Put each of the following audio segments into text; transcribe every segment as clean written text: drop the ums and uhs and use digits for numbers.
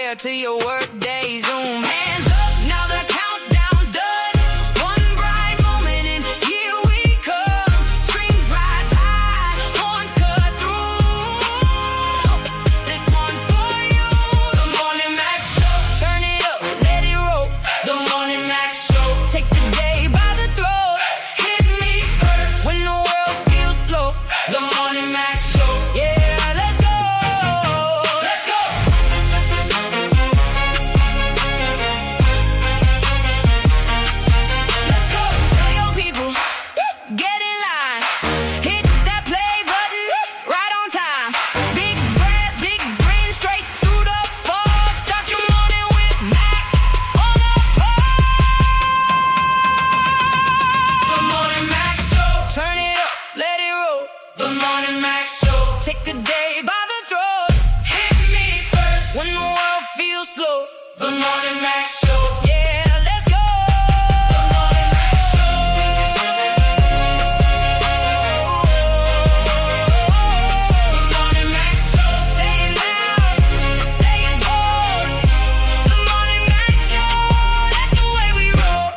prepare to your work day. Zoom hands up, now the countdown's done. One bright moment and here we come. Strings rise high, horns cut through. This one's for you. The Morning Max Show. Turn it up, let it roll. The Morning Max Show. Take the day by the throat. Hit me first when the world feels slow. The Morning Max Show. Yeah, let's go. Let's go. Let's go. Tell your people, get in line. Hit that play button right on time. Big brass, big grin straight through the fog. Start your morning with Mac on the pod. The Morning Max Show. Turn it up, let it roll. The Morning Max Show. Take the day by the throat. Hit me first when the world feels slow. The Morning Max Show. Yeah, let's go. The Morning Max Show. The Morning Max Show. Say it loud, say it bold. The Morning Max Show. That's the way we roll.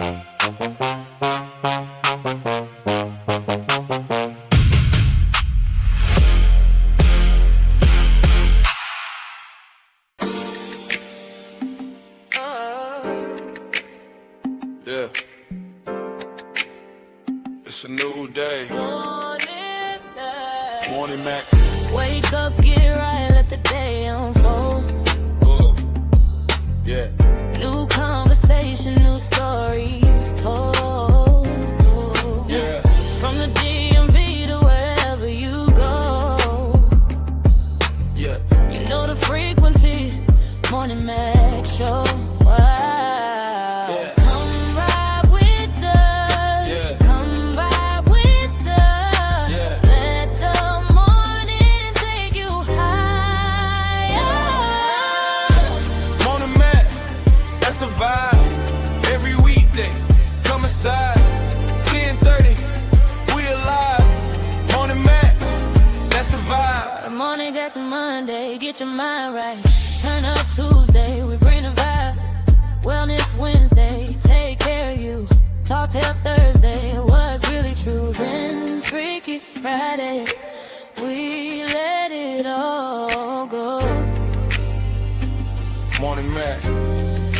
Yeah. It's a new day. Morning Mac. Wake up, get right, let the day unfold. Oh. Yeah. New conversation, new stories told. Yeah. From the DMV to wherever you go. Yeah. You know the frequency, Morning Max Show. Wow. Yeah. Come ride with us. Yeah. Come ride with us. Yeah. Let the morning take you higher. Morning Mac. That's the vibe. Every weekday. Come inside. 10:30. We alive. Morning Mac. That's the vibe. The morning got your Monday, get your mind right. Turn up Tuesday, we bring the vibe. Wellness Wednesday, take care of you. Talk till Thursday, what's really true. Then Freaky Friday, we let it all go. Morning Mac.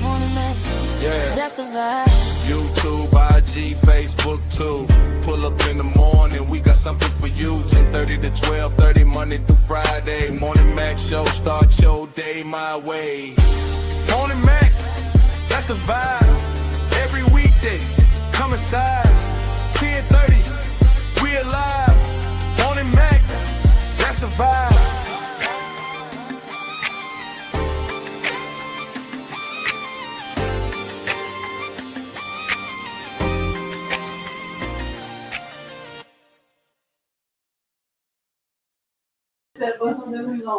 Morning man, Yeah. that's the vibe. YouTube, IG, Facebook too. Pull up in the morning, we got something for you. 10:30 to 12:30, Monday through Friday. Morning Mac Show, start your day my way. Morning Mac, that's the vibe. Every weekday, come inside. 10:30, we alive. Morning Mac, that's the vibe.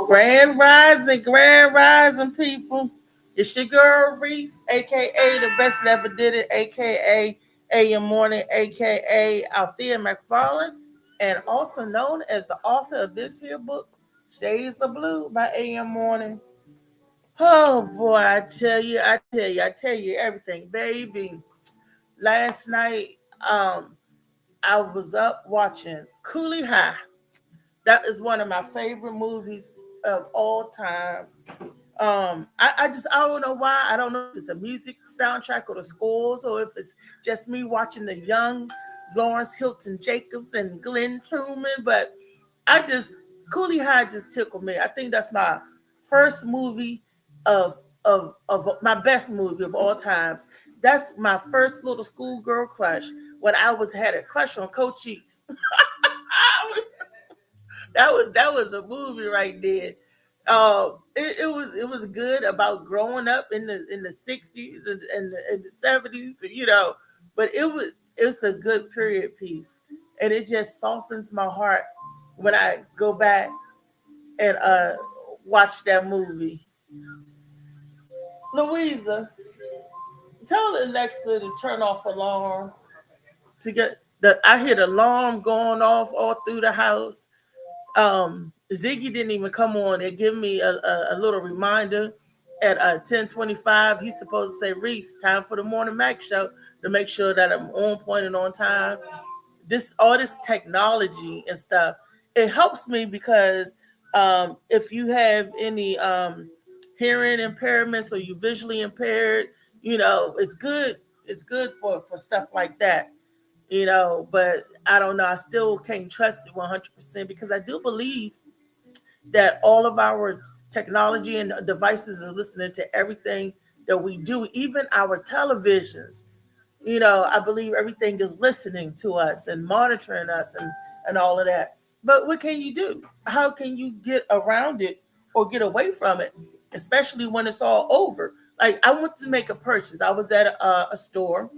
Grand rising, people. It's your girl Reese, aka the best that ever did it, aka AM Morning, aka Althea McFarlane, and also known as the author of this here book, Shades of Blue by AM Morning. Oh boy, I tell you everything, baby. Last night, I was up watching Coolie High. That is one of my favorite movies of all time. I don't know why. I don't know if it's the music soundtrack or the scores, or if it's just me watching the young Lawrence Hilton Jacobs and Glenn Truman. But Coolie High just tickled me. I think that's my first movie of my best movie of all times. That's my first little schoolgirl crush when I had a crush on Coach Cheeks. That was the movie right there. It was good about growing up in the 60s and the 70s, but it's a good period piece, and it just softens my heart when I go back and watch that movie. Louisa, tell Alexa to turn off alarm. I hear the alarm going off all through the house. Ziggy didn't even come on and give me a little reminder, at 10:25. He's supposed to say, Reese, time for the Morning Mac show, to make sure that I'm on point and on time. All this technology and stuff, it helps me because if you have any hearing impairments or you visually impaired, it's good. It's good for stuff like that, but I don't know. I still can't trust it 100% because I do believe that all of our technology and devices is listening to everything that we do, even our televisions. I believe everything is listening to us and monitoring us and all of that. But what can you do? How can you get around it or get away from it, especially when it's all over? Like, I went to make a purchase. I was at a store,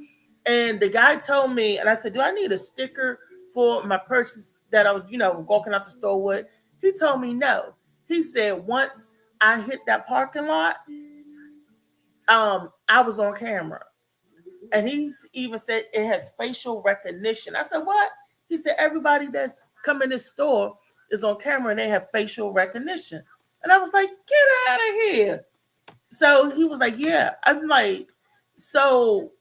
and the guy told me, and I said, do I need a sticker for my purchase that I was, walking out the store with? He told me no. He said once I hit that parking lot, I was on camera. And he even said it has facial recognition. I said, what? He said, everybody that's come in this store is on camera and they have facial recognition. And I was like, get out of here. So he was like, yeah. I'm like, so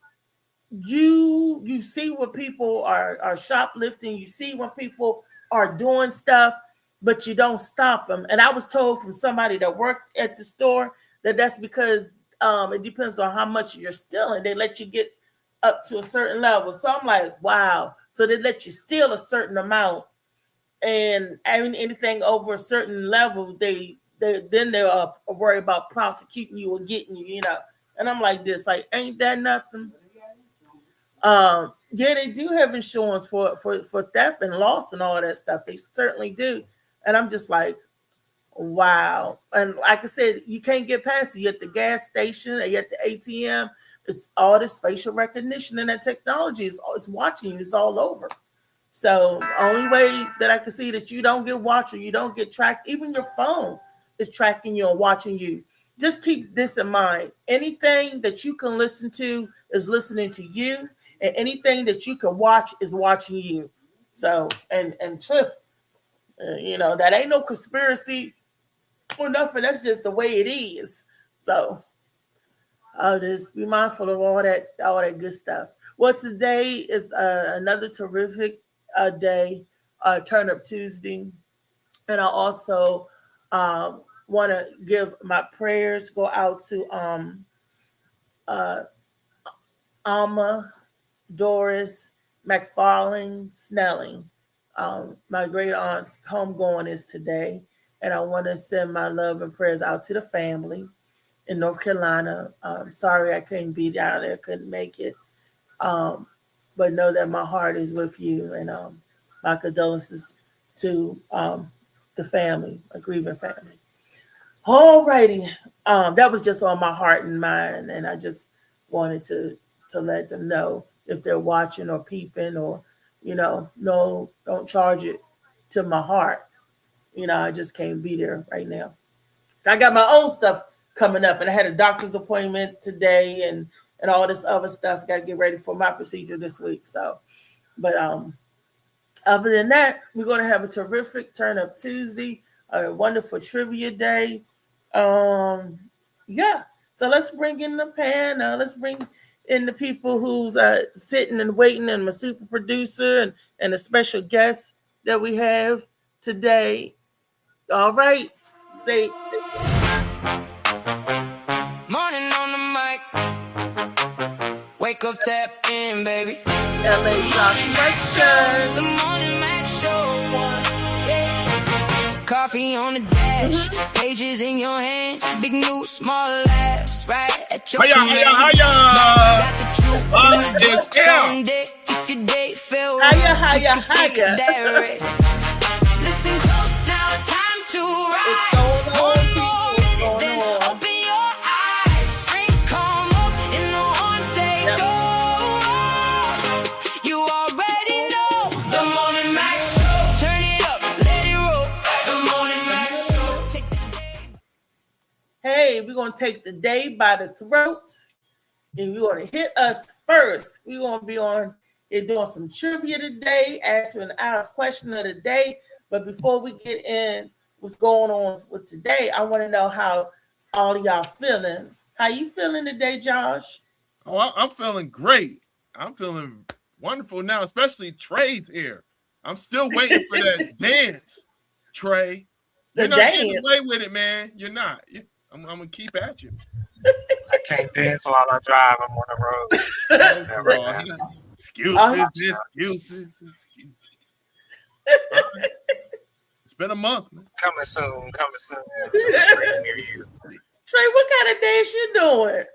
you see when people are shoplifting, you see when people are doing stuff, but you don't stop them. And I was told from somebody that worked at the store that that's because it depends on how much you're stealing. They let you get up to a certain level. So I'm like, wow. So they let you steal a certain amount, and anything over a certain level, they'll worry about prosecuting you or getting you, And I'm like this, like, ain't that nothing? Yeah, they do have insurance for theft and loss and all that stuff. They certainly do. And I'm just like, wow. And like I said, you can't get past it. You're at the gas station, or you're at the ATM. It's all this facial recognition and that technology is watching you. It's all over. So only way that I can see that you don't get watched or you don't get tracked, even your phone is tracking you and watching you. Just keep this in mind. Anything that you can listen to is listening to you, and anything that you can watch is watching you. So, and that ain't no conspiracy or nothing. That's just the way it is. So I'll just be mindful of all that good stuff. Well, today is another terrific day, Turn Up Tuesday. And I also want to give my prayers go out to Alma Doris McFarlane Snelling. My great aunt's homegoing is today, and I want to send my love and prayers out to the family in North Carolina. Sorry I couldn't be down there, couldn't make it, but know that my heart is with you, and my condolences to the family, a grieving family. All righty, that was just on my heart and mind, and I just wanted to let them know if they're watching or peeping or, no, don't charge it to my heart. I just can't be there right now. I got my own stuff coming up, and I had a doctor's appointment today and all this other stuff. Got to get ready for my procedure this week. So, but other than that, we're going to have a terrific Turn Up Tuesday, a wonderful trivia day. Yeah. So let's bring in the panel. Let's bring in the people who's sitting and waiting, and my super producer and a special guest that we have today. All right. Say Morning on the mic. Wake up, tap in, baby. LA Talk The Morning Mac Show. Yeah. Coffee on the dash, pages in your hand, big news, small laughs, right at your command. Got the truth in the book someday. If your date fell wrong, you can fix that right. Listen close, now it's time to ride. One more minute, then open your eyes. Strings come up and the horn say go. You already know the Morning Mac Show. Turn it up, let it roll. The Morning Mac Show. Take the day. Hey, we're going to take the day by the throat, and we're going to hit us first. We're going to be on here doing some trivia today, answering our question of the day. But before we get in what's going on with today, I want to know how all of y'all feeling. How you feeling today, Josh? Oh, I'm feeling great. I'm feeling wonderful now, especially Trey's here. I'm still waiting for that dance, Trey. The You're not getting dance. away with it, man. You're not. I'm gonna keep at you. I can't dance while I drive. I'm on the road. Oh, Yeah, bro. right now. Excuses. It's been a month, man. Coming soon. To near you. Trey, what kind of dance you doing?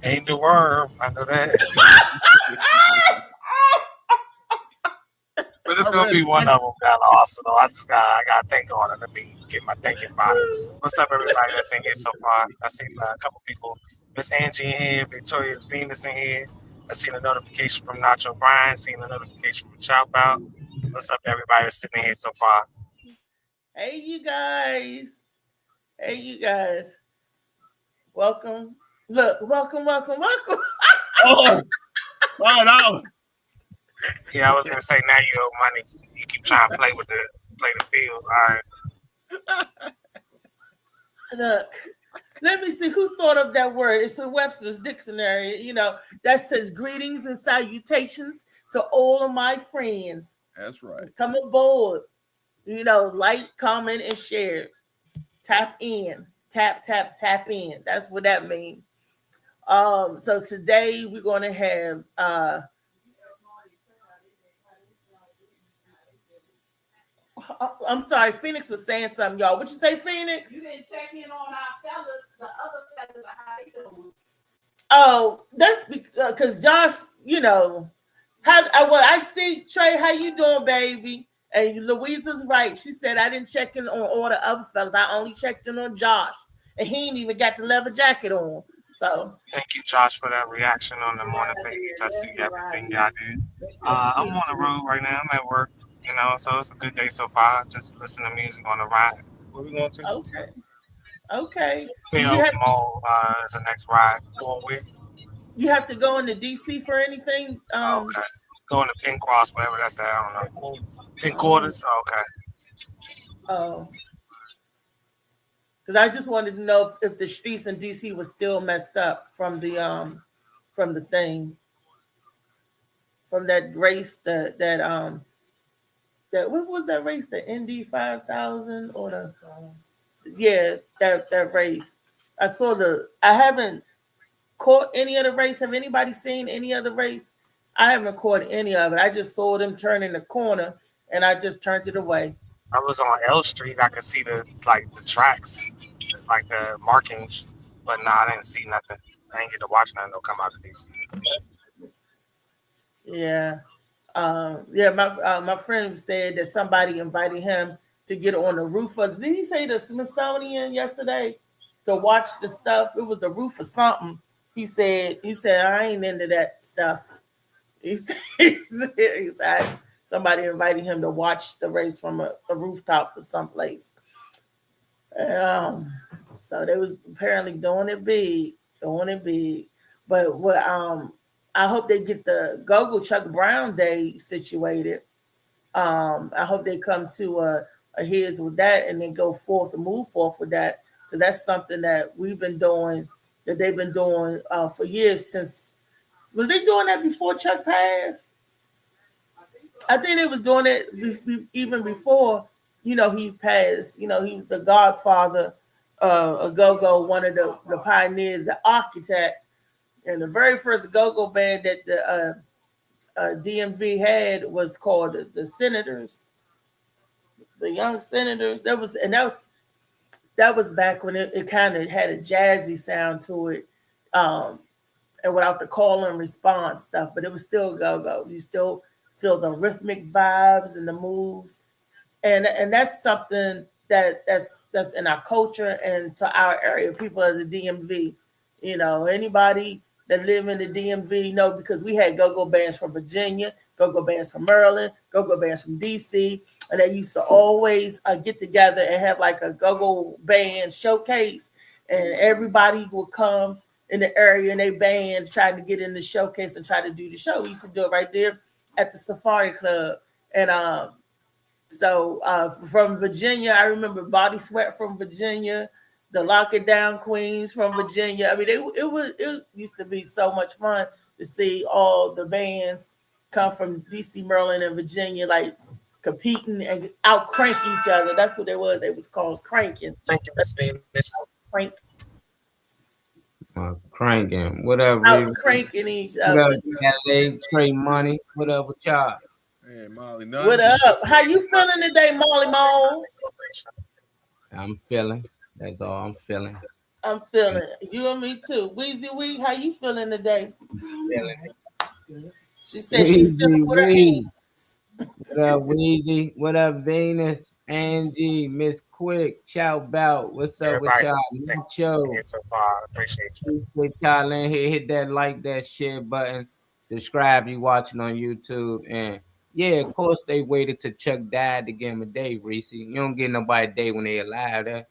Ain't the worm. I know that. But it's gonna be one of them down in Arsenal. I gotta think on it. Let me get my thinking box. What's up, everybody that's in here so far? I seen a couple people. Miss Angie in here, Victoria's Venus in here. I seen a notification from Nacho Brian. Seen a notification from Chop Out. What's up, everybody that's sitting in here so far? Hey, you guys. Welcome. Look, welcome. Oh, $5. Yeah, I was gonna say now you owe money. You keep trying to play the field. All right. Look, let me see who thought of that word. It's in Webster's dictionary, that says greetings and salutations to all of my friends. That's right. Come aboard. Like, comment, and share. Tap in. Tap in. That's what that means. So today we're gonna have I'm sorry, Phoenix was saying something, y'all. What you say, Phoenix? You didn't check in on our fellas, the other fellas, how they doing. Oh, that's because Josh, I see Trey. How you doing, baby? And Louisa's right. She said I didn't check in on all the other fellas. I only checked in on Josh, and he ain't even got the leather jacket on. So thank you, Josh, for that reaction on the morning page. I see everything y'all did. I'm on the road right now. I'm at work. So it's a good day so far. Just listen to music on the ride. Where we going to? Okay. Phil Small is the next ride going with. You have to go into DC for anything? Okay. Going to Pink Cross, whatever that's at. I don't know. Pink Quarters? Okay. Oh. Because I just wanted to know if the streets in DC was still messed up from the thing. From that race that what was that race? The Indy 5000 or that race. I haven't caught any of the race. Have anybody seen any other race? I haven't caught any of it. I just saw them turning the corner and I just turned it away. I was on L Street. I could see the tracks, like the markings, but I didn't see nothing. I didn't get to watch nothing. They'll come out of these. Yeah. My friend said that somebody invited him to get on the roof of, did he say the Smithsonian yesterday to watch the stuff? It was the roof of something. He said, I ain't into that stuff. He said somebody invited him to watch the race from a rooftop or someplace. So they was apparently doing it big. But what I hope they get the Go-Go Chuck Brown Day situated. I hope they come to a heads with that and then move forth with that, because that's something that we've been doing, that they've been doing for years. Since, was they doing that before Chuck passed? I think they was doing it even before, he passed. He was the godfather of Go-Go, one of the pioneers, the architect. And the very first Go-Go band that the DMV had was called the Senators, the Young Senators. That was back when it kind of had a jazzy sound to it, and without the call and response stuff. But it was still Go-Go. You still feel the rhythmic vibes and the moves, and that's something that's in our culture and to our area. People of the DMV, anybody that live in the DMV know, because we had go-go bands from Virginia, go-go bands from Maryland, go-go bands from DC, and they used to always get together and have like a go-go band showcase, and everybody would come in the area and they band trying to get in the showcase and try to do the show. We used to do it right there at the Safari Club, and So from Virginia, I remember Body Sweat from Virginia, the Lock It Down Queens from Virginia. I mean, it used to be so much fun to see all the bands come from DC, Maryland, and Virginia, like competing and out crank each other. That's what it was. It was called cranking. Thank you, Miss Venus. Crank, Cranking. What up, out Reed? cranking each What up, other. LA? Trade money. What up with y'all? Hey, Molly, none. What up? How you feeling today, Molly Mo? I'm feeling. That's all I'm feeling. I'm feeling it. You and me too. Weezy Wee, how you feeling today? Feeling. She said she feeling with her Weezy. hands. What up, Weezy? What up, Venus? Angie, Miss Quick, Chow Bout. What's up Everybody, with y'all? Nacho. here so far. I appreciate you. Appreciate y'all in here. Hit that like, that share button. Subscribe you watching on YouTube. And yeah, of course they waited till Chuck died to give him a day, Reese. You don't get nobody a day when they alive.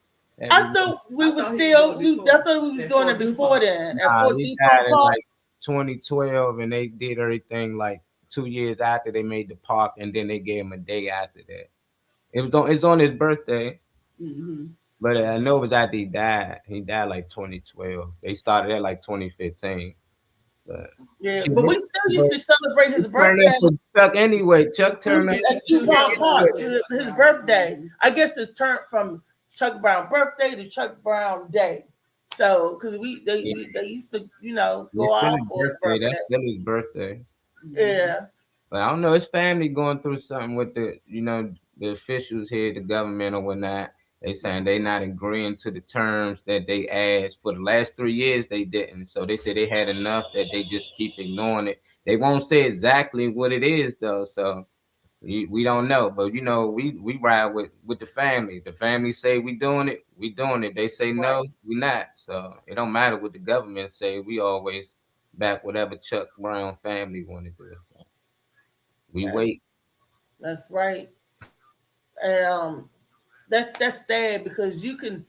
I thought we were still. I thought we was doing it before then. At Nah, 14 he died in Park. like 2012, and they did everything like 2 years after they made the park, and then they gave him a day after that. It's on his birthday, but I know it was after he died. He died like 2012. They started at like 2015. But Yeah, but we still used to celebrate his turned birthday up for Chuck anyway. Chuck turned up. at DuPont Park. His birthday. I guess it's turned from Chuck Brown birthday to Chuck Brown Day. So, because they used to, go out for his birthday. That's still his birthday. Yeah. But I don't know. His family going through something with the officials here, the government or whatnot. They saying they not agreeing to the terms that they asked for the last 3 years. They didn't. So they said they had enough that they just keep ignoring it. They won't say exactly what it is though. So we don't know. But we ride with the family. The family say we doing it. We doing it. They say no, we not. So it don't matter what the government say. We always back whatever Chuck Brown family want to do. So we wait. That's right. And that's sad because you can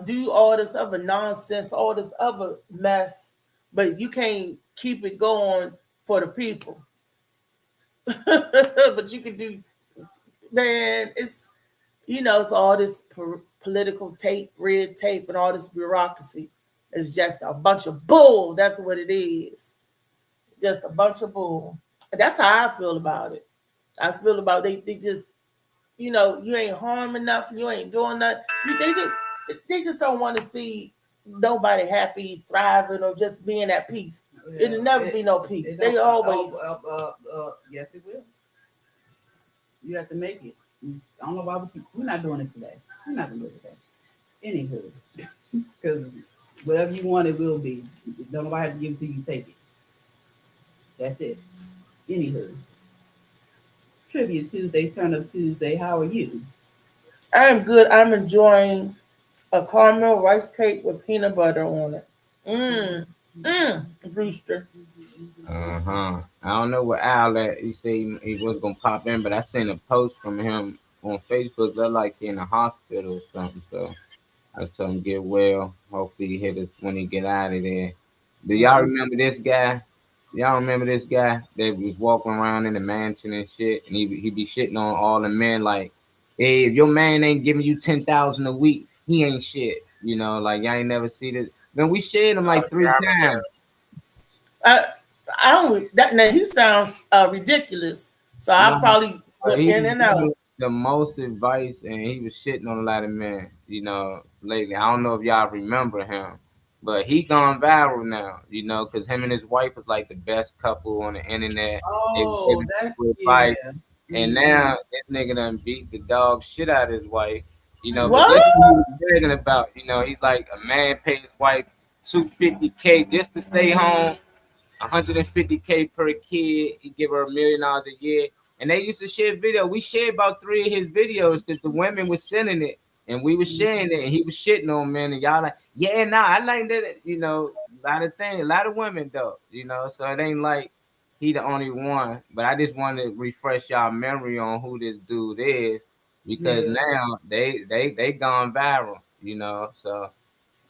do all this other nonsense, all this other mess, but you can't keep it going for the people. But you can do, man. It's all this political tape, red tape, and all this bureaucracy. It's just a bunch of bull. That's what it is. Just a bunch of bull. And that's how I feel about it. I feel about they just, you ain't harming nothing, you ain't doing nothing. They just don't want to see nobody happy, thriving, or just being at peace. Yeah, It'll never be no peace. They always. Yes, it will. You have to make it. I don't know why we're not doing it today. We're not gonna do it today. Anywho, because whatever you want, it will be. Don't nobody have to give it to you. Take it. That's it. Anywho, Trivia Tuesday, Turn Up Tuesday. How are you? I'm good. I'm enjoying a caramel rice cake with peanut butter on it. Brewster. I don't know what Al at. He said he was gonna pop in, but I seen a post from him on Facebook. Look like he in a hospital or something. So I told him get well. Hopefully he hit us when he get out of there. Do y'all remember this guy? Y'all remember this guy that was walking around in the mansion and shit, and he be shitting on all the men like, hey, if your man ain't giving you 10,000 a week, he ain't shit. Like y'all ain't never see this. Then we shared him like 3 times. I don't. That now he sounds ridiculous. So I probably look in and out. The most advice, and he was shitting on a lot of men. Lately. I don't know if y'all remember him. But he gone viral now, because him and his wife was like the best couple on the internet. Oh, that's advice. And now this nigga done beat the dog shit out of his wife. But What? that's what he was bragging about. He's like a man paid his wife $250K just to stay home, $150K per kid. He give her $1 million a year. And they used to share video. We shared about 3 of his videos because the women were sending it. And we was sharing it, and he was shitting on men, and y'all like, yeah, nah, I like that, a lot of things, a lot of women though, so it ain't like he the only one. But I just want to refresh y'all memory on who this dude is, because now they gone viral, So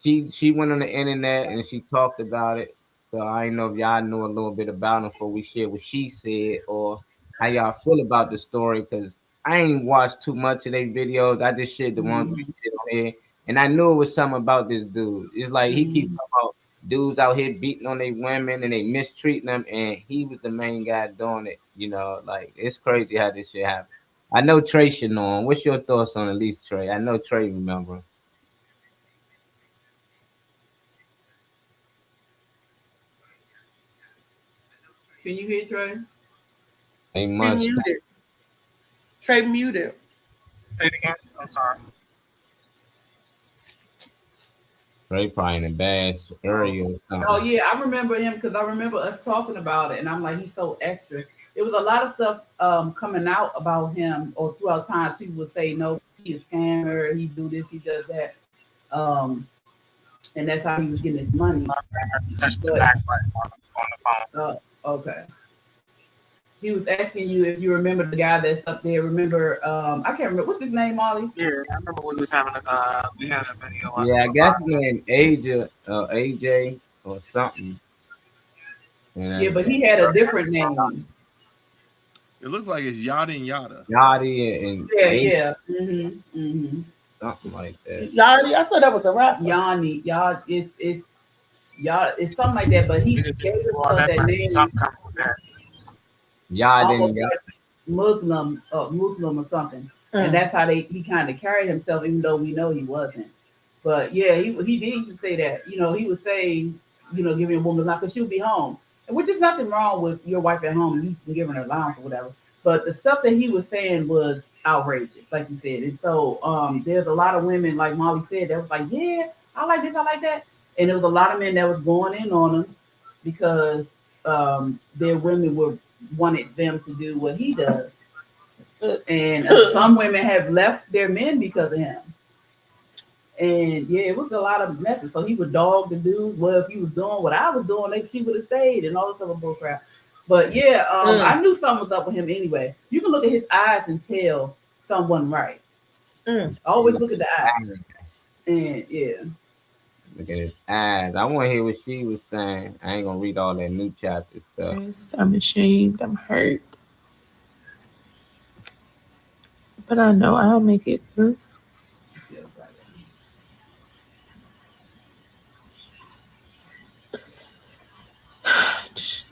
she went on the internet and she talked about it. So I didn't know if y'all knew a little bit about him before we shared what she said, or how y'all feel about the story, because I ain't watched too much of their videos. I just shit the ones we shit on here, and I knew it was something about this dude. It's like he keep talking about dudes out here beating on their women and they mistreating them, and he was the main guy doing it. You know, like it's crazy how this shit happened. I know Trey should know him. What's your thoughts on at least Trey? I know Trey remember. Can you hear Trey? They He must. muted. Trey muted. Say it again. I'm sorry. Trey probably in a bad area or something. Oh yeah, I remember him because I remember us talking about it, and I'm like, he's so extra. There was a lot of stuff coming out about him, or throughout times people would say, no, he's a scammer, he do this, he does that, and that's how he was getting his money. Touch the back button on the phone. Okay. He was asking you if you remember the guy that's up there. Remember, I can't remember what's his name, Molly. Yeah, I remember we was having we had a video. Yeah, I guess his name AJ or something. Yeah, but he had a different name. It looks like it's Yada and Yada. Yachty and Yeah. something like that. Yanni, I thought that was a rapper. Yanni, y'all, it's something like that. But he gave himself that name. Yachty, Muslim or something, and that's how he kind of carried himself, even though we know he wasn't. But yeah, he did used to say that. You know, he would say, giving a woman because she'll be home, and which is nothing wrong with your wife at home. You can give her an allowance or whatever. But the stuff that he was saying was outrageous, like you said. And so there's a lot of women, like Molly said, that was like, yeah, I like this, I like that. And there was a lot of men that was going in on him because their women wanted them to do what he does. And some women have left their men because of him. And yeah, it was a lot of messes. So he would dog the dudes. Well, if he was doing what I was doing, maybe she would have stayed and all this other bull crap. But yeah, I knew something was up with him anyway. You can look at his eyes and tell someone right. Always look at the eyes. And yeah. Look at his eyes. I want to hear what she was saying. I ain't gonna read all that new chapter stuff. Yes, I'm ashamed. I'm hurt. But I know I'll make it through.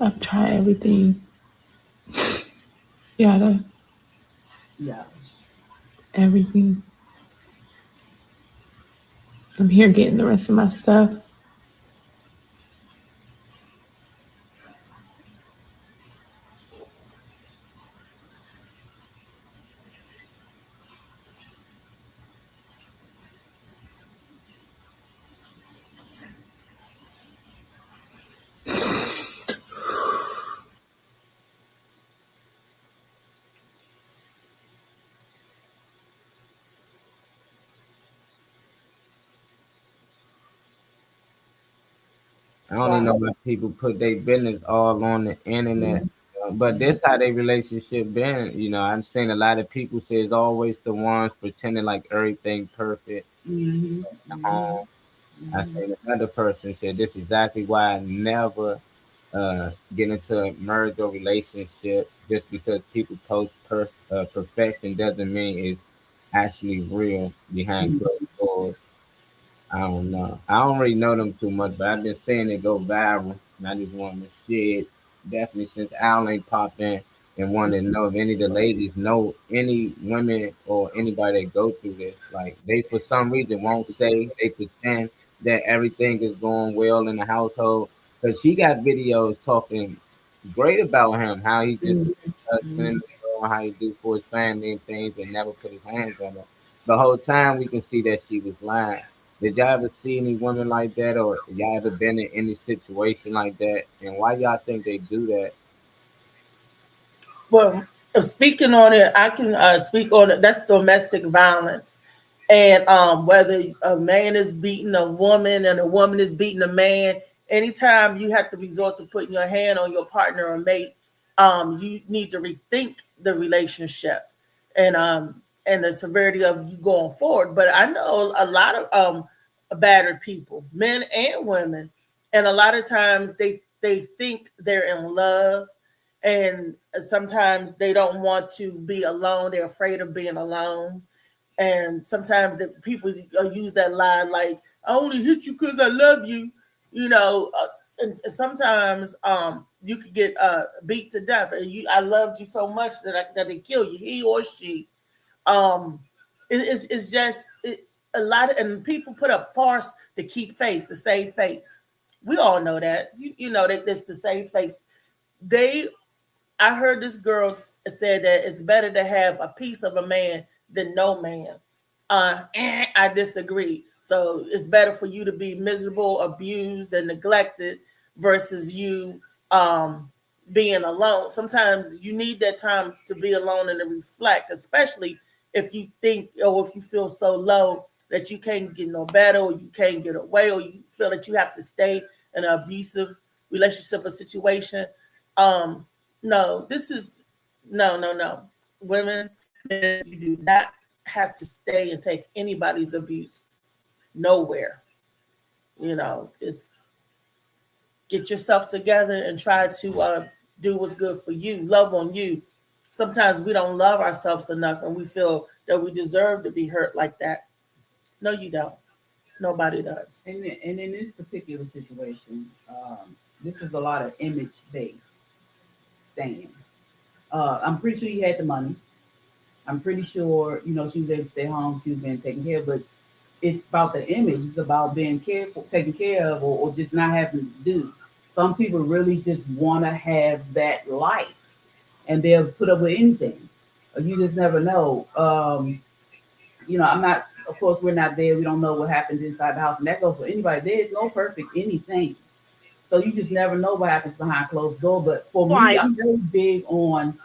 I've tried everything. Yeah. Everything. I'm here getting the rest of my stuff. I don't even know why people put their business all on the internet. But this how their relationship been. I've seen a lot of people say it's always the ones pretending like everything perfect. I seen another person say this is exactly why I never get into a marriage or relationship. Just because people post perfection doesn't mean it's actually real behind closed doors. I don't know. I don't really know them too much, but I've been seeing it go viral, and I just want to share it. Definitely since Al ain't popped in and wanted to know if any of the ladies know any women or anybody that go through this. Like they for some reason won't say, they pretend that everything is going well in the household. Because she got videos talking great about him, how he just how he do for his family and things and never put his hands on her. The whole time we can see that she was lying. Did y'all ever see any women like that, or y'all ever been in any situation like that? And why y'all think they do that? Well, speaking on it, I can speak on it. That's domestic violence. And whether a man is beating a woman and a woman is beating a man, anytime you have to resort to putting your hand on your partner or mate, you need to rethink the relationship and the severity of you going forward. But I know a lot of battered people, men and women, and a lot of times they think they're in love and sometimes they don't want to be alone. They're afraid of being alone. And sometimes the people use that line like, "I only hit you because I love you," you know. And sometimes you could get beat to death, and I loved you so much that it kill you, he or she. Um, it's just a lot of, and people put up farce to keep face, to save face. We all know that. You know that it's to save face. I heard this girl said that it's better to have a piece of a man than no man. I disagree. So it's better for you to be miserable, abused, and neglected versus you being alone. Sometimes you need that time to be alone and to reflect, especially if you think or if you feel so low that you can't get no better, or you can't get away, or you feel that you have to stay in an abusive relationship or situation. No, this is no. Women, men, you do not have to stay and take anybody's abuse nowhere. You know, just get yourself together and try to do what's good for you. Love on you. Sometimes we don't love ourselves enough, and we feel that we deserve to be hurt like that. No, you don't. Nobody does. And in this particular situation, this is a lot of image-based staying. I'm pretty sure he had the money. I'm pretty sure, you know, she was able to stay home. She was being taken care of, but it's about the image. It's about being careful, taken care of, or just not having to do. Some people really just want to have that life, and they'll put up with anything. You just never know. You know, I'm not, of course, we're not there. We don't know what happens inside the house, and that goes for anybody. There is no perfect anything. So you just never know what happens behind closed door. But for me, I'm very big on,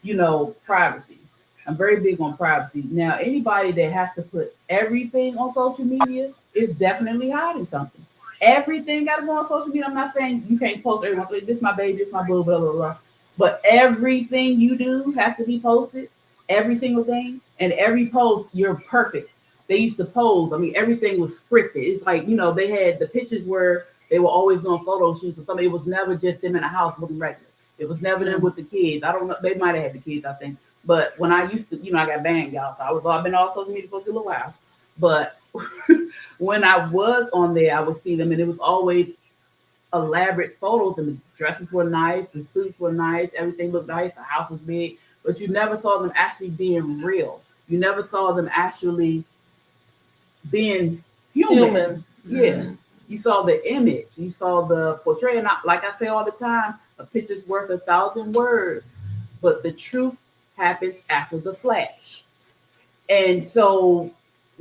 you know, privacy. I'm very big on privacy. Now, anybody that has to put everything on social media is definitely hiding something. Everything got to go on social media. I'm not saying you can't post everyone. So this is my baby, this is my boo, blah, blah, blah. But everything you do has to be posted. Every single thing. And every post, you're perfect. They used to pose. I mean, everything was scripted. It's like, you know, they had the pictures where they were always doing photo shoots or something. It was never just them in a house looking regular. It was never them with the kids. I don't know. They might have had the kids, I think. But when I used to, you know, I got banned, y'all. So I've been on social media for a little while. But when I was on there, I would see them, and it was always elaborate photos, and the dresses were nice, the suits were nice, everything looked nice, the house was big, but you never saw them actually being real. You never saw them actually being human. Yeah. Mm-hmm. You saw the image, you saw the portrayal. Like I say all the time, a picture's worth 1,000 words, but the truth happens after the flash. And so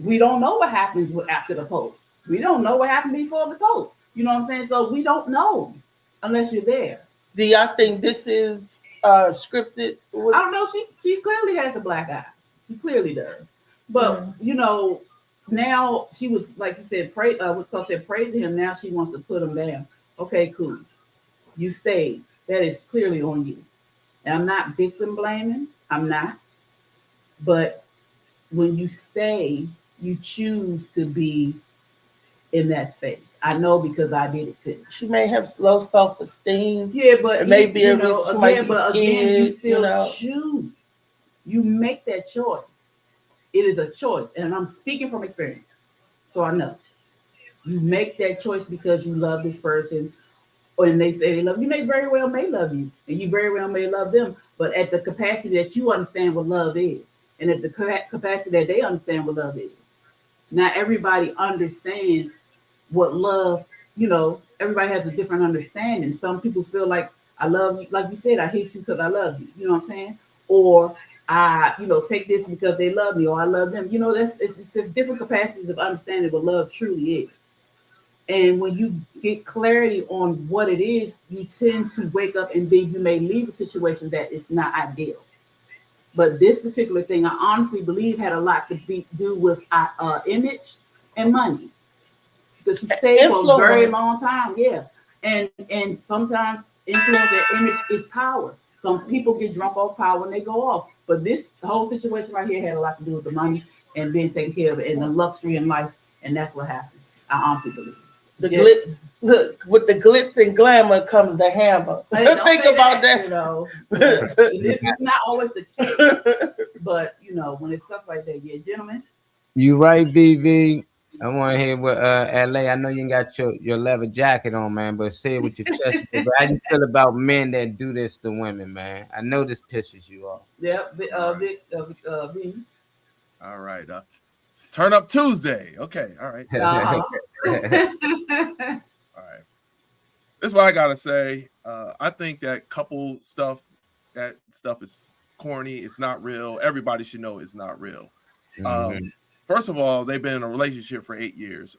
we don't know what happens after the post. We don't know what happened before the post. You know what I'm saying? So we don't know unless you're there. Do y'all think this is scripted? I don't know. She clearly has a black eye. She clearly does. But you know, now she was, like you said, praising him. Now she wants to put him down. Okay, cool. You stayed. That is clearly on you. And I'm not victim blaming. I'm not. But when you stay, you choose to be in that space. I know because I did it too. She may have low self-esteem. Yeah, but maybe again, you still choose. You make that choice. It is a choice. And I'm speaking from experience. So I know. You make that choice because you love this person. And they say they love you. They very well may love you. And you very well may love them. But at the capacity that you understand what love is. And at the capacity that they understand what love is. Not everybody understands what love, you know, everybody has a different understanding. Some people feel like I love you, like you said, I hate you because I love you. You know what I'm saying? Or I, you know, take this because they love me, or I love them. You know, it's just different capacities of understanding what love truly is. And when you get clarity on what it is, you tend to wake up, and then you may leave a situation that is not ideal. But this particular thing, I honestly believe, had a lot to do with image and money. Because she stayed for a very long time, yeah. And sometimes influence and image is power. Some people get drunk off power and they go off. But this whole situation right here had a lot to do with the money and being taken care of and the luxury in life. And that's what happened. I honestly believe. The Yeah. glitz, look, with the glitz and glamour comes the hammer. Hey, don't Think say about You that. know, it's not always the case, but you know, when it's stuff like that, yeah, gentlemen. You right, BB. I want to hear what LA. I know you ain't got your leather jacket on, man, but say it with your chest. But how you feel about men that do this to women, man? I know this pisses you off. Yeah, V. All right. It's Turn Up Tuesday. Okay. All right. uh-huh. All right. This is what I gotta say. I think that couple stuff, that stuff is corny. It's not real. Everybody should know it's not real. First of all, they've been in a relationship for 8 years.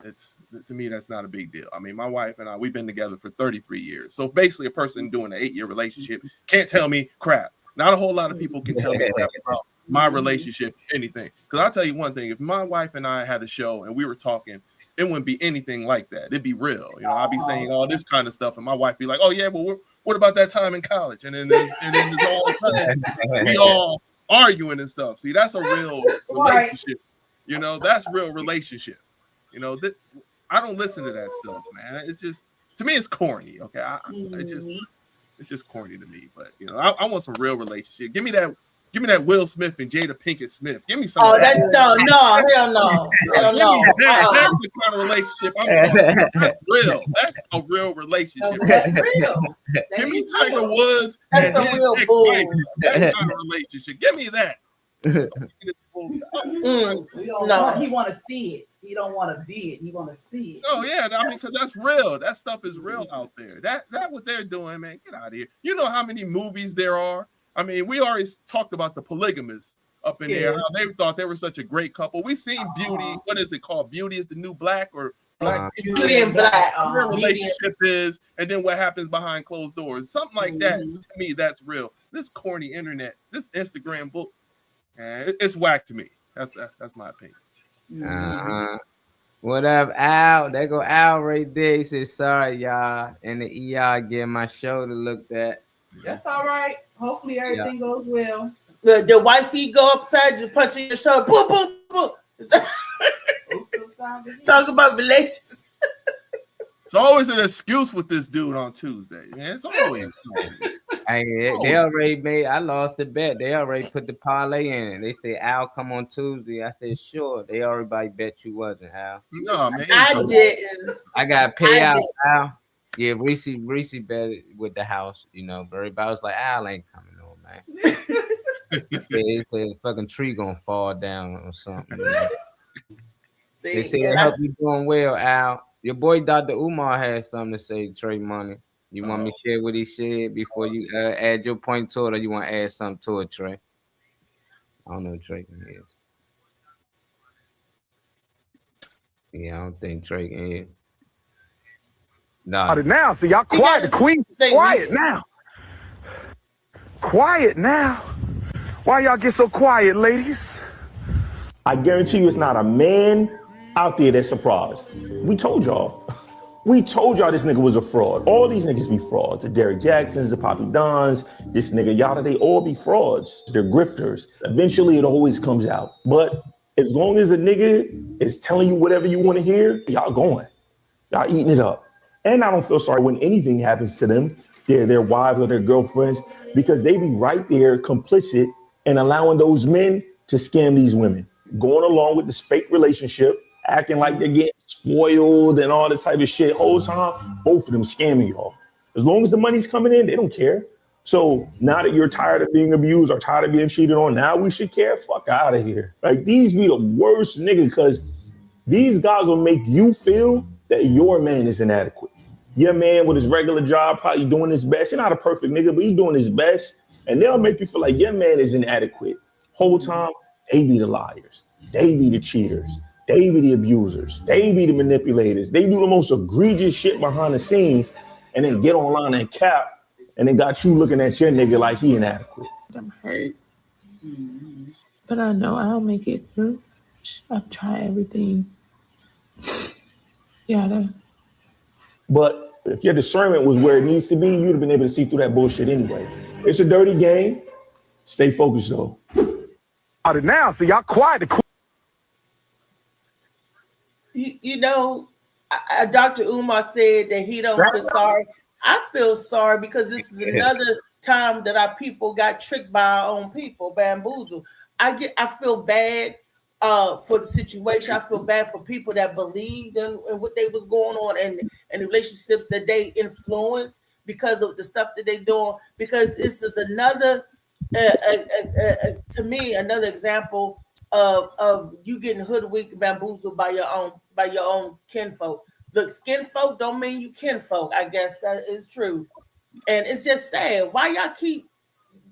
It's to me, that's not a big deal. I mean, my wife and I, we've been together for 33 years. So basically, a person doing an 8-year relationship can't tell me crap. Not a whole lot of people can tell me crap about my relationship, anything. Because I'll tell you one thing: if my wife and I had a show and we were talking, it wouldn't be anything like that. It'd be real. You know, I'd be saying all this kind of stuff, and my wife be like, "Oh yeah, well, what about that time in college?" And then there's all of a sudden, we all arguing and stuff. See, that's a real relationship. You know, that's real relationship. You know, I don't listen to that stuff, man. It's just, to me, it's corny. Okay, it's just corny to me. But you know, I want some real relationship. Give me that Will Smith and Jada Pinkett Smith. Give me some. Oh, that's no, hell no. That's the kind of relationship I'm talking about. That's real. That's a real relationship. That's real. Give me Tiger Woods That's and a his real ex-wife. bull. That kind of relationship. Give me that. No, he want to see it. He don't want to be it. He want to see it. Oh yeah, I mean, because that's real. That stuff is real out there. That what they're doing, man. Get out of here. You know how many movies there are. I mean, we already talked about the polygamists up in there. How they thought they were such a great couple. We seen Beauty. What is it called? Beauty is the New Black, or Black Beauty and Black. Their relationship is, and then what happens behind closed doors. Something like that. To me, that's real. This corny internet, this Instagram book, it's whack to me. That's my opinion. What up, Al? There go Al right there. He said, "Sorry, y'all." And the ER getting my shoulder looked at. That's all right. Hopefully everything goes well. The wifey go upside you, punch in your shoulder. Boom, boom, boom. Talk about relations. It's always an excuse with this dude on Tuesday, man. It's always. They already made. I lost the bet. They already put the parlay in it. They said Al come on Tuesday. I said sure. They already bet you wasn't, Al. No, man. I did. I got payout, Al. Yeah, Reese bet it with the house, you know, but everybody was like, Al ain't coming on, man. They said fucking tree gonna fall down or something. You know? See, they said help you doing well, Al. Your boy Dr. Umar had something to say, Trey Money. You want me to share what he said before you add your point to it, or you want to add something to it, Trey? I don't know what Trey can hear. Yeah, I don't think Trey can hear. No. Now, so y'all quiet. The queen, quiet now. Quiet now. Why y'all get so quiet, ladies? I guarantee you it's not a man out there that's surprised. We told y'all. We told y'all this nigga was a fraud. All these niggas be frauds. The Derrick Jacksons, the Poppy Dons, this nigga Yada, they all be frauds. They're grifters. Eventually it always comes out. But as long as a nigga is telling you whatever you want to hear, y'all going. Y'all eating it up. And I don't feel sorry when anything happens to them, their wives or their girlfriends, because they be right there complicit in allowing those men to scam these women, going along with this fake relationship, acting like they're getting spoiled and all this type of shit. Whole time, both of them scamming y'all. As long as the money's coming in, they don't care. So now that you're tired of being abused or tired of being cheated on, now we should care. Fuck out of here. Like, these be the worst niggas, because these guys will make you feel that your man is inadequate. Your man with his regular job probably doing his best. You're not a perfect nigga, but he's doing his best. And they'll make you feel like your man is inadequate. Whole time, they be the liars. They be the cheaters. They be the abusers. They be the manipulators. They do the most egregious shit behind the scenes and then get online and cap, and then got you looking at your nigga like he inadequate. I'm hurt. But I know I'll make it through. I've tried everything. Yada. But if your discernment was where it needs to be, you'd have been able to see through that bullshit anyway. It's a dirty game. Stay focused, though. Now, so y'all quiet. You know, Dr. Umar said that he don't feel sorry. I feel sorry because this is another time that our people got tricked by our own people, bamboozled. I feel bad for the situation. I feel bad for people that believed in what they was going on and the relationships that they influenced because of the stuff that they doing. Because this is another, to me, another example of you getting hoodwinked, bamboozled by your own kinfolk. Look, skinfolk don't mean you kinfolk. I guess that is true, and it's just sad. Why y'all keep,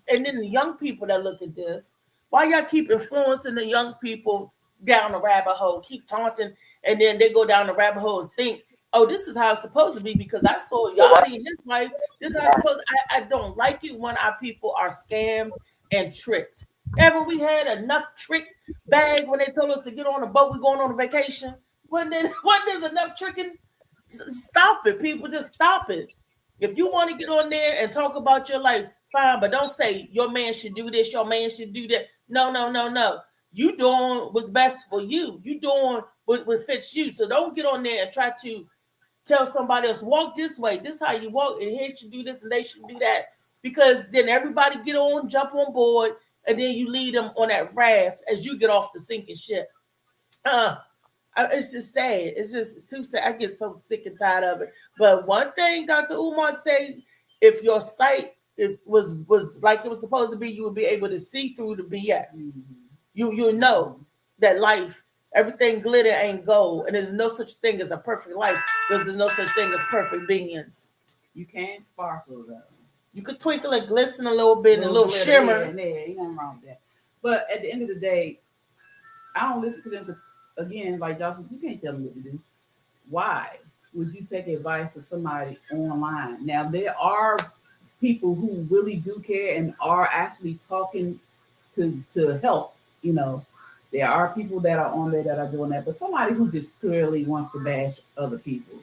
and then the young people that look at this, why y'all keep influencing the young people down the rabbit hole, keep taunting, and then they go down the rabbit hole and think, oh, this is how it's supposed to be because I saw Yachty and his wife. This is how it's supposed. I don't like it when our people are scammed and tricked. Ever we had enough trick bag when they told us to get on a boat, we're going on a vacation. When there's enough tricking, stop it. People just stop it. If you want to get on there and talk about your life, fine, but don't say your man should do this, your man should do that. No. You doing what's best for you. You doing what fits you. So don't get on there and try to tell somebody else, walk this way. This is how you walk, and he should do this and they should do that. Because then everybody get on, jump on board, and then you lead them on that raft as you get off the sinking ship. It's just sad. It's too sad. I get so sick and tired of it. But one thing Dr. Umar said, if your sight was like it was supposed to be, you would be able to see through the BS. Mm-hmm. You know that life, everything glitter ain't gold, and there's no such thing as a perfect life because there's no such thing as perfect beings. You can sparkle though. You could twinkle and glisten a little bit, and a little shimmer. Ain't nothing wrong with that. But at the end of the day, I don't listen to them because, again, like Jocelyn, you can't tell them what to do. Why would you take advice from somebody online? Now, there are people who really do care and are actually talking to help. You know, there are people that are on there that are doing that, but somebody who just clearly wants to bash other people.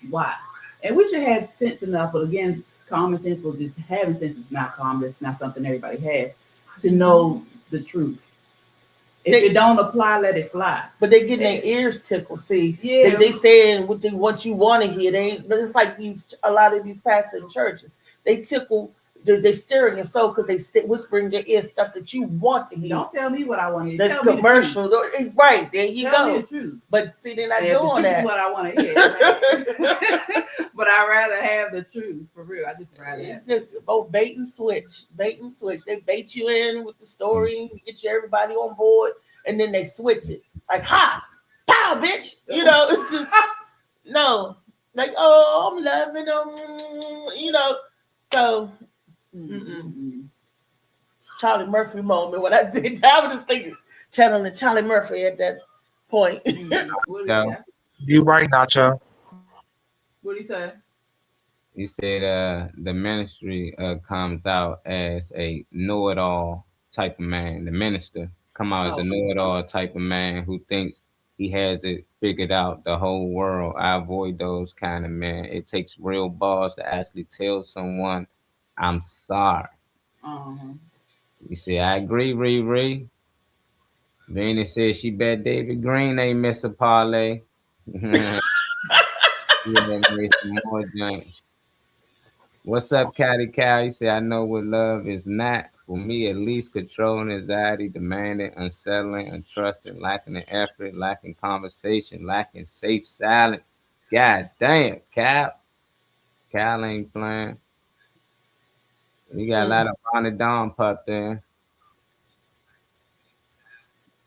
Why? And we should have sense enough, but again, common sense or just having sense is not common. It's not something everybody has to know the truth. If it don't apply, let it fly. But they getting their ears tickled. See, yeah, they saying what you want to hear. It's like a lot of these pastors in churches. They tickle. They're stirring your soul because they whispering in your ear stuff that you want to hear. Don't tell me what I want to hear. That's commercial. Right, there you tell go. Me the truth. But see, they're not doing that. What I want to hear. Right? But I rather have the truth for real. I just rather. It's just both bait and switch. They bait you in with the story, get everybody on board, and then they switch it. Like, ha, pow, bitch. You know, it's just no. Like, oh, I'm loving them. You know, so. It's Charlie Murphy moment when I did that. I was just thinking channeling Charlie Murphy at that point. Yeah. You right, Nacho. What did he say? He said the ministry comes out as a know-it-all type of man. The minister come out as a know-it-all type of man who thinks he has it figured out the whole world. I avoid those kind of men. It takes real balls to actually tell someone, I'm sorry. You see, I agree, Riri. Venus says she bet David Green ain't miss a parlay. Yeah, some more junk. What's up, Catty Cow? You say, I know what love is not. For me, at least, controlling anxiety, demanding, unsettling, untrusting, lacking in effort, lacking conversation, lacking safe silence. God damn, Cal. Cal ain't playing. You got a lot of Bonnie Dawn pup there.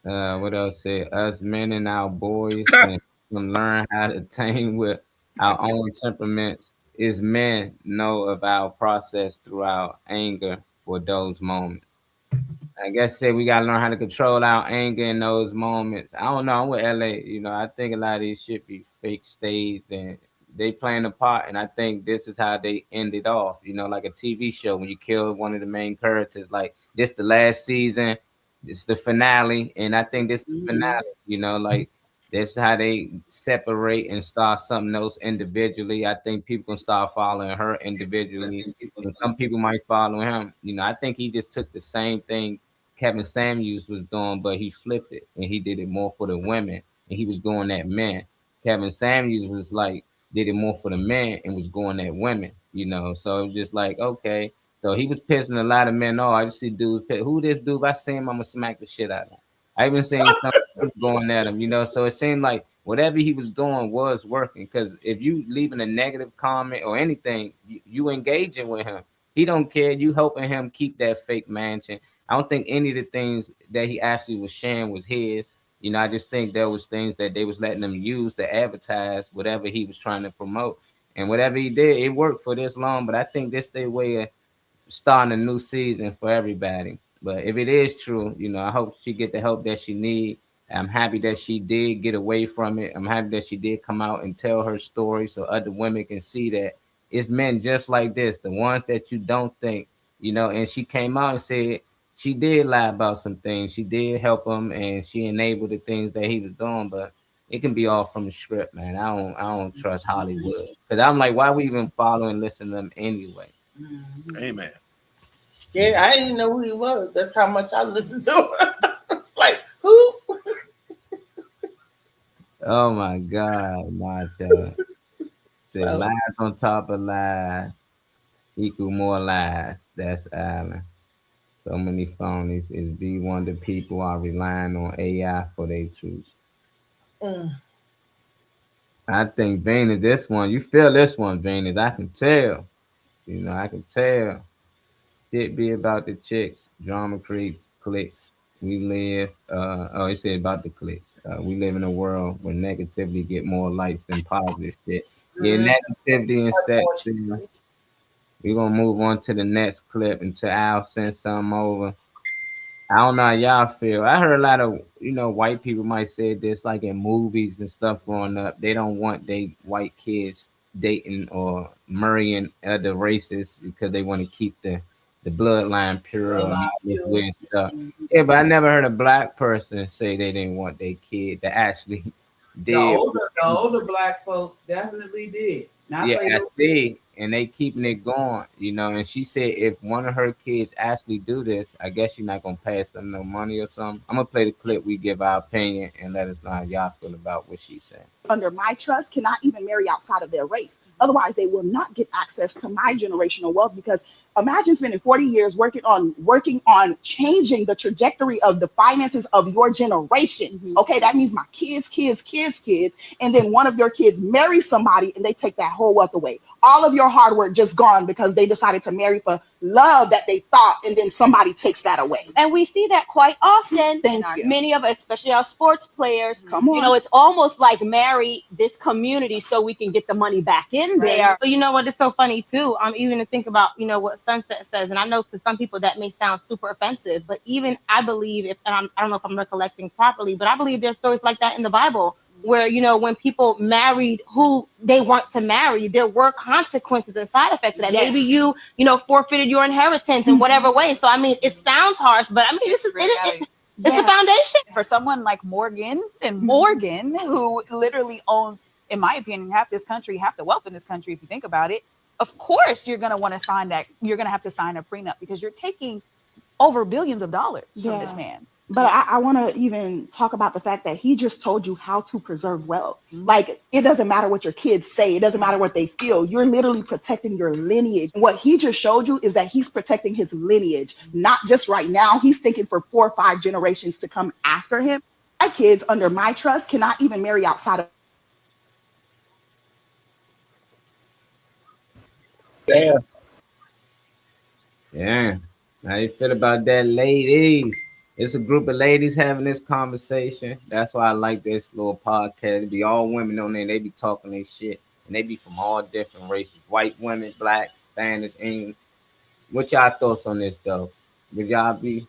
What else say? Us men and our boys and learn how to tame with our own temperaments. Is men know of our process through our anger for those moments. I guess we gotta learn how to control our anger in those moments. I don't know. I'm with LA. You know, I think a lot of these shit be fake staged and they playing a part, and I think this is how they end it off. You know, like a TV show when you kill one of the main characters. Like this, the last season, it's the finale, and I think this is the finale. You know, like that's how they separate and start something else individually. I think people can start following her individually, and some people might follow him. You know, I think he just took the same thing Kevin Samuels was doing, but he flipped it, and he did it more for the women, and he was doing that men. Kevin Samuels was like did it more for the men and was going at women, you know. So it was just like, okay. So he was pissing a lot of men off. I just see dudes who this dude, if I see him, I'm gonna smack the shit out of him. I even seen some going at him, you know. So it seemed like whatever he was doing was working. Because if you leaving a negative comment or anything, you engaging with him. He don't care. You helping him keep that fake mansion. I don't think any of the things that he actually was sharing was his. You know, I just think there was things that they was letting them use to advertise whatever he was trying to promote. And whatever he did, it worked for this long. But I think this their way of starting a new season for everybody. But if it is true, you know, I hope she get the help that she need. I'm happy that she did get away from it. I'm happy that she did come out and tell her story so other women can see that it's men just like this, the ones that you don't think, you know. And she came out and said she did lie about some things. She did help him and she enabled the things that he was doing, but it can be all from the script, man. I don't trust Hollywood. Because I'm like, why we even follow and listen to them anyway? Amen. Yeah, I didn't know who he was. That's how much I listened to him. Like, who? Oh my God, Macho. The lies on top of lies equal more lies. That's Alan. So many phonies. Is the wonder people are relying on AI for their truth. I think Venus, this one, you feel this one, Venus. I can tell. You know, I can tell. It be about the chicks. Drama creep clicks. We live. He said about the clicks. We live in a world where negativity get more likes than positive shit. Yeah, negativity and sex. We're gonna move on to the next clip until Al sends something over. I don't know how y'all feel. I heard a lot of, you know, white people might say this like in movies and stuff growing up. They don't want they white kids dating or marrying other races because they want to keep the bloodline pure and all this weird stuff. Yeah, but I never heard a black person say they didn't want their kid to actually did. The older black folks definitely did. I see. And they keeping it going, you know. And she said if one of her kids actually do this, I guess she's not gonna pass them no money or something. I'm gonna play the clip. We give our opinion and let us know how y'all feel about what she said. Under my trust cannot even marry outside of their race. Otherwise, they will not get access to my generational wealth. Because imagine spending 40 years working on changing the trajectory of the finances of your generation. Okay, that means my kids, and then one of your kids marries somebody and they take that whole wealth away. All of your hard work just gone because they decided to marry for love that they thought, and then somebody takes that away. And we see that quite often. Many of us, especially our sports players, you know, it's almost like marry this community so we can get the money back in there. But you know what? It's so funny too. Even to think about, you know, what Sunset says, and I know to some people that may sound super offensive, but even I believe, I don't know if I'm recollecting properly, but I believe there's stories like that in the Bible. Where, you know, when people married who they want to marry, there were consequences and side effects of that. Maybe you know, forfeited your inheritance in whatever way. So, I mean, it sounds harsh, but I mean, it's the foundation. For someone like Morgan, who literally owns, in my opinion, half this country, half the wealth in this country, if you think about it, of course you're going to want to sign that. You're going to have to sign a prenup because you're taking over billions of dollars from this man. But I want to even talk about the fact that he just told you how to preserve wealth. Like, it doesn't matter what your kids say. It doesn't matter what they feel. You're literally protecting your lineage. What he just showed you is that he's protecting his lineage, not just right now. He's thinking for 4 or 5 generations to come after him. My kids, under my trust, cannot even marry outside of. Damn. Yeah. How you feel about that, ladies? It's a group of ladies having this conversation. That's why I like this little podcast. It be all women on there. They be talking their shit. And they be from all different races. White women, black, Spanish, English. What y'all thoughts on this, though? Would y'all be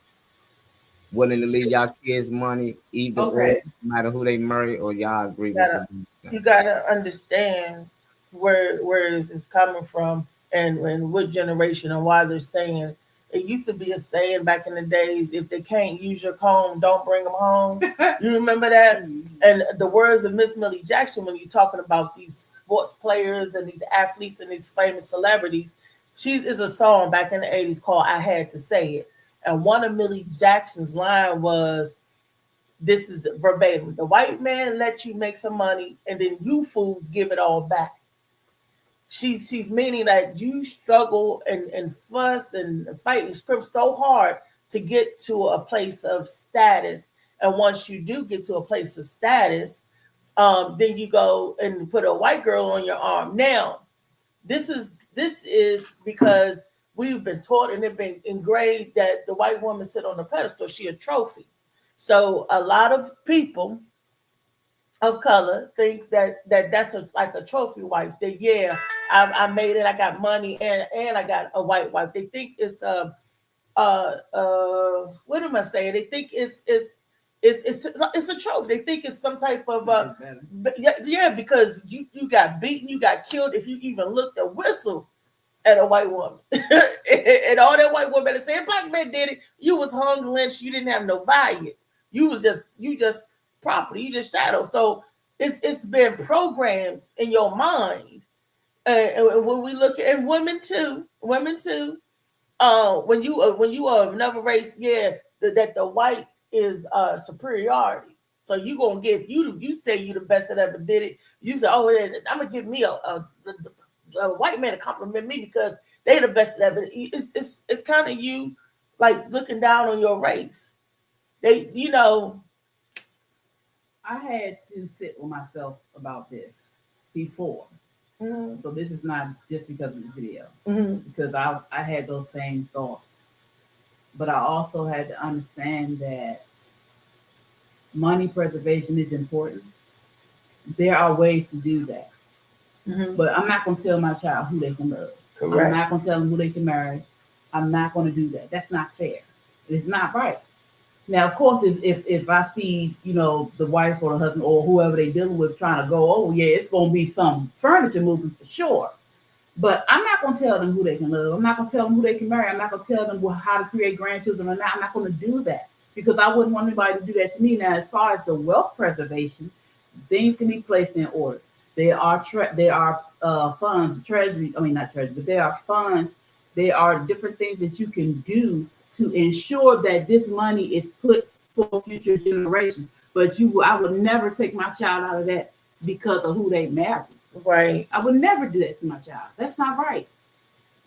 willing to leave y'all kids money either way, no matter who they marry, or y'all agree with them? You got to understand where is this coming from and what generation and why they're saying. It used to be a saying back in the days, if they can't use your comb, don't bring them home. You remember that? And the words of Miss Millie Jackson, when you're talking about these sports players and these athletes and these famous celebrities, is a song back in the 80s called I Had to Say It. And one of Millie Jackson's line was, This is verbatim. The white man let you make some money, and then you fools give it all back. She's meaning that you struggle and fuss and fight and scrimp so hard to get to a place of status. And once you do get to a place of status, then you go and put a white girl on your arm. Now, this is because we've been taught and it's been engraved that the white woman sit on the pedestal. She a trophy. So a lot of people of color thinks that's like a trophy wife. That yeah, I made it. I got money and I got a white wife. They think it's what am I saying? They think it's a trophy. They think it's some type of yeah, because you got beaten, you got killed if you even looked a whistle at a white woman. And all that white woman that said black man did it, you was hung, lynched, you didn't have no value. You just property, you just shadow. So it's been programmed in your mind. And when we look at women too, when you are of another race, yeah, that the white is superiority. So you gonna give you say you the best that ever did it. You say, oh, I'm gonna give me a white man to compliment me because they the best that ever. It's kind of you like looking down on your race. They, I had to sit with myself about this before. Mm-hmm. So this is not just because of the video, because I had those same thoughts. But I also had to understand that money preservation is important. There are ways to do that. Mm-hmm. But I'm not going to tell my child who they can love. Correct. I'm not going to tell them who they can marry. I'm not going to do that. That's not fair. It's not right. Now, of course, if I see, the wife or the husband or whoever they dealing with trying to go, oh, yeah, it's going to be some furniture moving for sure. But I'm not going to tell them who they can love. I'm not going to tell them who they can marry. I'm not going to tell them how to create grandchildren or not. I'm not going to do that because I wouldn't want anybody to do that to me. Now, as far as the wealth preservation, things can be placed in order. There are funds, treasury. I mean, not treasury, but there are funds. There are different things that you can do to ensure that this money is put for future generations. But I would never take my child out of that because of who they marry. Right. I would never do that to my child. That's not right.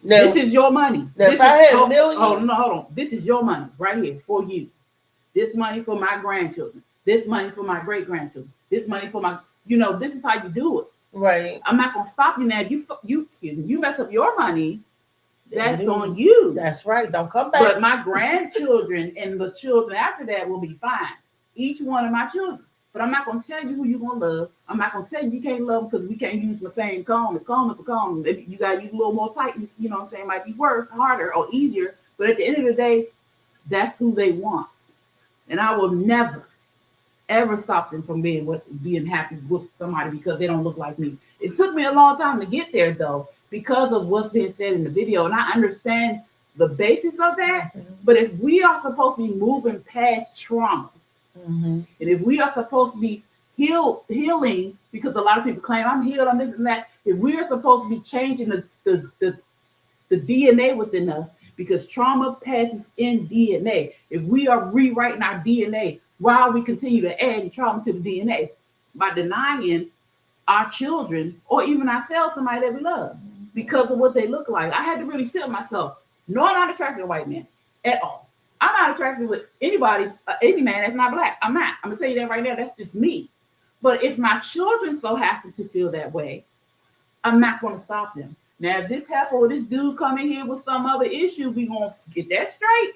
Now, this is your money. If I had millions. Hold on. This is your money right here for you. This money for my grandchildren. This money for my great grandchildren. This money for my, this is how you do it. Right. I'm not gonna stop you now. You mess up your money. That's on you. That's right. Don't come back. But my grandchildren and the children after that will be fine. Each one of my children. But I'm not going to tell you who you're going to love. I'm not going to tell you can't love them because we can't use the same comb. If comb is a comb, you got to use a little more tightness. You know what I'm saying? It might be worse, harder, or easier. But at the end of the day, that's who they want. And I will never, ever stop them from being happy with somebody because they don't look like me. It took me a long time to get there, though, because of what's being said in the video. And I understand the basis of that. Mm-hmm. But if we are supposed to be moving past trauma, and if we are supposed to be healing, because a lot of people claim I'm healed on this and that, if we are supposed to be changing the DNA within us, because trauma passes in DNA. If we are rewriting our DNA, why we continue to add trauma to the DNA? By denying our children or even ourselves somebody that we love because of what they look like. I had to really sit with myself. No, I'm not attracted to white men at all. I'm not attracted with anybody, any man that's not black. I'm not. I'm gonna tell you that right now. That's just me. But if my children so happen to feel that way, I'm not going to stop them. Now, if this heifer or this dude come in here with some other issue, we gonna get that straight,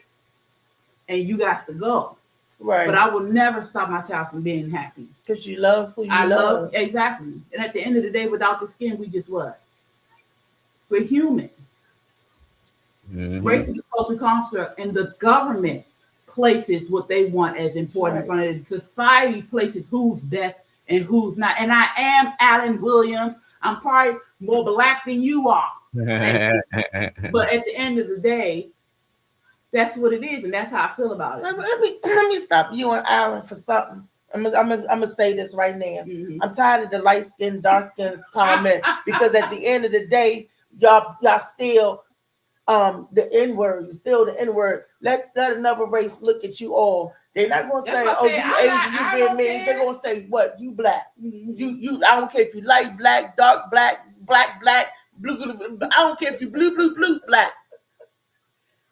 and you got to go. Right. But I will never stop my child from being happy because you love who you love. Exactly. And at the end of the day, without the skin, we just what? We're human. Mm-hmm. Race is a social construct, and the government places what they want as important in front of it. Society places who's best and who's not. And I am Alan Williams. I'm probably more black than you are. But at the end of the day, that's what it is, and that's how I feel about it. Let me stop you and Alan for something. I'm gonna say this right now. Mm-hmm. I'm tired of the light skin, dark skin comment because at the end of the day, y'all still the N-word. You still the N-word. Let another race look at you all. They're not gonna say, "Oh, you Asian, you Vietnamese." They're gonna say, "What? You black? You. I don't care if you light black, dark black, black, blue. I don't care if you blue, black."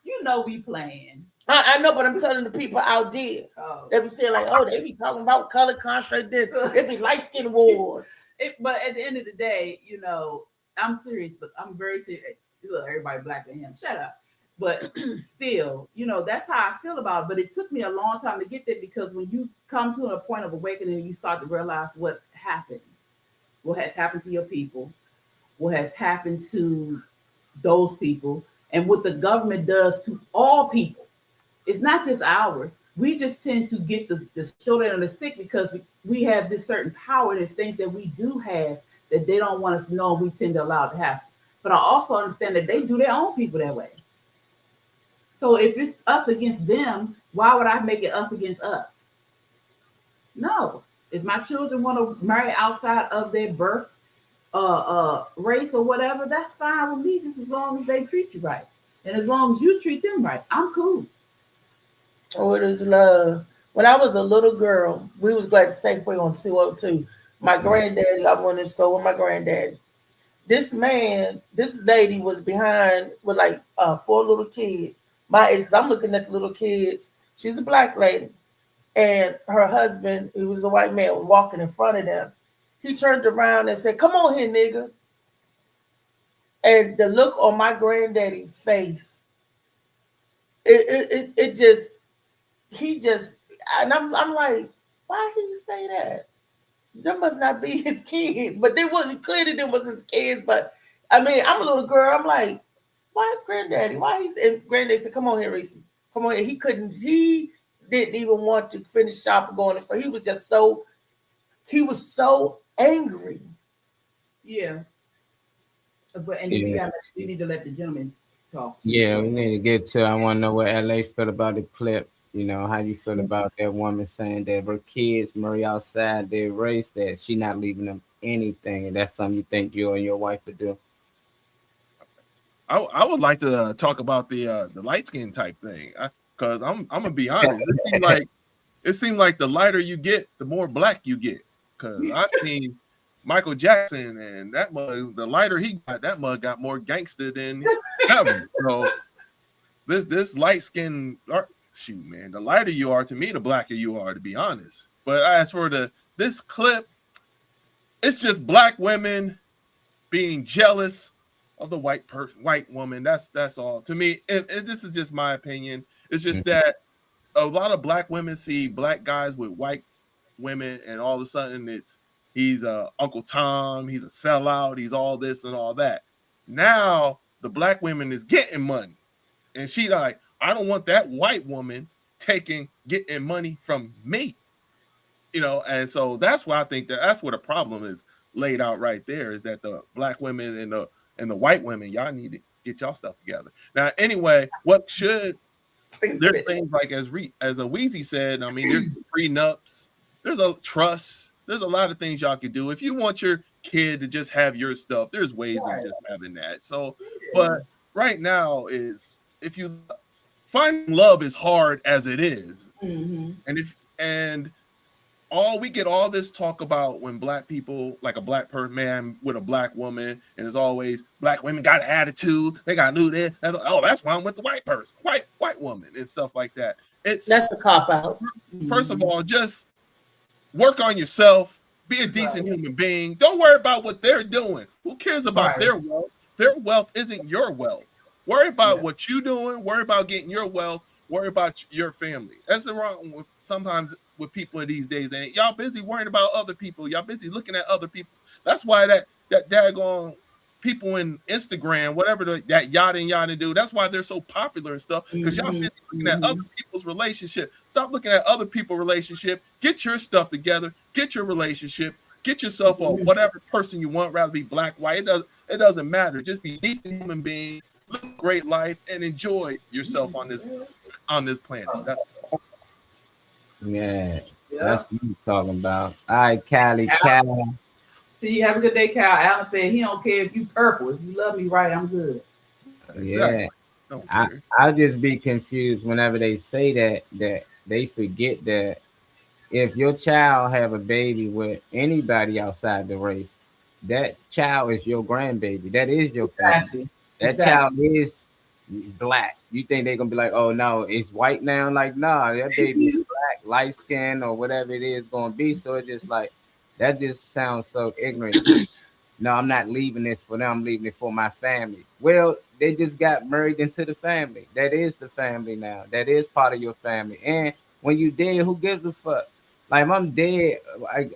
You know we playing. I know, but I'm telling the people out there. They be saying like, "Oh, they be talking about color construct. They be light skin wars." But at the end of the day, you know, I'm serious, but I'm very serious. Look, everybody black than him. Shut up. But still, you know, that's how I feel about it. But it took me a long time to get there, because when you come to a point of awakening, you start to realize what happens, what has happened to your people, what has happened to those people, and what the government does to all people. It's not just ours. We just tend to get the shoulder on the stick because we have this certain power. There's things that we do have that they don't want us to know, and we tend to allow it to happen. But I also understand that they do their own people that way. So if it's us against them, why would I make it us against us? No. If my children want to marry outside of their birth race or whatever, that's fine with me, just as long as they treat you right. And as long as you treat them right, I'm cool. Oh, it is love. When I was a little girl, we was glad to Safeway on 202. My granddaddy, I went in the store with my granddaddy. This lady was behind with like 4 little kids. My age, because I'm looking at the little kids. She's a black lady. And her husband, who was a white man, was walking in front of them. He turned around and said, "Come on here, nigga." And the look on my granddaddy's face, it just, and I'm like, why did you say that? There must not be his kids. But they wasn't clear that it was his kids. But I mean, I'm a little girl. I'm like, why granddaddy? Why he's, and granddaddy said, "Come on here, Reese. Come on here." He didn't even want to finish shopping, going to the store. He was so angry. Yeah. But we need to let the gentleman talk. Yeah, we need to get to. I want to know what LA feel about the clip. You know, how you feel about that woman saying that her kids marry outside their race, that she not leaving them anything, and that's something you think you and your wife would do? I would like to talk about the light skin type thing, because I'm gonna be honest. It seemed like the lighter you get, the more black you get. Because I've seen Michael Jackson, and that mug, the lighter he got, that mug got more gangster than ever. So this light skin, shoot, man, the lighter you are, to me, the blacker you are, to be honest. But as for this clip, it's just black women being jealous of the white woman. That's all. To me, this is just my opinion. It's just that a lot of black women see black guys with white women, and all of a sudden he's Uncle Tom, he's a sellout, he's all this and all that. Now the black woman is getting money, and she like, I don't want that white woman getting money from me, you know. And so that's why I think that's where the problem is laid out right there, is that the black women and the white women, y'all need to get y'all stuff together. Now, anyway, there's things like as a Weezy said, I mean, there's prenups, there's a trust, there's a lot of things y'all can do. If you want your kid to just have your stuff, there's ways of just having that. So, but right now is, if you find love is hard as it is. And we get all this talk about when black people, like a black man with a black woman, and it's always black women got an attitude, they got to do this. Oh, that's why I'm with the white person, white woman, and stuff like that. That's a cop out. First of all, just work on yourself, be a decent human being. Don't worry about what they're doing. Who cares about their wealth? Their wealth isn't your wealth. Worry about what you're doing. Worry about getting your wealth. Worry about your family. That's the wrong sometimes with people in these days. And y'all busy worrying about other people. Y'all busy looking at other people. That's why that daggone people in Instagram, whatever that yada do, that's why they're so popular and stuff, because y'all busy looking at other people's relationship. Stop looking at other people's relationship. Get your stuff together. Get your relationship. Get yourself a whatever person you want, rather be black, white. It doesn't matter. Just be decent human beings, live a great life, and enjoy yourself on this planet. That's that's what you're talking about. All right, Callie. See, have a good day, Cal. Alan said he don't care if you purple. If you love me right, I'm good. Yeah. Don't I care. I'll just be confused whenever they say that they forget that if your child have a baby with anybody outside the race, that child is your grandbaby. That is your family. Exactly. That child is black. You think they're gonna be like, oh no, it's white now? Like, nah, that baby is black, light skin, or whatever it is gonna be. So it's just like that just sounds so ignorant to me. No, I'm not leaving this for them, I'm leaving it for my family. Well, they just got married into the family. That is the family now. That is part of your family. And when you dead, who gives a fuck? Like if I'm dead,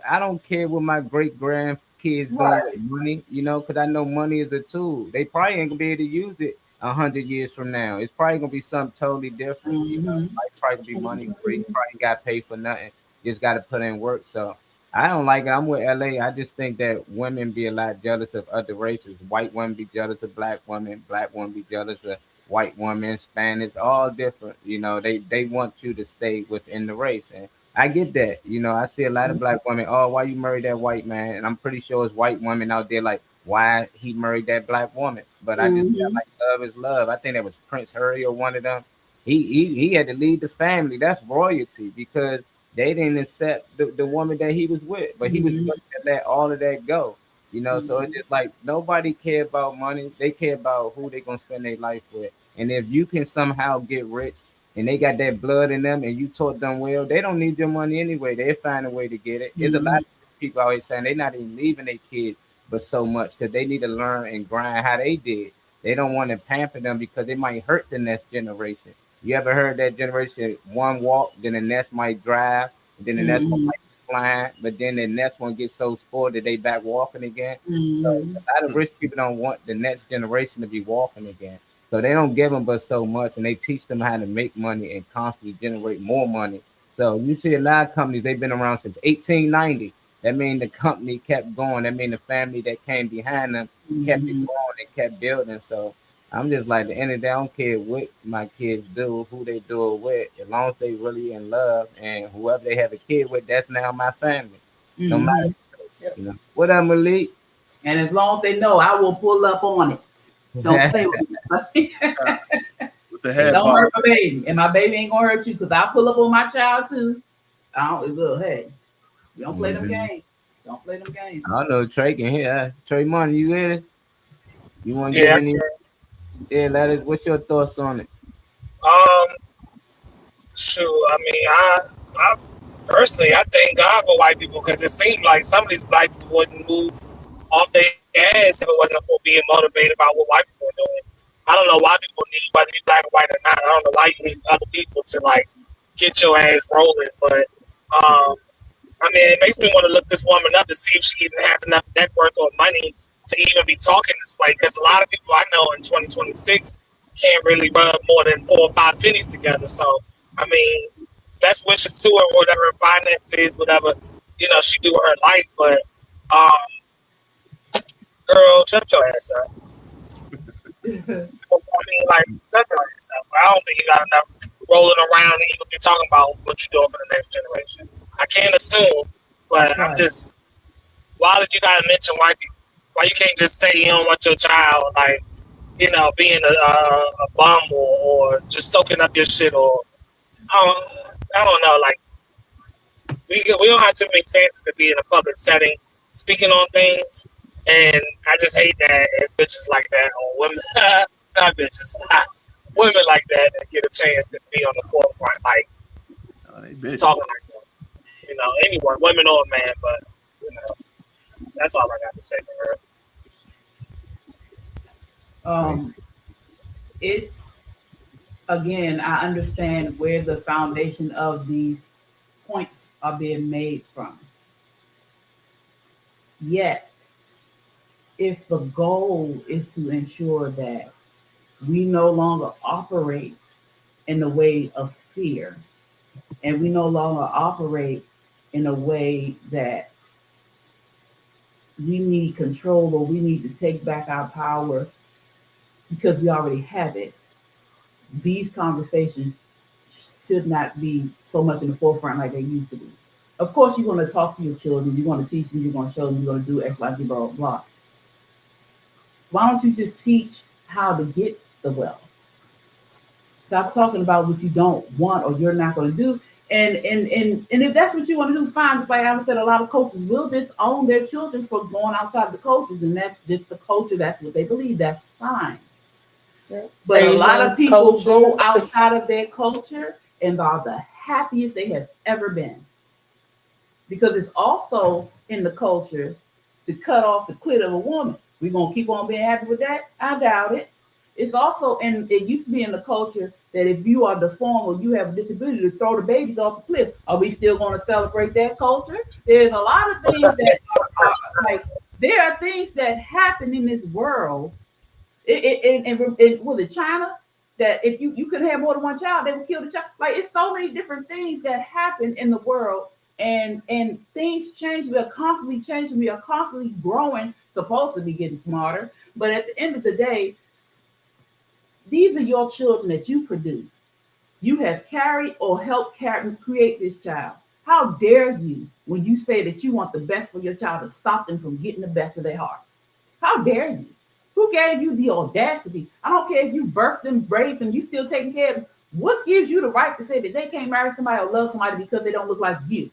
I don't care what my great grandkids doing with money, because I know money is a tool. They probably ain't gonna be able to use it 100 years from now. It's probably gonna be something totally different. It might probably be money free. Probably got paid for nothing. Just got to put in work. So I don't like it. I'm with LA. I just think that women be a lot jealous of other races. White women be jealous of black women. Black women be jealous of white women. Spanish, all different. They want you to stay within the race, and I get that. I see a lot of black women. Oh, why you married that white man? And I'm pretty sure it's white women out there like why he married that black woman. But I just feel like love is love. I think that was Prince Harry or one of them. He had to lead the family. That's royalty because they didn't accept the woman that he was with, but he was willing to let all of that go. So it's just like nobody care about money. They care about who they gonna spend their life with. And if you can somehow get rich and they got that blood in them and you taught them well, they don't need your money anyway. They'll find a way to get it. There's a lot of people always saying they're not even leaving their kids but so much because they need to learn and grind how they did. They don't want to pamper them because they might hurt the next generation. You ever heard that generation one walk, then the next might drive, then the next one might be flying, but then the next one gets so spoiled that they back walking again. So a lot of rich people don't want the next generation to be walking again. So they don't give them but so much, and they teach them how to make money and constantly generate more money. So you see a lot of companies, they've been around since 1890. That means the company kept going. That means the family that came behind them kept it going and kept building. So I'm just like, at the end of the day, I don't care what my kids do, who they do it with, as long as they really in love and whoever they have a kid with, that's now my family. No matter, What up, Malik? And as long as they know, I will pull up on it. Don't play with me. With the head Don't hurt my baby, and my baby ain't gonna hurt you because I pull up on my child too. Hey, you don't play them games. Don't play them games. I don't know, Trey can hear. Trey Money, you in it? You want to get any? Yeah, let us. What's your thoughts on it? Shoot, I mean, I personally, I thank God for white people because it seemed like some of these black people wouldn't move off their ass if it wasn't for being motivated by what white people are doing. I don't know why people need, whether you're black or white or not, I don't know why you need other people to like get your ass rolling. But I mean, it makes me want to look this woman up to see if she even has enough net worth or money to even be talking this way. Because a lot of people I know in 2026 can't really rub more than 4 or 5 pennies together. So, I mean, best wishes to her, whatever her finances, whatever, she do with her life. But, girl, shut your ass up. I mean, like, shut your ass up. I don't think you got enough rolling around and even be talking about what you're doing for the next generation. I can't assume, but I'm just, why did you gotta mention white people? Why you can't just say you don't want your child, like, being a bum or just soaking up your shit or, I don't know, like, we don't have too many chances to be in a public setting speaking on things, and I just hate that it's bitches like that or women, not bitches, women like that get a chance to be on the forefront, like, talking like that. Anyone, women or man, but that's all I got to say for her. It's again, I understand where the foundation of these points are being made from. Yet, if the goal is to ensure that we no longer operate in the way of fear, and we no longer operate in a way that we need control or we need to take back our power because we already have it, these conversations should not be so much in the forefront like they used to be. Of course, you're going to talk to your children, you're going to teach them, you're going to show them, you're going to do X, Y, Z, blah, blah, blah. Why don't you just teach how to get the wealth? Stop talking about what you don't want or you're not going to do. And if that's what you want to do, fine. Just like I said, a lot of coaches will disown their children for going outside the coaches, and that's just the culture. That's what they believe. That's fine. Yeah. But a lot of people culture. go outside of their culture and are the happiest they have ever been. Because it's also in the culture to cut off the clit of a woman. We're going to keep on being happy with that? I doubt it. It's also, and it used to be in the culture that if you are deformed or you have a disability, to throw the babies off the cliff. Are we still going to celebrate that culture? There's a lot of things that are like, there are things that happen in this world. Was it China? That if you could have more than one child, they would kill the child. Like, it's so many different things that happen in the world, and things change. We are constantly changing. We are constantly growing, supposed to be getting smarter. But at the end of the day, these are your children that you produced. You have carried or helped create this child. How dare you, when you say that you want the best for your child, to stop them from getting the best of their heart? How dare you? Who gave you the audacity? I don't care if you birthed them, raised them, you still taking care of them. What gives you the right to say that they can't marry somebody or love somebody because they don't look like you?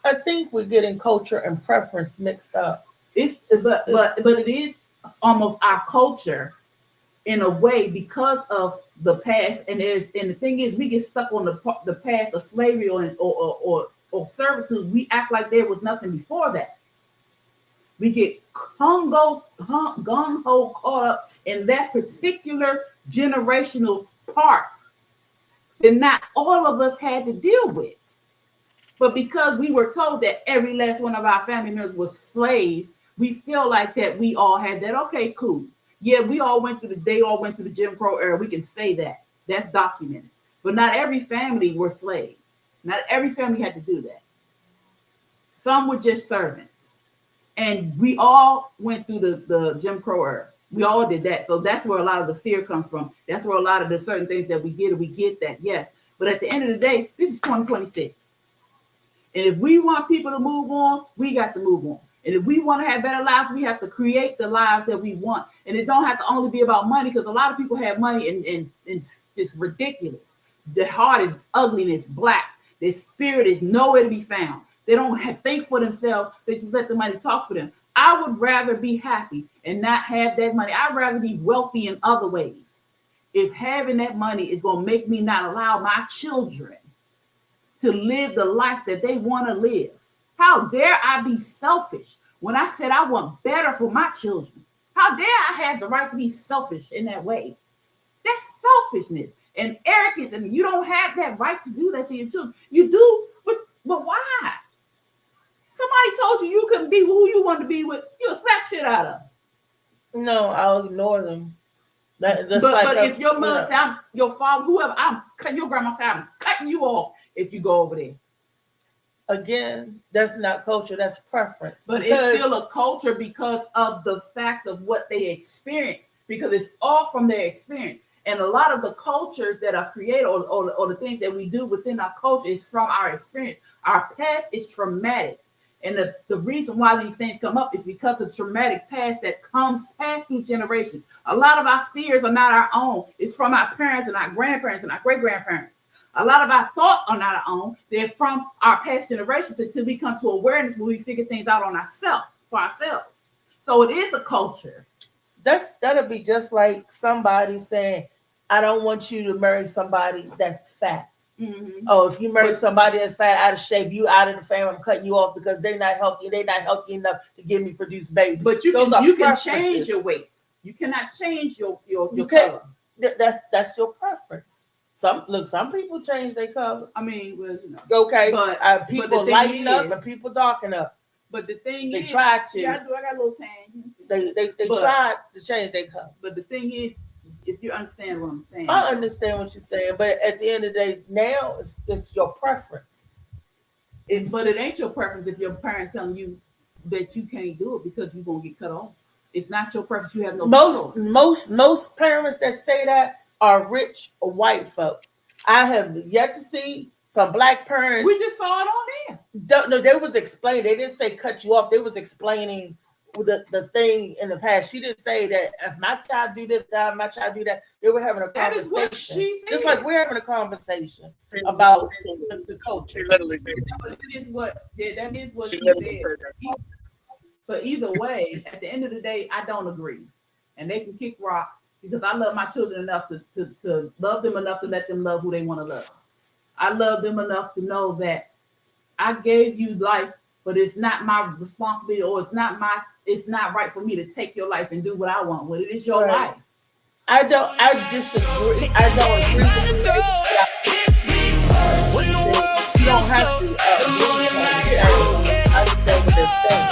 I think we're getting culture and preference mixed up. But it is almost our culture in a way because of the past. And the thing is, we get stuck on the past of slavery or servitude. We act like there was nothing before that. We get gung-ho caught up in that particular generational part that not all of us had to deal with. But because we were told that every last one of our family members was slaves, we feel like that we all had that. Okay, cool. Yeah, they all went through the Jim Crow era. We can say that. That's documented. But not every family were slaves. Not every family had to do that. Some were just servants. And we all went through the Jim Crow era. We all did that. So that's where a lot of the fear comes from. That's where a lot of the certain things that we get that, yes. But at the end of the day, this is 2026. And if we want people to move on, we got to move on. And if we want to have better lives, we have to create the lives that we want. And it don't have to only be about money, because a lot of people have money and it's ridiculous. Their heart is ugly and it's black. Their spirit is nowhere to be found. They don't think for themselves. They just let the money talk for them. I would rather be happy and not have that money. I'd rather be wealthy in other ways. If having that money is going to make me not allow my children to live the life that they want to live. How dare I be selfish when I said I want better for my children? How dare I have the right to be selfish in that way? That's selfishness and arrogance, and you don't have that right to do that to your children. You do, but why? Somebody told you you couldn't be who you want to be with. You'll slap shit out of them. No, I'll ignore them. But if your mother say, your father, whoever, I'm cutting your grandma say, I'm cutting you off if you go over there. Again, that's not culture, that's preference. But it's still a culture because of the fact of what they experience, because it's all from their experience. And a lot of the cultures that are created or the things that we do within our culture is from our experience. Our past is traumatic. And the reason why these things come up is because of traumatic past that comes past through generations. A lot of our fears are not our own. It's from our parents and our grandparents and our great-grandparents. A lot of our thoughts are not our own. They're from our past generations until we come to awareness where we figure things out on ourselves, for ourselves. So it is a culture. That'll be just like somebody saying, I don't want you to marry somebody that's fat. Mm-hmm. Oh, if you marry somebody that's fat, out of shape, you out of the family, I'm cutting you off because they're not healthy. They're not healthy enough to give me produce babies. But you can change your weight. You cannot change your color. That's your preference. Some people change their color. I mean, well, okay, but people lighten up and people darken up. But the thing they is, try to. Yeah, I got a little tan. They tried to change their color. But the thing is, if you understand what I'm saying, I understand what you're saying. But at the end of the day, now it's your preference. But it ain't your preference if your parents telling you that you can't do it because you're gonna get cut off. It's not your preference. You have no most parents that say that are rich or white folk. I have yet to see some black parents. We just saw it on there. No, they was explaining. They didn't say cut you off. They was explaining the thing in the past. She didn't say that if my child do this, God, my child do that. They were having a That is what conversation, she said. just like we're having a conversation about the culture. She literally said That is what She she literally said. said that. But either way, at the end of the day, I don't agree. And they can kick rocks because I love my children enough to love them enough to let them love who they want to love. I love them enough to know that I gave you life, but it's not my responsibility, or it's not right for me to take your life and do what I want with it. It's your Right. life. I disagree. I don't agree with you. You don't have to. I understand what they're saying.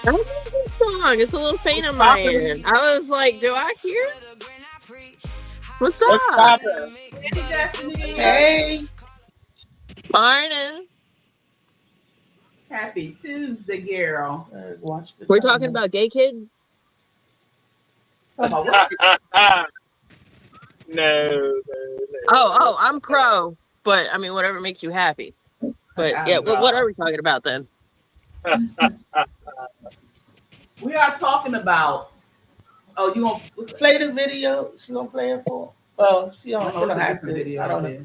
I like this song. It's a little faint on my end. I was like, do I hear it? What's up? Hey. Morning. Happy Tuesday, girl. Watch the We're talking about gay kids? No. Oh, I'm pro, but I mean, whatever makes you happy. But yeah, what are we talking about then? We are talking about. Oh, you want to play the video? She gonna play it for? Oh, she don't. Oh, You don't it's a have different to. video, I don't know. yeah.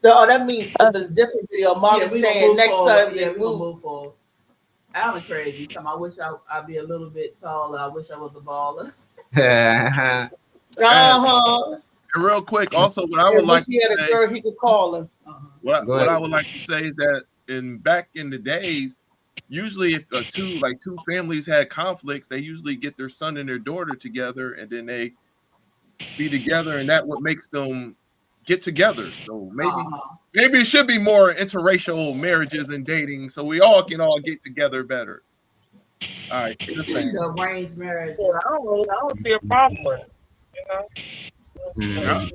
Oh, that means if it's a different video. Margaret's we gonna saying move next forward. time. Yeah, we gonna move forward. Alan crazy. Come, I wish I'd be a little bit taller. I wish I was a baller. And real quick, also, what I would If like she had to a say, girl, he could call her. what I would like to say is that back in the days, usually if two families had conflicts, they usually get their son and their daughter together, and then they be together, and that what makes them get together. So maybe it should be more interracial marriages and dating, so we all can get together better. All right, just saying. Arranged marriage. I don't see a problem with it. You know.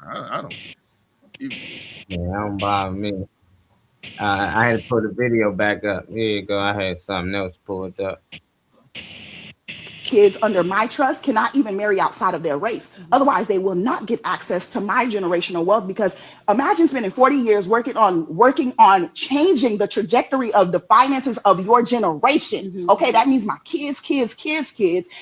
I don't. Yeah, that don't bother me. I had to put the video back up. Here you go. I had something else pulled up. Kids under my trust cannot even marry outside of their race. Otherwise, they will not get access to my generational wealth, because imagine spending 40 years working on changing the trajectory of the finances of your generation. Okay, that means my kids,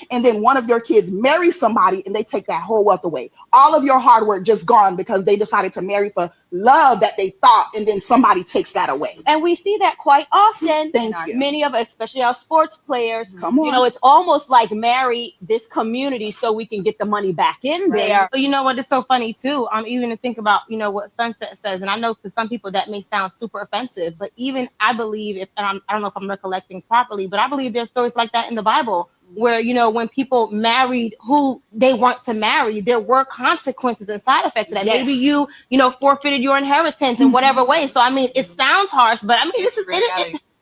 and then one of your kids marries somebody and they take that whole wealth away. All of your hard work just gone because they decided to marry for love that they thought, and then somebody takes that away. And we see that quite often. Thank you. Many of us, especially our sports players, Come on. you know, it's almost like marry this community so we can get the money back in there. But you know what? It's so funny too. Even to think about, what Sunset says, and I know to some people that may sound super offensive, but even I believe, I don't know if I'm recollecting properly, but I believe there's stories like that in the Bible where, when people married who they want to marry, there were consequences and side effects to that. Yes. Maybe you forfeited your inheritance in whatever way. So, it sounds harsh, but it's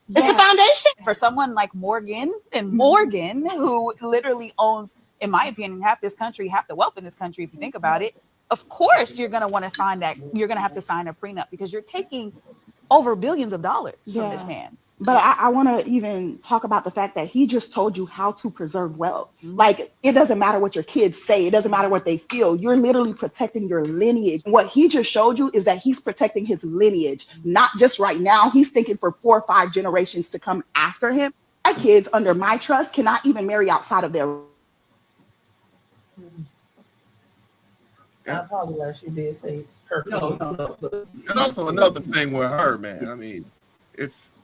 the foundation. For someone like Morgan, who literally owns, in my opinion, half this country, half the wealth in this country, if you think about it, of course you're going to want to sign that. You're going to have to sign a prenup because you're taking over billions of dollars from this man. But I want to even talk about the fact that he just told you how to preserve wealth. Like, it doesn't matter what your kids say. It doesn't matter what they feel. You're literally protecting your lineage. What he just showed you is that he's protecting his lineage, not just right now. He's thinking for 4 or 5 generations to come after him. My kids under my trust cannot even marry outside of their. I apologize. She did say her. And also another thing with her, man.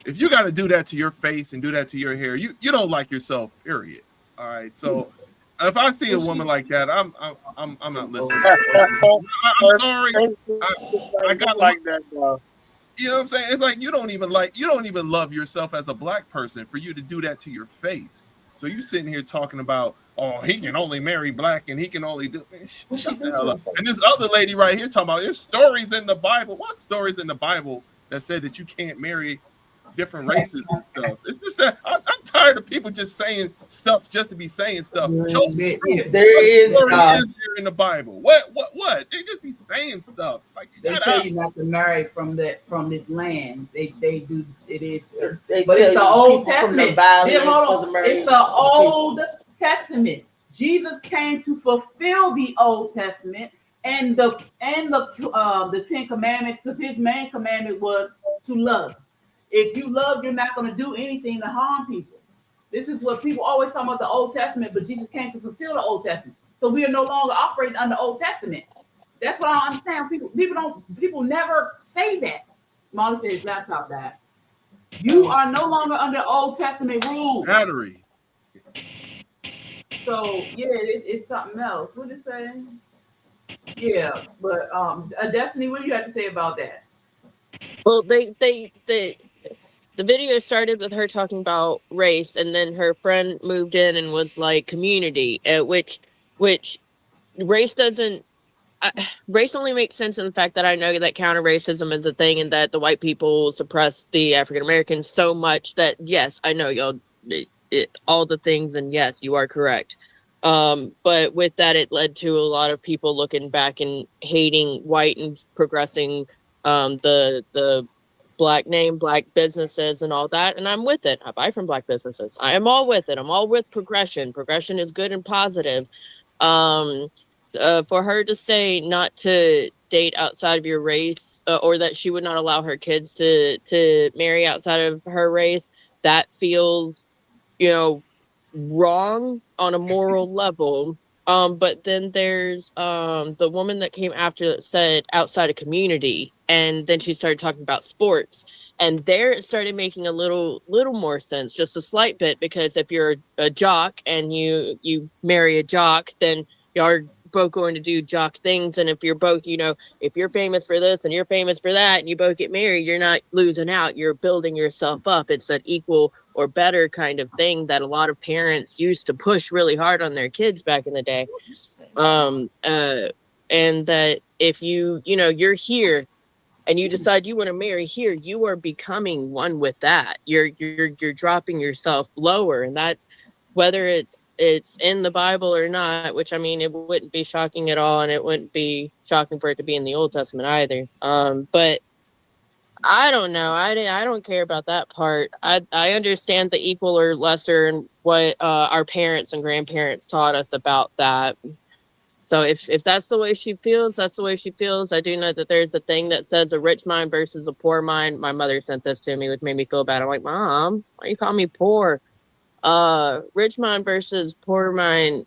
If you got to do that to your face and do that to your hair, you don't like yourself, period. All right. So if I see a woman like that, I'm not listening. I'm sorry. I got like that, bro. You know what I'm saying? It's like you don't even love yourself as a black person for you to do that to your face. So you sitting here talking about, oh, he can only marry black and he can only do. Man, shut the hell up. And this other lady right here talking about there's stories in the Bible. What stories in the Bible that said that you can't marry different races and stuff? It's just that I'm tired of people just saying stuff just to be saying stuff. There is there in the Bible. What? They just be saying stuff. Like, They shut tell up. you not to marry from this land. They do. It is, They but tell it's the you Old people from the Testament. Bible Then, ain't hold supposed to on. marry It's the Old Testament. Jesus came to fulfill the Old Testament and the 10 Commandments, because his main commandment was to love. If you love, you're not going to do anything to harm people. This is what people always talk about the Old Testament, but Jesus came to fulfill the Old Testament. So we are no longer operating under the Old Testament. That's what I don't understand. People never say that. Molly said his laptop died. You are no longer under Old Testament rules. Battery. So yeah, it's something else. What did it say? Yeah, but Destiny, what do you have to say about that? Well, the video started with her talking about race, and then her friend moved in and was like community, which race doesn't. Race only makes sense in the fact that I know that counter racism is a thing, and that the white people suppress the African Americans so much that yes, I know y'all all the things, and yes, you are correct. But with that, it led to a lot of people looking back and hating white and progressing the black name, black businesses, and all that. And I'm with it. I buy from black businesses. I am all with it. I'm all with progression. Progression is good and positive. For her to say not to date outside of your race, or that she would not allow her kids to marry outside of her race, that feels, wrong on a moral level. But then there's the woman that came after that said outside of community, and then she started talking about sports, and there it started making a little more sense, just a slight bit, because if you're a jock and you marry a jock, then you are both going to do jock things. And if you're both, if you're famous for this and you're famous for that, and you both get married, you're not losing out, you're building yourself up. It's an equal or better kind of thing that a lot of parents used to push really hard on their kids back in the day. And that if you're here and you decide you want to marry here, you are becoming one with that. You're dropping yourself lower, and that's whether it's in the Bible or not, which, I mean, it wouldn't be shocking at all, and it wouldn't be shocking for it to be in the Old Testament either. But I don't know. I don't care about that part. I understand the equal or lesser and what our parents and grandparents taught us about that. So if that's the way she feels, that's the way she feels. I do know that there's a thing that says a rich mind versus a poor mind. My mother sent this to me, which made me feel bad. I'm like, Mom, why you call me poor? Rich mind versus poor mind.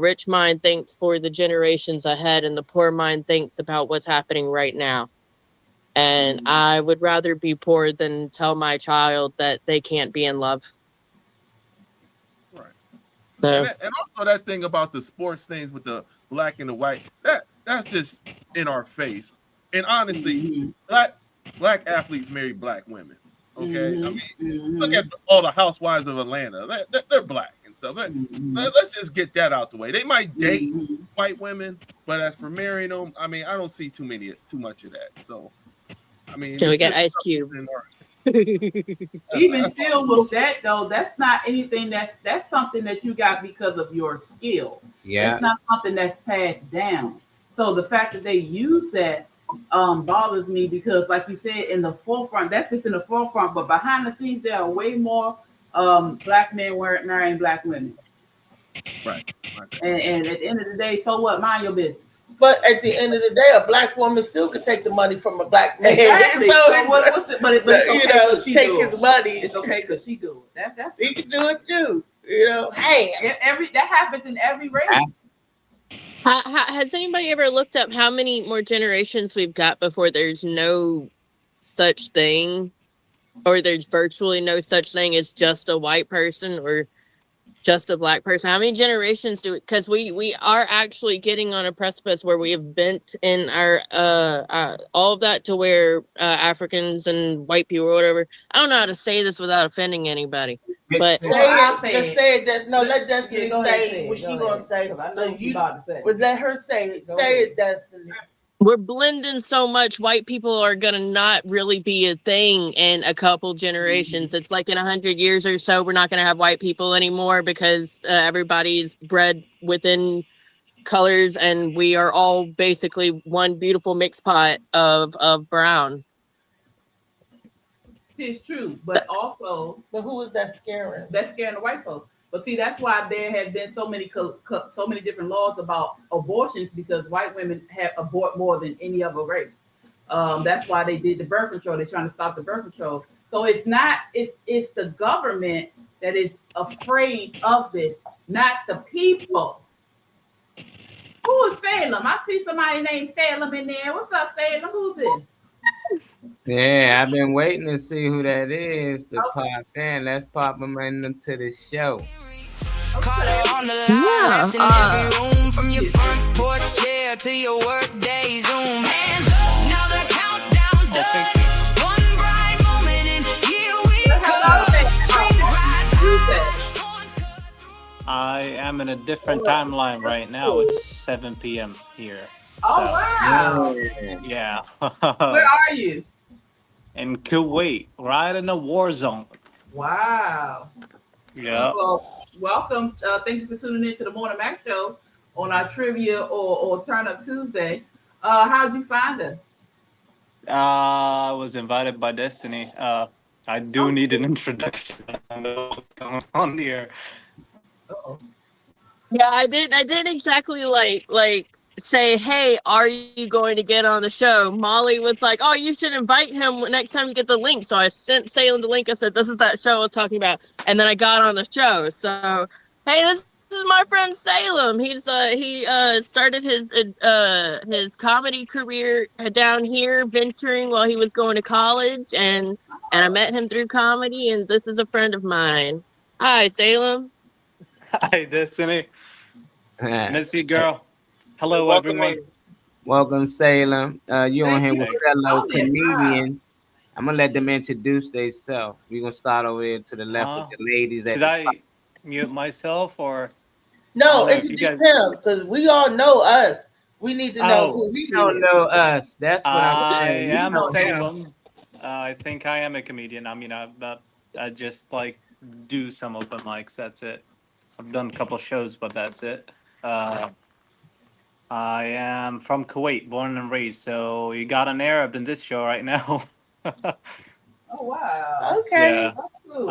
Rich mind thinks for the generations ahead, and the poor mind thinks about what's happening right now. And I would rather be poor than tell my child that they can't be in love. Right. So, And also that thing about the sports things with the black and the white, that's just in our face. And honestly, black athletes marry black women. Okay, I mean, look at all the housewives of Atlanta. They're black and stuff. Let's just get that out the way. They might date white women, but as for marrying them, I mean, I don't see too much of that. So, I mean, can we get Ice Cube? Even still with that though, that's not anything that's something that you got because of your skill. Yeah, it's not something that's passed down. So the fact that they use that bothers me, because like you said, in the forefront, that's just in the forefront, but behind the scenes there are way more black men marrying black women. Right. And at the end of the day, so what? Mind your business. But at the end of the day, a black woman still could take the money from a black man. Exactly. So but it's okay, she take do his it. money. It's okay because she do it. That's he can do it too. Hey, that happens in every race. Has anybody ever looked up how many more generations we've got before there's no such thing, or there's virtually no such thing as just a white person or just a black person? How many generations do it? Because we are actually getting on a precipice where we have bent in our all of that to where Africans and white people or whatever. I don't know how to say this without offending anybody, but just say it. No, let Destiny say what she's gonna say. So you would let her say it. Say it, Destiny. We're blending so much. White people are gonna not really be a thing in a couple generations. It's like in 100 years or so, we're not gonna have white people anymore because everybody's bred within colors, and we are all basically one beautiful mixed pot of brown. It's true, but also, who is that scaring? That's scaring the white folks. But see, that's why there have been so many different laws about abortions, because white women have abort more than any other race. That's why they did the birth control. They're trying to stop the birth control. So it's the government that is afraid of this, not the people. Who is Salem? I see somebody named Salem in there. What's up, Salem? Who's this? Yeah, I've been waiting to see who that is to pop in. Let's pop them into the show. Caught her on the line, laughs in every room, from your front porch chair to your work day Zoom. Hands up, now the countdown's done. One bright moment and here we go. Strings rise high. I am in a different timeline right now. It's 7 p.m. here. Oh, wow. Yeah. Where are you? In Kuwait, right in the war zone. Wow. Yeah. Well, welcome. Thank you for tuning in to the Morning Mac Show on our trivia or Turn Up Tuesday. How'd you find us? I was invited by Destiny. I do need an introduction. I know what's going on here. Uh-oh. Yeah, I didn't exactly like say, hey, are you going to get on the show? Molly was like, oh, you should invite him next time you get the link. So I sent Salem the link. I said, this is that show I was talking about. And then I got on the show. So, hey, this is my friend Salem. He started his comedy career down here, venturing while he was going to college. And I met him through comedy. And this is a friend of mine. Hi, Salem. Hi, Destiny. Miss you, girl. Hello, everyone. Welcome, Salem. You on here with you. fellow comedians. I'm gonna let them introduce themselves. We're gonna start over here to the left with the ladies. Should I mute myself or? No, if introduce him because we all know us. We need to know who he don't is. know us. That's what I saying. am You know Salem. I think I am a comedian. I mean, I just like do some open mics. That's it. I've done a couple shows, but that's it. I am from Kuwait, born and raised. So you got an Arab in this show right now. Oh, wow. Okay. Yeah. That's cool.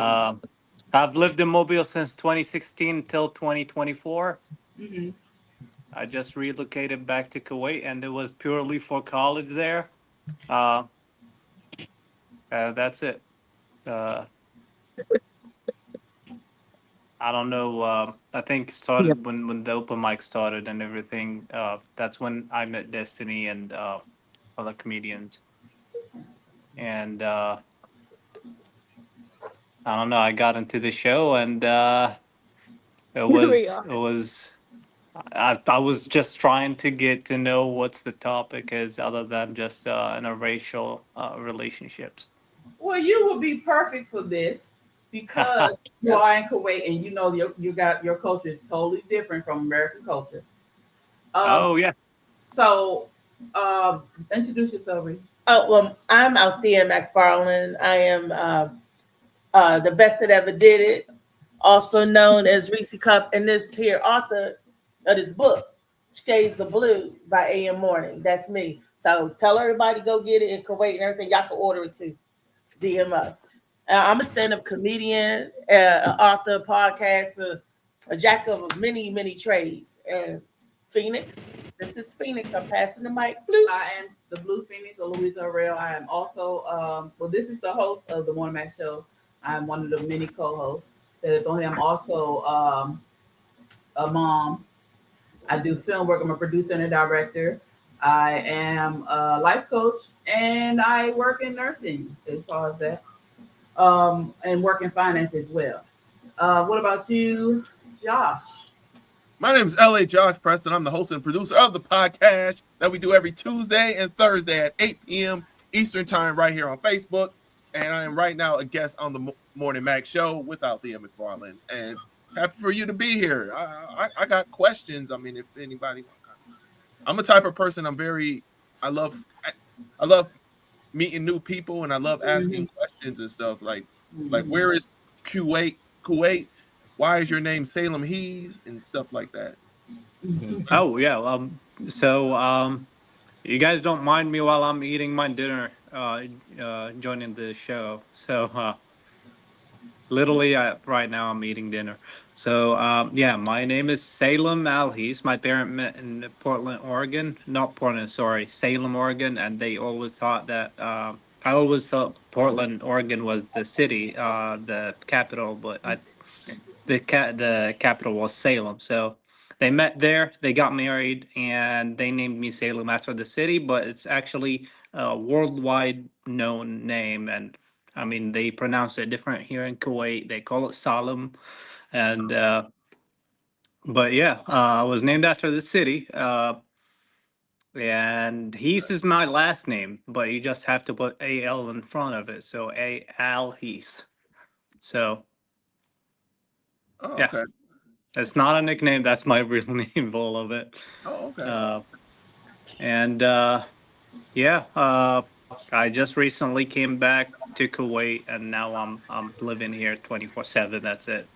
I've lived in Mobile since 2016 till 2024. Mm-hmm. I just relocated back to Kuwait, and it was purely for college there. That's it. I don't know. I think it started when the open mic started and everything. That's when I met Destiny and other comedians. And I don't know. I got into the show, and I was just trying to get to know what's the topic is, other than just interracial relationships. Well, you would be perfect for this because you are in Kuwait and you know your culture is totally different from American culture. Oh yeah. So introduce yourself, Reese. Oh, well, I'm Althea McFarland. I am the best that ever did it, also known as Reese Cup, and this here author of this book, Shades of Blue by A.M. Morning. That's me. So tell everybody go get it in Kuwait and everything. Y'all can order it too. DM us. I'm a stand-up comedian, author, podcaster, a jack of many, many trades. And Phoenix, this is Phoenix. I'm passing the mic. Blue. I am the Blue Phoenix, or Louisa Arrell. I am also, this is the host of the Morning Mac Show. I'm one of the many co-hosts that is on here. I'm also a mom. I do film work. I'm a producer and a director. I am a life coach, and I work in nursing as far as that, and work in finance as well. What about you, Josh? My name is L.A. Josh Preston. I'm the host and producer of the podcast that we do every Tuesday and Thursday at 8 p.m. Eastern Time right here on Facebook. And I am right now a guest on the Morning Mac Show with Althea McFarland. And happy for you to be here. I got questions. I mean, if anybody... I'm a type of person. I love meeting new people, and I love asking questions and stuff. Like where is Kuwait? Why is your name Salem Hees and stuff like that? Oh yeah. So you guys don't mind me while I'm eating my dinner, joining the show. So literally, right now I'm eating dinner. Yeah, my name is Salem Alhis. My parents met in Portland, Oregon. Not Portland, sorry, Salem, Oregon. And they always thought that, I always thought Portland, Oregon was the city, the capital, but the capital was Salem. So they met there, they got married, and they named me Salem after the city, but it's actually a worldwide known name. And I mean, they pronounce it different here in Kuwait. They call it Salem. And but yeah, I was named after the city. And Heath is my last name, but you just have to put AL in front of it. So Al Heath. So Oh, yeah, okay. it's not a nickname. That's my real name, all of it. Oh, okay. And yeah, I just recently came back to Kuwait, and now I'm living here 24/7. That's it.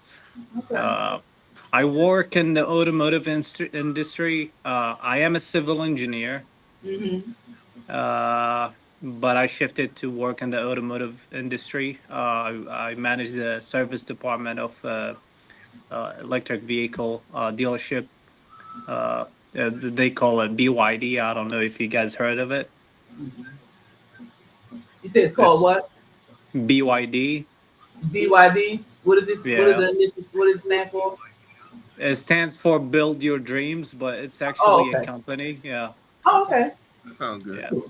I work in the automotive industry. I am a civil engineer, but I shifted to work in the automotive industry. I manage the service department of electric vehicle dealership. They call it BYD. I don't know if you guys heard of it. You said it's called what? BYD. BYD. What is this? Yeah. What are the initials? What does it stand for? It stands for Build Your Dreams, but it's actually okay. a company. Yeah. Oh, okay. That sounds good. Yeah.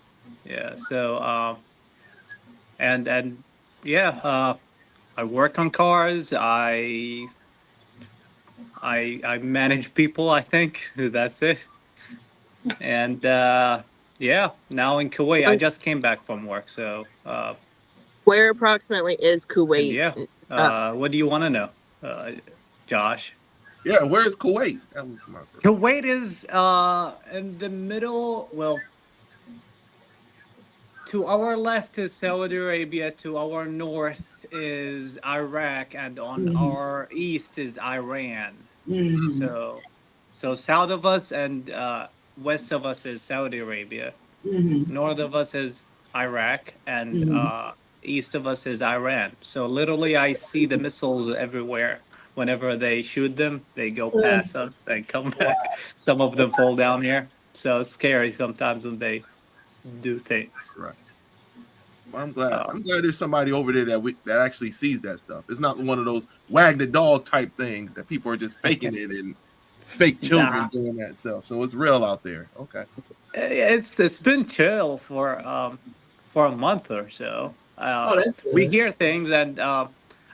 Yeah. So, and yeah, I work on cars. I manage people. I think that's it. And yeah, now in Kuwait, I just came back from work. So, Where approximately is Kuwait? yeah. What do you want to know, Josh? Yeah, where is Kuwait? That was my first. Kuwait is in the middle. Well, to our left is Saudi Arabia. To our north is Iraq, and on our east is Iran. So south of us and west of us is Saudi Arabia. North of us is Iraq, and east of us is Iran. So literally, I see the missiles everywhere. Whenever they shoot them, they go past us and come back. Some of them fall down here. So it's scary sometimes when they do things. Right. Well, I'm glad. I'm glad there's somebody over there that actually sees that stuff. It's not one of those wag the dog type things that people are just faking it and fake children doing that stuff. So it's real out there. Okay. It's been chill for a month or so. That's good. We hear things, and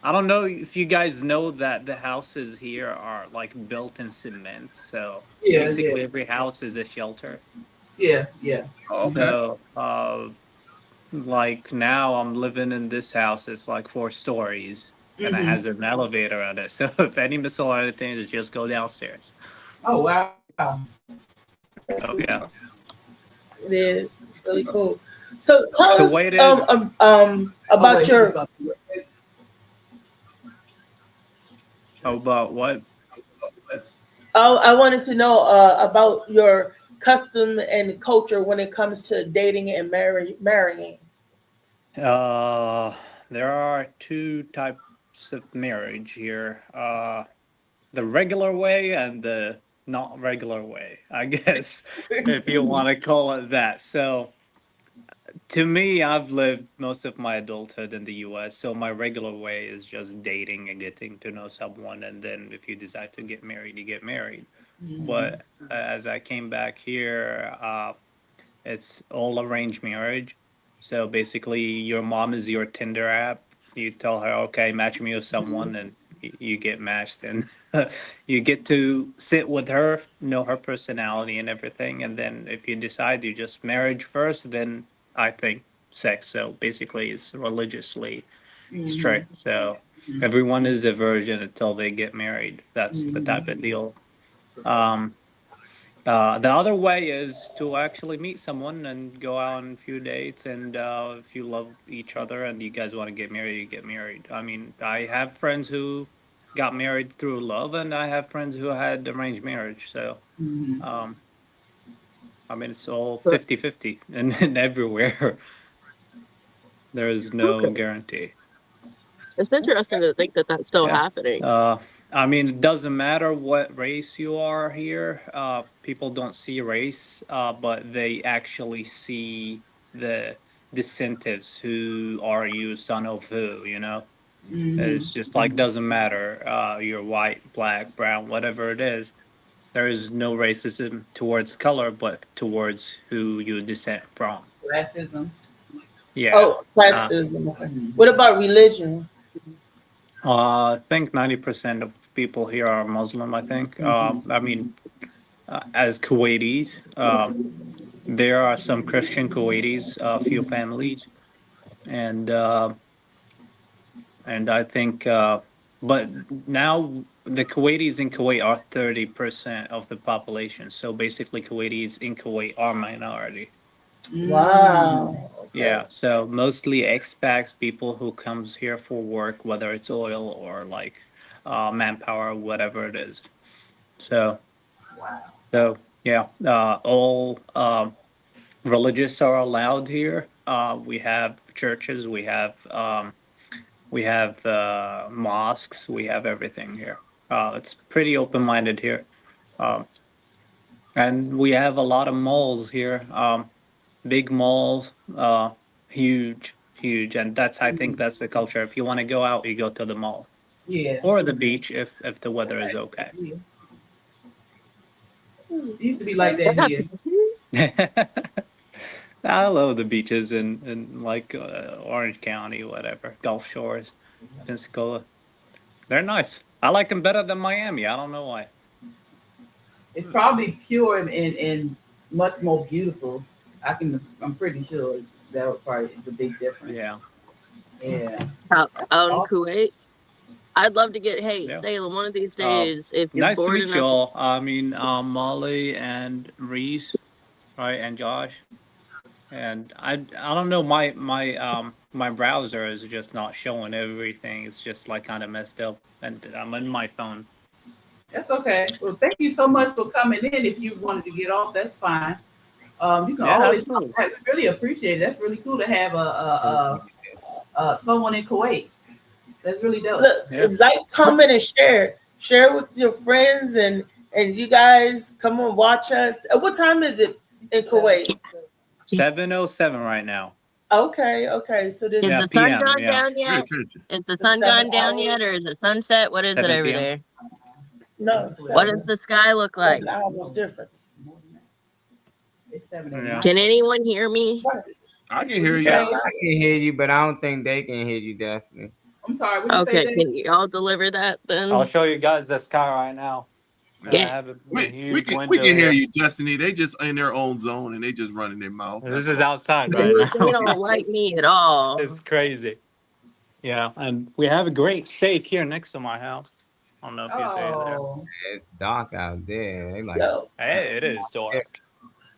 I don't know if you guys know that the houses here are like built in cement. So basically, every house is a shelter. Yeah. Oh, okay. So like now I'm living in this house. It's like 4 stories, and it has an elevator on it. So if any missile or anything, is just go downstairs. Oh wow. Oh yeah. It is. It's really cool. So tell us Kuwait about your. About what? Oh, I wanted to know about your custom and culture when it comes to dating and marrying. There are 2 types of marriage here. The regular way and the not regular way, I guess, if you want to call it that. So to me, I've lived most of my adulthood in the US. So my regular way is just dating and getting to know someone. And then if you decide to get married, you get married. But as I came back here, it's all arranged marriage. So basically, your mom is your Tinder app. You tell her, okay, match me with someone, and you get matched, and you get to sit with her, know her personality and everything. And then if you decide you just marriage first, then I think sex. So basically, it's religiously strict. So everyone is a virgin until they get married. That's the type of deal. The other way is to actually meet someone and go out on a few dates, and if you love each other and you guys want to get married, you get married. I mean, I have friends who got married through love, and I have friends who had arranged marriage. So, I mean, it's all 50-50 and everywhere. There is no guarantee. It's interesting to think that that's still happening. I mean, it doesn't matter what race you are here. People don't see race, but they actually see the descendants. Who are you, son of who? You know, it's just like doesn't matter. You're white, black, brown, whatever it is. There is no racism towards color, but towards who you descend from. Racism. Yeah. Oh, classism. What about religion? I think 90% of people here are Muslim. I think. I mean, as Kuwaitis, there are some Christian Kuwaitis, a few families, and I think, but now the Kuwaitis in Kuwait are 30% of the population. So basically, Kuwaitis in Kuwait are minority. Wow. Yeah, so mostly expats, people who comes here for work, whether it's oil or like manpower, whatever it is. So, yeah, all religious are allowed here. We have churches, we have mosques, we have everything here. It's pretty open-minded here, and we have a lot of malls here. Big malls, huge, and that's I think that's the culture. If you want to go out, you go to the mall. Yeah. Or the beach if the weather is okay. Yeah. It used to be like that here. I love the beaches in like Orange County, whatever, Gulf Shores, Pensacola. They're nice. I like them better than Miami. I don't know why. It's probably pure and much more beautiful. I'm pretty sure that was probably the big difference. Yeah. Yeah. Out in Kuwait. I'd love to get, Salem, one of these days, if you're Nice to bored meet enough. you all. I mean, Molly and Reese, right, and Josh. And I don't know, my browser is just not showing everything. It's just like kind of messed up, and I'm on my phone. That's okay. Well, thank you so much for coming in. If you wanted to get off, that's fine. You can always absolutely. I really appreciate it. That's really cool to have someone in Kuwait. That's really dope. Look, like, comment, and share with your friends, and you guys come on, watch us. What time is it in Kuwait? 7:07 right now. Okay. So there's Is the sun PM, gone yeah. down yet? Is the sun 7 gone down hours. yet, or is it sunset? What is it 7 over PM. there? No. What does the sky look like? 7 hours difference. It's 7 Yeah. Can anyone hear me? I can hear you. Yeah, I can hear you, but I don't think they can hear you, Destiny. I'm sorry. Okay, can y'all deliver that then? I'll show you guys the sky right now. Yeah. I have a We huge can window hear here. you, Destiny. They just in their own zone and they just running their mouth. This is outside They right now. don't like me at all. It's crazy. Yeah, and we have a great steak here next to my house. I don't know if you see it there. Oh. It's dark out there. They like Yo. Hey, it is dark.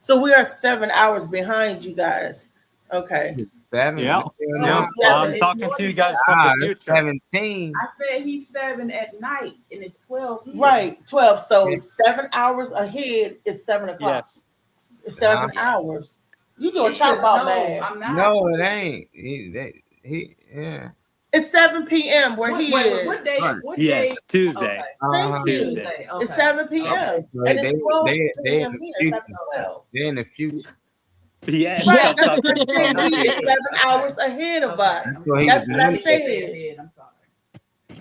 So we are 7 hours behind you guys. Okay. 7. Yeah. Yeah. I'm talking to you guys from the future. 17. I said he's 7 at night and it's 12 here. Right, 12. So 7 hours ahead is 7 o'clock. Yes. It's 7 hours. You doing He talk should about know. math. I'm not. No, it ain't. Yeah. It's 7 p.m. where What, he wait, is. what day? Right. What day? Yes, Tuesday. Thank you. Tuesday. Okay. It's 7 p.m. Okay. And it's 12 They p.m. in the here. future. It's after 12. They're in the future. Yes. Right, I'm that's talking what I'm saying. from He the is future. 7 hours ahead of us. what he That's was what I doing. said. I'm sorry.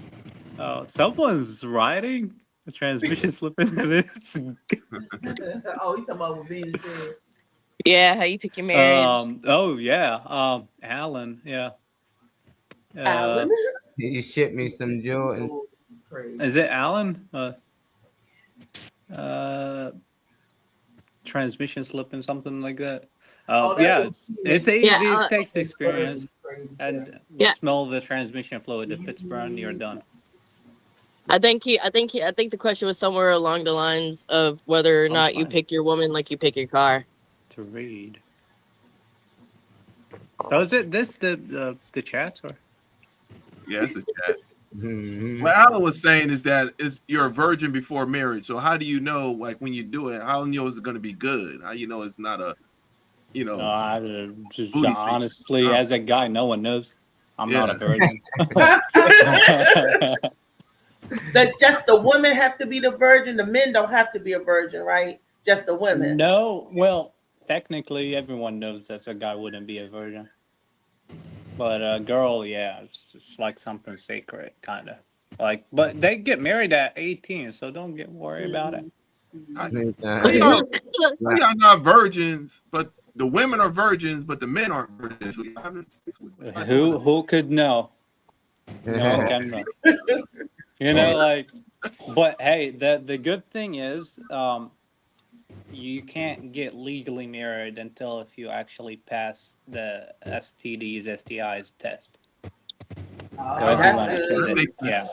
Oh, someone's riding. The transmission slipping. It's Oh, you talking about what Venus said? Yeah, how you pick your marriage? oh yeah. Alan, yeah. Alan? You shipped me some Jordan. Crazy. Is it Alan? Transmission slipping, something like that. Oh, that Yeah, was- it's easy. Yeah, It takes experience. Crazy. And Yeah. smell the transmission fluid. If it's burned, you're done. I think the question was somewhere along the lines of whether or not you fine. pick your woman like you pick your car. To read. So is it this the chats or? Yeah, it's the chat. Mhm. What Alan was saying is that you're a virgin before marriage. So how do you know, like, when you do it, how do you know it's going to be good? How you know it's not a, No, I just Booty stick. honestly, as a guy, no one knows. I'm not a Yeah. virgin. Does just the women have to be the virgin? The men don't have to be a virgin, right? Just the women. No, well, technically, everyone knows that a guy wouldn't be a virgin. But a girl, yeah, it's just like something sacred, kind of. Like, but they get married at 18, so don't get worried about it. We are not virgins, but the women are virgins, but the men aren't virgins. So you're having sex with them. Who could know? No one can know. You know, like, but hey, the good thing is, you can't get legally married until if you actually pass the STDs, STIs test. That's good. Yeah.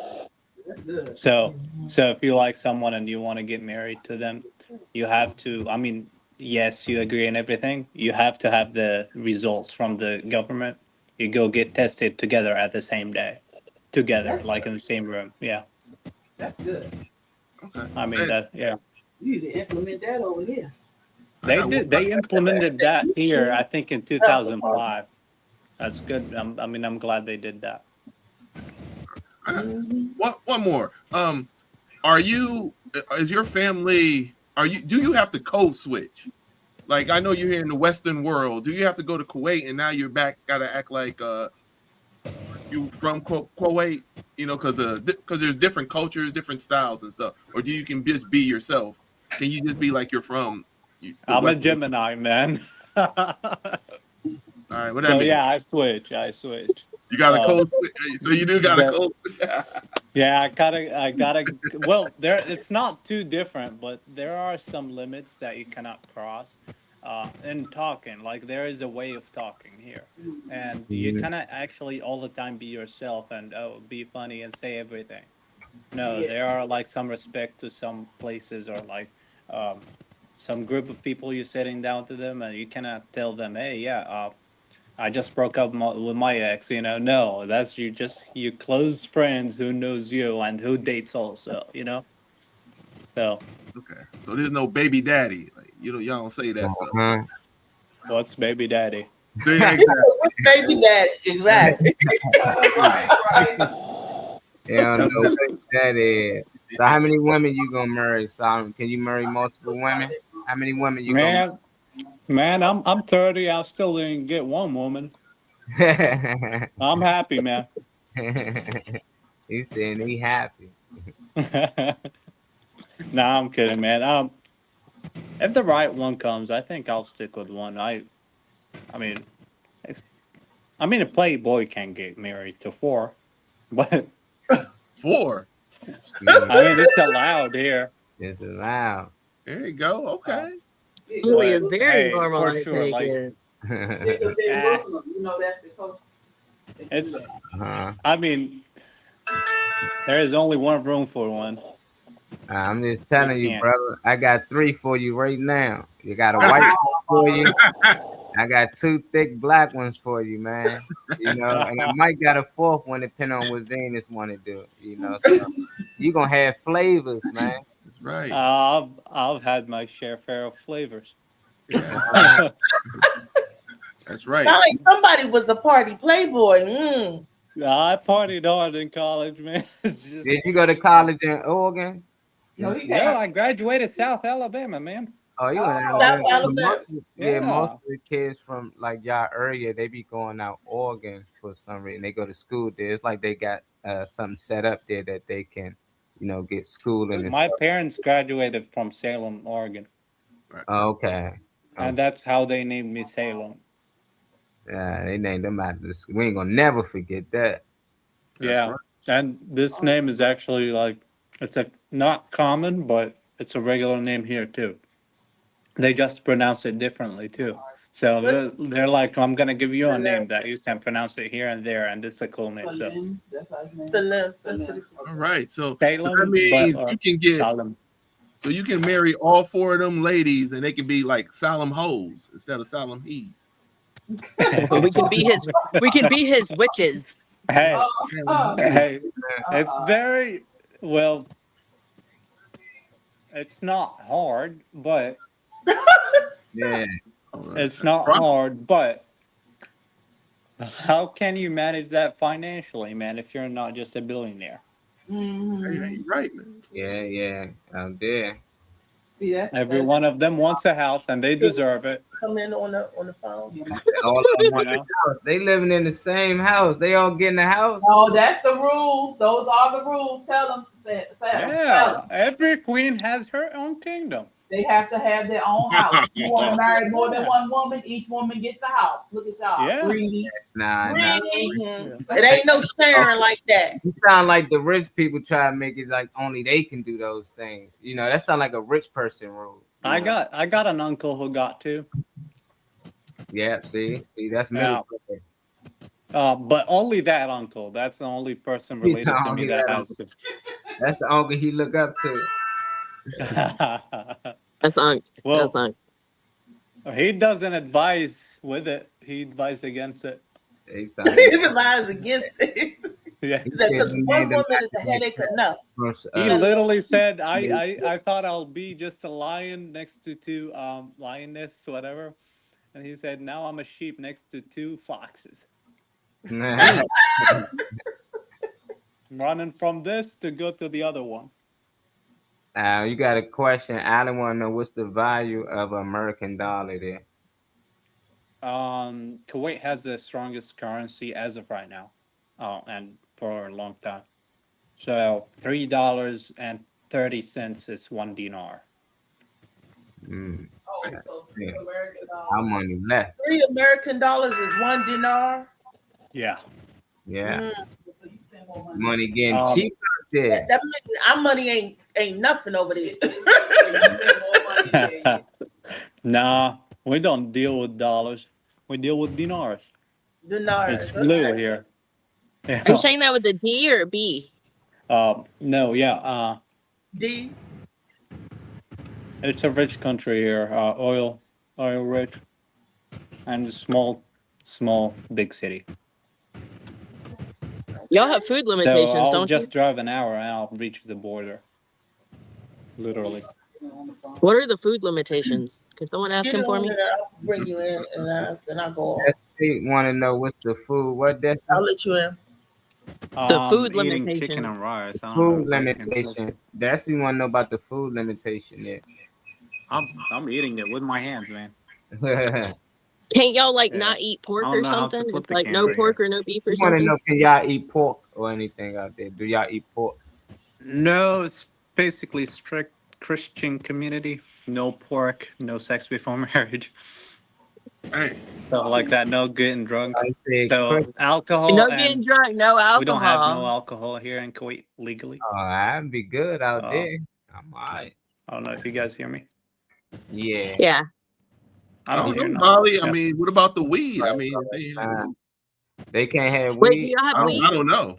That's good. So if you like someone and you want to get married to them, you have to. I mean, yes, you agree on everything. You have to have the results from the government. You go get tested together at the same day, together, like in the same room. Yeah. That's good. Okay. I mean that. Yeah. You need to implement that over here. They did. They implemented that here, I think, in 2005. That's good. I'm glad they did that. One more. Is your family? Do you have to code switch? Like, I know you're here in the Western world. Do you have to go to Kuwait and now you're back? Got to act like you from Kuwait? You know, because there's different cultures, different styles and stuff. Or do you can just be yourself? Can you just be like you're from? I'm a Gemini, man. All right, what that So mean? yeah, I switch. You got a code switch. So you do got a code. Yeah, I gotta. Well, it's not too different, but there are some limits that you cannot cross. In talking, like there is a way of talking here, and you cannot actually all the time be yourself and be funny and say everything. No, there are like some respect to some places or like some group of people you're sitting down to them, and you cannot tell them, hey, yeah, I just broke up with my ex. You know, no, that's you close friends who knows you and who dates also. You know, so. Okay, so there's no baby daddy. Like, y'all don't say that stuff. What's baby daddy? What's baby daddy? Exactly. Yeah, I don't know what that is. So how many women you gonna marry? So can you marry multiple women? How many women you gonna? Man, I'm 30. I still didn't get one woman. I'm happy, man. He's saying he happy. Nah, I'm kidding, man. If the right one comes, I think I'll stick with one. I mean, a playboy can get married to 4, but 4. I mean, it's allowed here. It's allowed. There you go. Okay. Really, it's very Hey, normal. for I sure, think. like- Yeah. Because they're Muslim, you know that's the culture. It's. Uh-huh. I mean, there is only one room for one. I'm just telling you, Yeah. brother. I got 3 for you right now. You got a white one for you. I got 2 thick black ones for you, man. You know, and I might got a 4th one depending on what Venus want to do. You know, so you gonna have flavors, man. That's right. I've had my share of flavors. That's right. Sound like somebody was a party playboy. I partied hard in college, man. It's just- Did you go to college in Oregon? Yeah, I graduated South Alabama, man. Oh, you went South Alabama. Yeah, most of the kids from like y'all area, they be going out Oregon for some reason. They go to school there. It's like they got something set up there that they can, get schooling. My parents graduated from Salem, Oregon, Okay. and that's how they named me Salem. Yeah, they named them out. We ain't gonna never forget that. Yeah, and this name is actually like it's not common, but it's a regular name here too. They just pronounce it differently too. So they're like, I'm gonna give you a name that you can pronounce it here and there, and it's a cool name. So All right. So Salem, that means but- you can get. Salem. So you can marry all 4 of them ladies, and they can be like Solemn hoes instead of Solemn he's. We can be his witches. Hey, hey, it's very well. It's not hard, but Yeah. it's not hard, but how can you manage that financially, man, if you're not just a billionaire? Mhm. You're right, man. Yeah, out there. See, Every one of them wants a house, and they deserve it. Come in on the phone. All of them want a house. They living in the same house. They all getting a house. No, that's the rules. Those are the rules. Tell them. Yeah, every queen has her own kingdom. They have to have their own house. You want to marry more than one woman, each woman gets a house. Look at y'all. Yeah. Greedy. Nah. It ain't no sharing like that. You sound like the rich people try to make it like only they can do those things. You know, that sound like a rich person rule. I got an uncle who got to. Yeah, see, that's middle. But only that uncle. That's the only person related to me that has to. That's the uncle he look up to. That's uncle. Well, That's uncle. He doesn't advise with it. He advises against it. He's advised against it. Yeah. Because one woman is a headache enough. He literally said, I thought I'll be just a lion next to two lioness, whatever. And he said, now I'm a sheep next to two foxes. I'm running from this to go to the other one. You got a question. I don't want to know what's the value of an American dollar there. Kuwait has the strongest currency as of right now, and for a long time. So $3.30 is 1 dinar. How money left? $3 American is 1 dinar. Yeah. Money getting cheap out there. That means our money ain't nothing over there. Nah, we don't deal with dollars. We deal with dinars. Dinars. It's blue here. Yeah. Are you saying that with a D or a B? No, yeah. D. It's a rich country here. Oil rich, and small, big city. Y'all have food limitations, So I'll don't just you? drive an hour and I'll reach the border. Literally. What are the food limitations? Can someone ask Get him for on me? there, I'll bring you in and I'll go on. They want to know what's the food. What that's I'll let you in. The food eating limitation. chicken and rice. I don't food know if I can- limitation. That's you want to know about the food limitation there. I'm eating it with my hands, man. Can't y'all like Yeah. not eat pork I or don't know how to something? flip It's the like no camera pork or no beef or You want to something. know, can y'all eat pork or anything out there? Do y'all eat pork? No, it's basically strict Christian community. No pork, no sex before marriage. Hey, Stuff like that. No getting drunk. I say So Christian. alcohol No and getting drunk, no alcohol. we don't have no alcohol here in Kuwait legally. Oh, I'd be good out Oh. there. I'm alright. I don't know if you guys hear me. Yeah. Yeah. I I don't don't hear know, nothing. Molly. I Yeah. mean, what about the weed? I mean, They can't have Wait, do weed. y'all have weed? I don't know.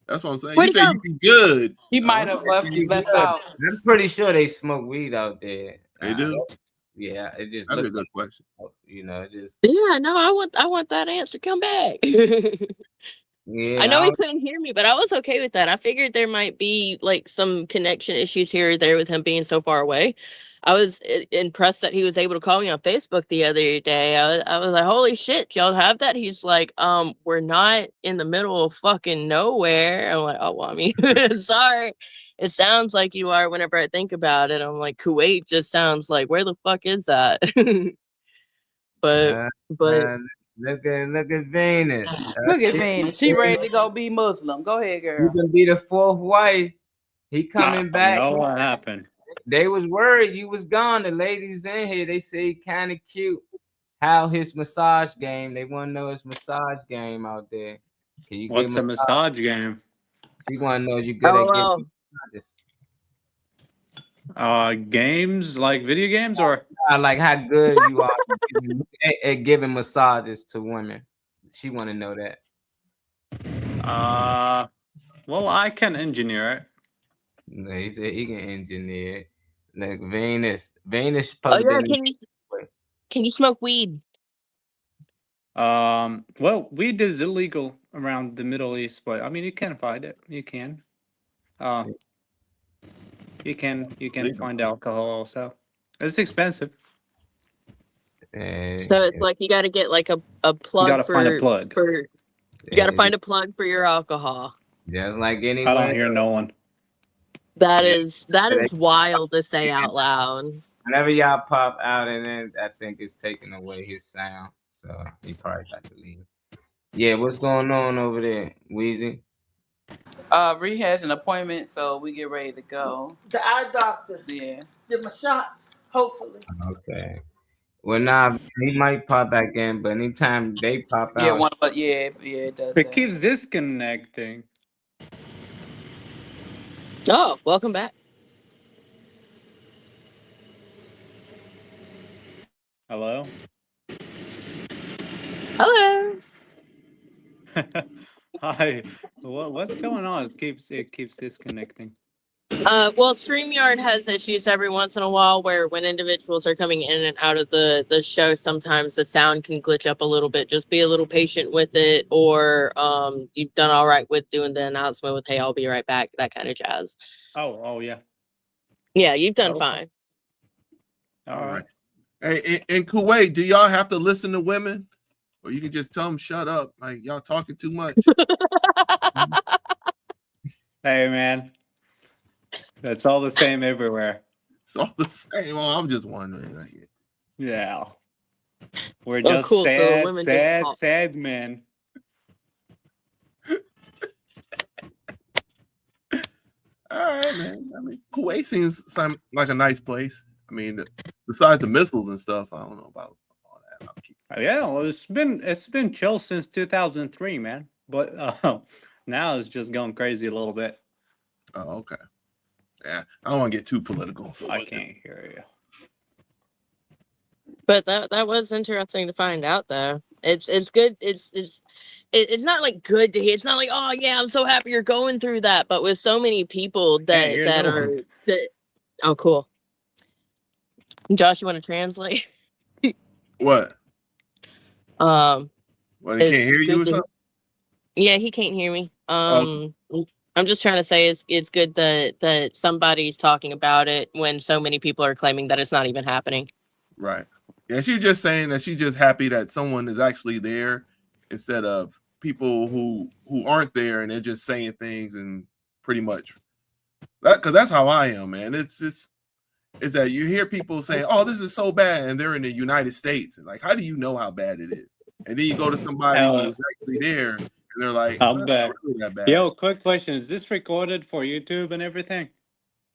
That's what I'm saying. Where'd You it said go? you be good. He might have left out. I'm pretty sure they smoke weed out there. They do. Yeah, it just That's a looks good question. like, you know, it just Yeah, no, I want that answer. Come back. yeah. I know he don't- couldn't hear me, but I was okay with that. I figured there might be like some connection issues here or there with him being so far away. I was impressed that he was able to call me on Facebook the other day. I was like, holy shit, y'all have that? He's like, we're not in the middle of fucking nowhere. I'm like, oh, well, I mean, sorry. It sounds like you are whenever I think about it. I'm like, Kuwait just sounds like, where the fuck is that? but look at Venus. Look at Venus. She ready to go be Muslim. Go ahead, You girl. can be the fourth wife. He coming back. know what happened. They was worried you was gone. The ladies in here, they say kind of cute. How his massage game? They want to know his massage game out there. Can you What's give a massage game? She want to know you good at giving massages. Games like video games or Like how good you are at giving massages to women. She want to know that. well, I can engineer it. No, he said he can engineer it. Like Venus oh supposed yeah, to be can you smoke weed? Well, weed is illegal around the Middle East, but I mean you can find it. You can. You can find alcohol also. It's expensive. So it's like you got to get like a plug gotta for find a plug. for you got to find a plug for your alcohol. Just like I don't anywhere. hear no one. That is wild to say out loud. Whenever y'all pop out, and then I think it's taking away his sound, so he probably got to leave. Yeah, what's going on over there, Weezy? Bree has an appointment, so we get ready to go. The eye doctor. Yeah. Get my shots, hopefully. Okay. Well, nah, he might pop back in, but anytime they pop Yeah, out, one but yeah, it does. It keeps disconnecting. Oh, welcome back. Hello? Hello. Hi. What's going on? It keeps disconnecting. Well, StreamYard has issues every once in a while where when individuals are coming in and out of the show, sometimes the sound can glitch up a little bit. Just be a little patient with it, or you've done all right with doing the announcement with "Hey, I'll be right back," that kind of jazz. Oh yeah. Yeah, you've done Okay. fine. All right. Hey, in Kuwait, do y'all have to listen to women, or you can just tell them shut up? Like y'all talking too much. Hey man. That's all the same everywhere. It's all the same. Well, I'm just wondering. Like, Yeah. We're Oh, just cool. So sad, women just sad, talk. sad men. all right, man. I mean, Kuwait seems like a nice place. I mean, besides the missiles and stuff, I don't know about all that. Yeah, well, it's been chill since 2003, man. But now it's just going crazy a little bit. Oh, okay. Yeah, I don't want to get too political. So I can't hear you. But that was interesting to find out, though. It's good. It's not like good to hear. It's not like, oh yeah, I'm so happy you're going through that. But with so many people hear that no are one. oh cool. Josh, you want to translate? What? Um, Well, he can't it's hear you good or to- something? Yeah, he can't hear me. Oh. I'm just trying to say it's good that somebody's talking about it when so many people are claiming that it's not even happening. Right. Yeah, she's just saying that she's just happy that someone is actually there instead of people who aren't there and they're just saying things and pretty much that, because that's how I am, man. It's that you hear people saying, "Oh, this is so bad," and they're in the United States, and like, how do you know how bad it is? And then you go to somebody who's actually there, and they're like, I'm "Well, back. it's not really that bad." Yo, quick question. Is this recorded for YouTube and everything?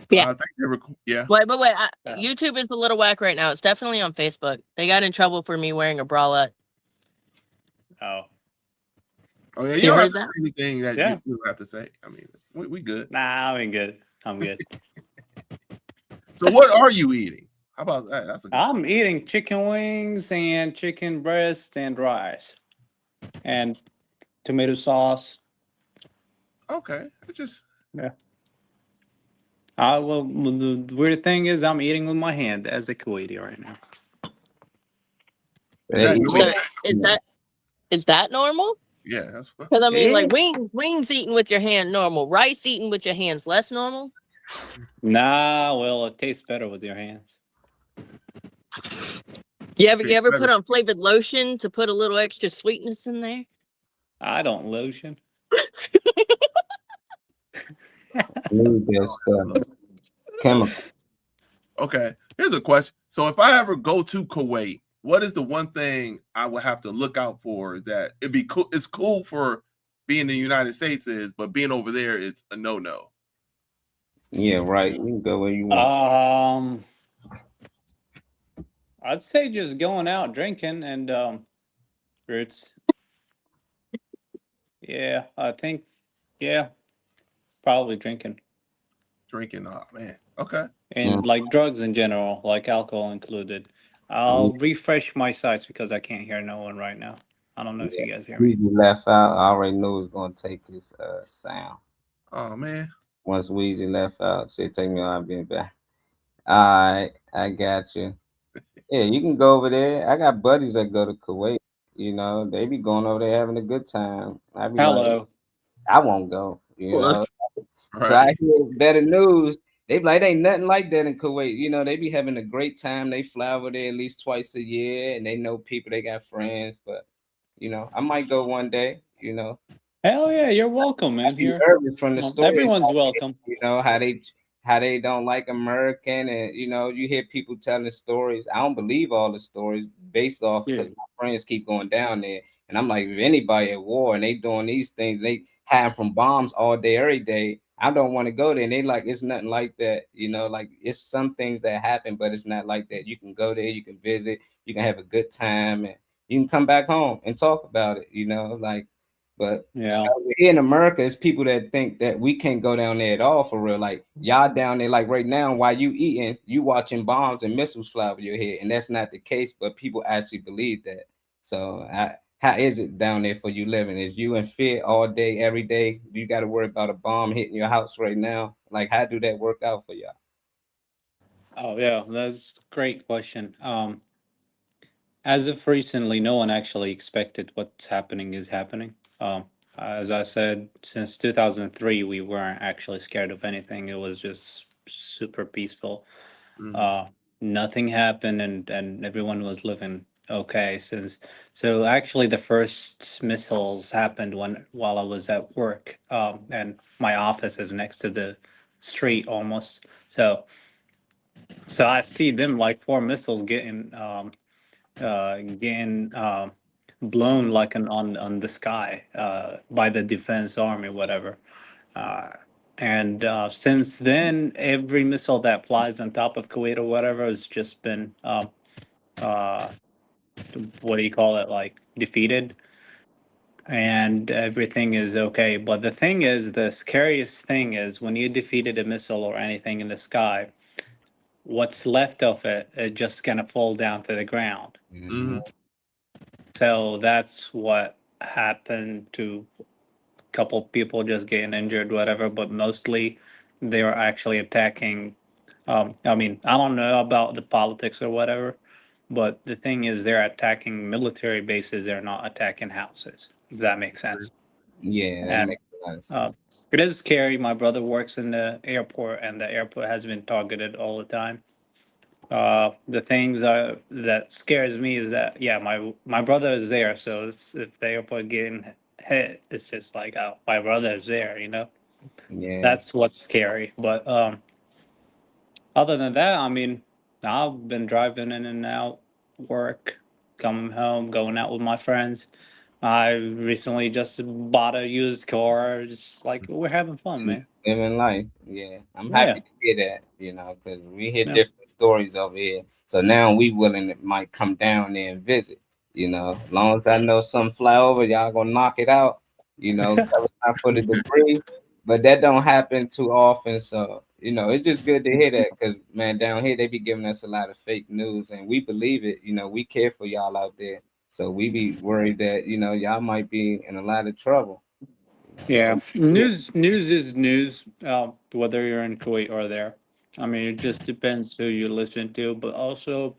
Yeah. I think they were, yeah. Wait, YouTube is a little whack right now. It's definitely on Facebook. They got in trouble for me wearing a bralette. Oh. Oh yeah, You you don't have heard to that? say anything that Yeah. you have to say. I mean, we good. Nah, I'm good. I'm good. So what are you eating? How about that? That's a good I'm eating chicken wings and chicken breast and rice and tomato sauce. okay. It's just Yeah. Well, the weird thing is I'm eating with my hand as a Kuwaiti right now. So is that normal? yeah, that's what. Because I mean, Yeah. like wings eating with your hand normal, rice eating with your hands less normal. Nah, well, it tastes better with your hands. You ever Tastes put better. on flavored lotion to put a little extra sweetness in there? I don't lotion. Need that stuff. Chemical. Okay, here's a question. So if I ever go to Kuwait, what is the one thing I would have to look out for that it'd be cool? It's cool for being in the United States but being over there, it's a no. Yeah, right. You can go where you want. I'd say just going out drinking and it's yeah, I think probably drinking Drinking, oh man. Okay. and like drugs in general, like alcohol included. I'll refresh my sites because I can't hear no one right now. I don't know if you guys hear me. Weezy left out. I already knew it was gonna take his sound. Oh man. Once Weezy left out, shit take me out being back. Alright, I got you. Yeah, you can go over there. I got buddies that go to Kuwait. You know, they be going over there having a good time. I be Hello. like, I won't go. You know, Right. so I hear better news. They be like, ain't nothing like that in Kuwait. You know, they be having a great time. They fly over there at least twice a year, and they know people. They got friends. But you know, I might go one day. You know, Hell yeah, you're welcome, man. be Here, nervous from the stories. everyone's welcome. You know how they don't like American, and you know you hear people telling stories. I don't believe all the stories based off because my friends keep going down there, and I'm like, if anybody at war and they doing these things, they hide from bombs all day, every day. I don't want to go there. And they like it's nothing like that, you know. Like it's some things that happen, but it's not like that. You can go there, you can visit, you can have a good time, and you can come back home and talk about it, you know, like. But yeah, here in America, it's people that think that we can't go down there at all for real. Like y'all down there, like right now, while you eating, you watching bombs and missiles fly over your head, and that's not the case. But people actually believe that. So, how is it down there for you living? Is you in fear all day, every day? You got to worry about a bomb hitting your house right now. Like, how do that work out for y'all? Oh yeah, that's a great question. As of recently, no one actually expected what's happening is happening. As I said, since 2003, we weren't actually scared of anything. It was just super peaceful. Nothing happened, and everyone was living okay. So actually, the first missiles happened while I was at work, and my office is next to the street almost. So I see them like 4 missiles getting blown like on the sky by the defense army, whatever. And since then, every missile that flies on top of Kuwait or whatever has just been what do you call it, like defeated, and everything is okay. But the thing is, the scariest thing is when you defeated a missile or anything in the sky, what's left of it just gonna fall down to the ground. So that's what happened to a couple people just getting injured, whatever, but mostly they were actually attacking. I mean, I don't know about the politics or whatever, but the thing is they're attacking military bases, they're not attacking houses, if that makes sense. Yeah, that And makes a lot of sense. it is scary. My brother works in the airport, and the airport has been targeted all the time. The things that scares me is that my brother is there, so if the airport getting hit, it's just like, oh, my brother is there, you know. Yeah, That's what's scary. But other than that, I mean, I've been driving in and out work, coming home, going out with my friends. I recently just bought a used car. Just like we're having fun, man. living life. Yeah, I'm Yeah. happy to hear that. You know, because we hear Yeah. different stories over here. So now we willing to might come down there and visit. You know, as long as I know something fly over, y'all gonna knock it out. You know, cover not for the debris, but that don't happen too often. So you know, it's just good to hear that because man, down here they be giving us a lot of fake news, and we believe it. You know, we care for y'all out there, so we be worried that you know y'all might be in a lot of trouble. Yeah, news is news, whether you're in Kuwait or there. I mean, it just depends who you listen to, but also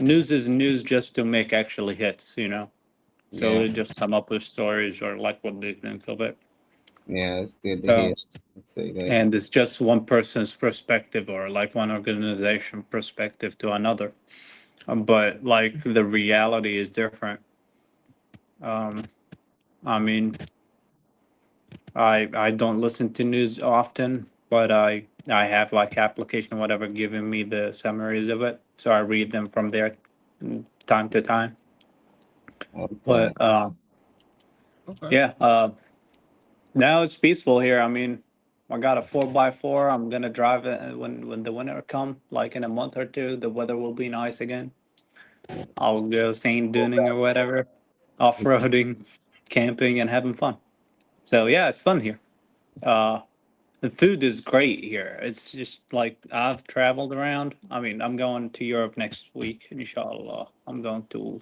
news is news just to make actually hits, you know. So Yeah. they just come up with stories or like what they think of it. Yeah, it's good to So, hear. Say that. and it's just one person's perspective or like one organization perspective to another. But like the reality is different. I mean, I don't listen to news often, but I have like application or whatever giving me the summaries of it, so I read them from there time to time. But yeah, now it's peaceful here. I mean, I got a 4x4. I'm gonna drive it when the winter come, like in a month or two. The weather will be nice again. I'll go sand duning or whatever, off-roading, camping, and having fun. So yeah, it's fun here. The food is great here. It's just like I've traveled around. I mean, I'm going to Europe next week, inshallah. I'm going to,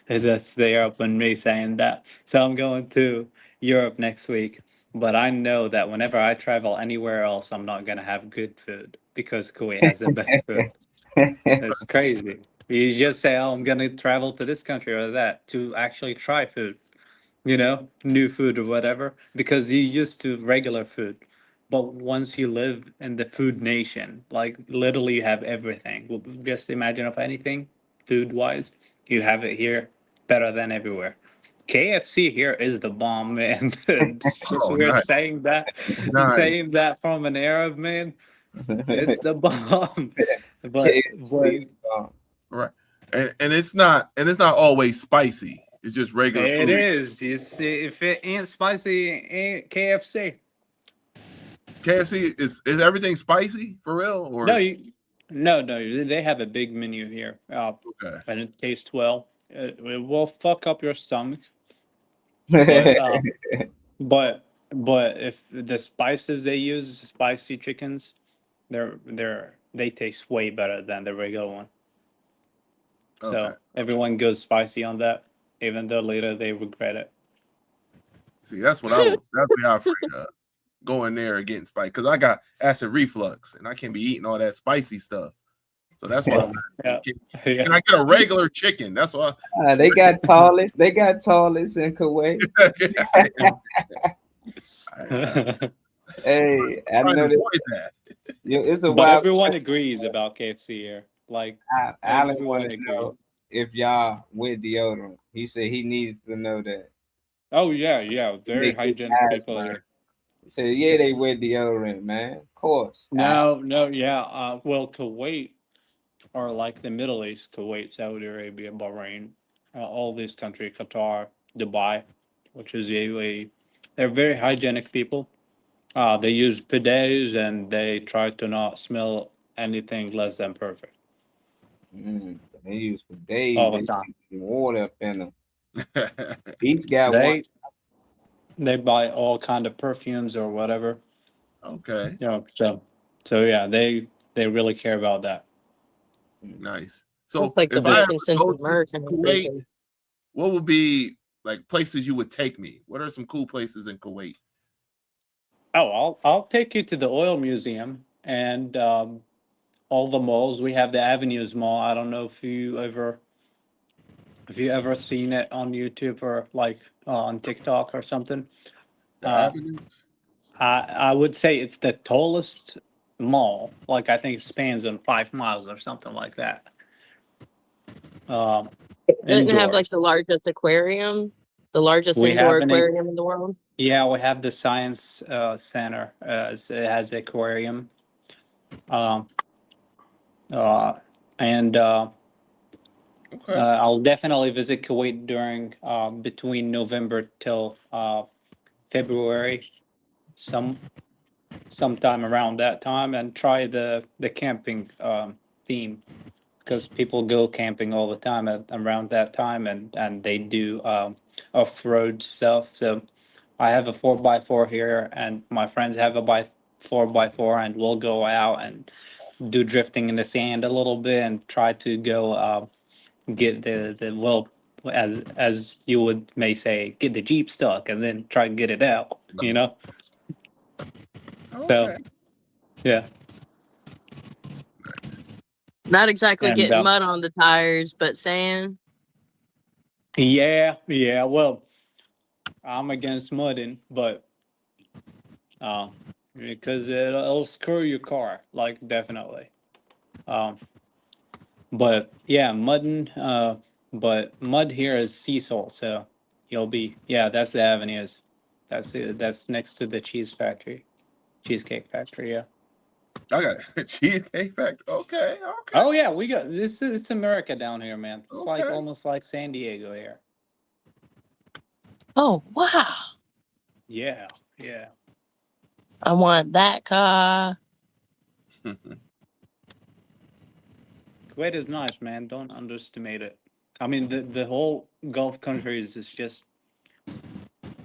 that's the Europe and me saying that. So I'm going to Europe next week. But I know that whenever I travel anywhere else, I'm not going to have good food because Kuwait has the best food. It's crazy. You just say, oh, I'm going to travel to this country or that to actually try food, you know, new food or whatever, because you're used to regular food. But once you live in the food nation, like literally you have everything. Well, just imagine if anything, food wise, you have it here better than everywhere. KFC here is the bomb, man. Just Oh, weird nice. saying that, Nice. saying that from an Arab man. It's the bomb, but KFC. Right. And it's not always spicy. It's just regular it food. is. You see, if it ain't spicy, it ain't KFC. KFC is everything spicy for real? Or No, they have a big menu here. Okay. And it tastes well. It will fuck up your stomach. But if the spices they use, spicy chickens, they taste way better than the regular one. So Okay. everyone goes spicy on that, even though later they regret it. See, that's what I would. That's what I'm afraid of. Going there and getting spicy because I got acid reflux and I can't be eating all that spicy stuff. So that's why. Can I get a regular chicken? That's why. They got tallest. They got tallest in Kuwait. Hey, I know that. It's a But wild. everyone agrees about KFC here. Like Alan everyone wanted to agrees. know if y'all wear deodorant. He said he needs to know that. Oh yeah, very They get hygienic asthma. people here. He said, yeah, they wear deodorant, man. Of course. No, yeah. Well, Kuwait, or like the Middle East, Kuwait, Saudi Arabia, Bahrain, all these countries, Qatar, Dubai, which is the UAE, they're very hygienic people. They use bidets and they try to not smell anything less than perfect. They use for days. All the They time. use water up in them. He's got one. They buy all kind of perfumes or whatever. Okay. So yeah, they really care about that. Nice. So It's like the if I ever frankincense go and myrrh to kind of Kuwait, thing. what would be like places you would take me? What are some cool places in Kuwait? Oh, I'll take you to the oil museum and all the malls. We have the Avenues Mall. I don't know if you ever seen it on YouTube or like on TikTok or something. The Avenues? I would say it's the tallest mall. Like I think it spans on 5 miles or something like that. Doesn't it have like Indoors. the largest aquarium, the largest We indoor have an aquarium in the world? Yeah, we have the science center. It has an aquarium. I'll definitely visit Kuwait during between November till February, sometime around that time, and try the camping theme because people go camping all the time around that time, and they do off-road stuff. So I have a 4x4 here, and my friends have a 4x4, and we'll go out and do drifting in the sand a little bit and try to go get the well, as you may say, get the Jeep stuck and then try and get it out, you know? So, yeah. Not exactly And, getting mud on the tires, but sand. Yeah. Well, I'm against mudding, but because it'll screw your car, like definitely. But yeah, mudding. But mud here is sea salt, so you'll be that's the Avenues. That's it. That's next to the cheesecake factory. Yeah. I got a cheesecake factory. Okay. Oh yeah, we got this. It's America down here, man. It's like Okay. almost like San Diego here. Oh wow! Yeah. I want that car. Kuwait is nice, man. Don't underestimate it. I mean, the whole Gulf countries is just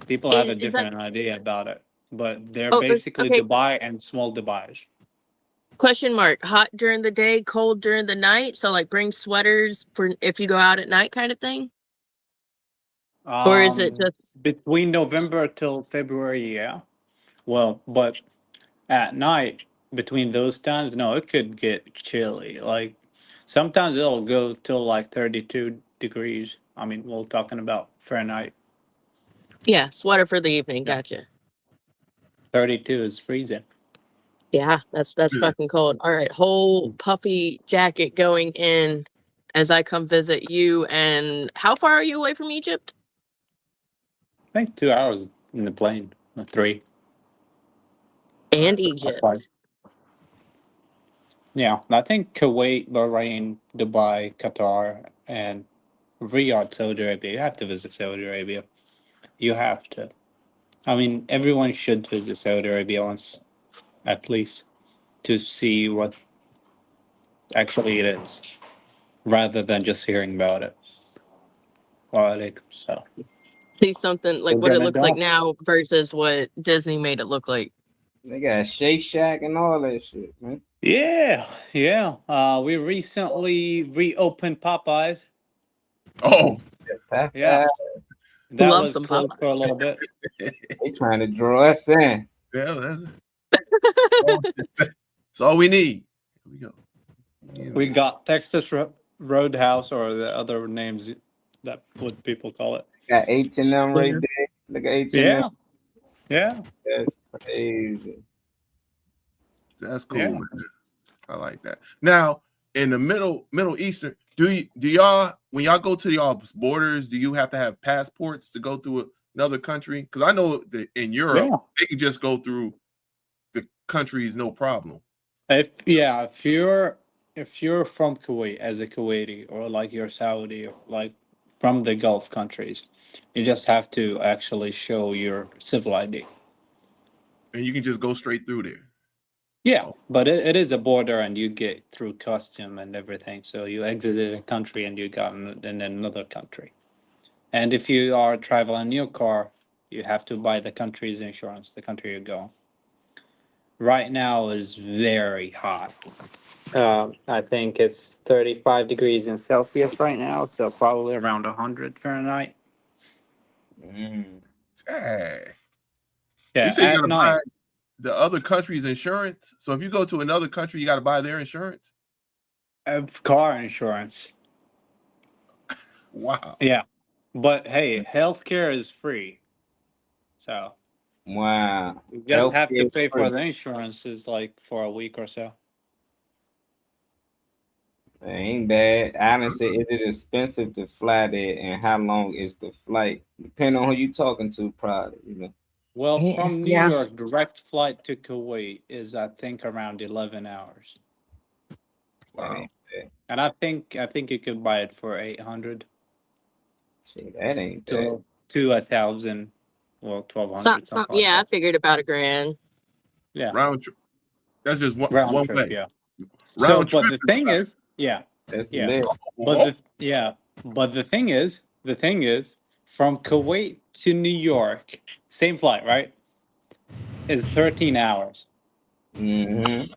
people have a Is that- different idea about it, but they're Oh, basically okay. Dubai and small Dubais. Question mark. Hot during the day, cold during the night. So like bring sweaters for if you go out at night, kind of thing. Or is it just Between November till February? Yeah. Well, but at night between those times, no, it could get chilly. Like sometimes it'll go till like 32 degrees. I mean, we're talking about Fahrenheit. yeah sweater for the evening? Gotcha. 32 is freezing. Yeah, that's fucking cold. All right, whole puffy jacket going in as I come visit you. And how far are you away from Egypt? think 2 hours in the plane, or 3. And That's Egypt. fine. Yeah, I think Kuwait, Bahrain, Dubai, Qatar, and Riyadh, Saudi Arabia. You have to visit Saudi Arabia. You have to. I mean, everyone should visit Saudi Arabia once, at least, to see what actually it is, rather than just hearing about it. So See something like we're what it gonna looks like go. now versus what Disney made it look like. They got Shake Shack and all that shit, man. Yeah, yeah. We recently reopened Popeyes. Oh, Yeah, that Love was some closed Popeyes. for a little bit. They trying to draw us in. Yeah, that's all we need. Here we go. We got Texas Roadhouse, or the other names that what people call it. Got H&M right Yeah. there. Look at H&M. Yeah, yeah, That's crazy. That's cool, yeah. man. I like that. Now, in the Middle Eastern, do y'all, when y'all go to y'all's borders, do you have to have passports to go through another country? Because I know that in Europe, Yeah. they can just go through the countries no problem. If you're from Kuwait as a Kuwaiti, or like you're Saudi, or like from the Gulf countries, you just have to actually show your civil ID. And you can just go straight through there. Yeah, but it is a border, and you get through custom and everything. So you exited a country and you got in another country. And if you are traveling in your car, you have to buy the country's insurance, the country you're going. Right now is very hot. I think it's 35 degrees in Celsius right now, so probably around 100 Fahrenheit. Hey. Yeah, You say you at gotta night. buy the other country's insurance. So if you go to another country, you got to buy their insurance. Car insurance. Wow. Yeah, but hey, healthcare is free, so Wow. you just have to Healthcare is pay free. for the insurance is like for a week or so. That ain't bad. Honestly, is it expensive to fly there, and how long is the flight? Depending on who you talking to, probably. You know. Well, from New Yeah. York, direct flight to Kuwait is I think around 11 hours, Wow. and I think you could buy it for 800 See, that ain't bad. to 1,000, well, 1,200, something like Yeah, I that. figured about $1,000. Yeah, Round trip. That's just one round trip. way. Yeah. Round So, but trip the thing is, yeah, That's yeah. lit. But the thing is, from Kuwait to New York, same flight, right? Is 13 hours. Mm-hmm.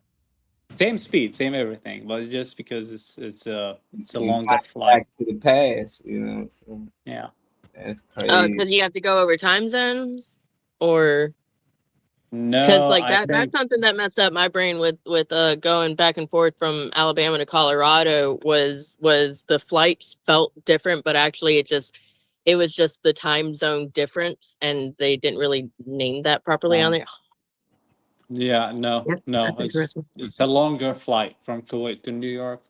Same speed, same everything, but it's just because it's a You longer might flight. back to the past, you know. So Yeah. that's Because crazy. you have to go over time zones, or because No, like I that's think something that messed up my brain with going back and forth from Alabama to Colorado was the flights felt different, but actually it was just the time zone difference, and they didn't really name that properly on there. yeah, no, Yep, no, that's interesting. it's a longer flight from Kuwait to New York.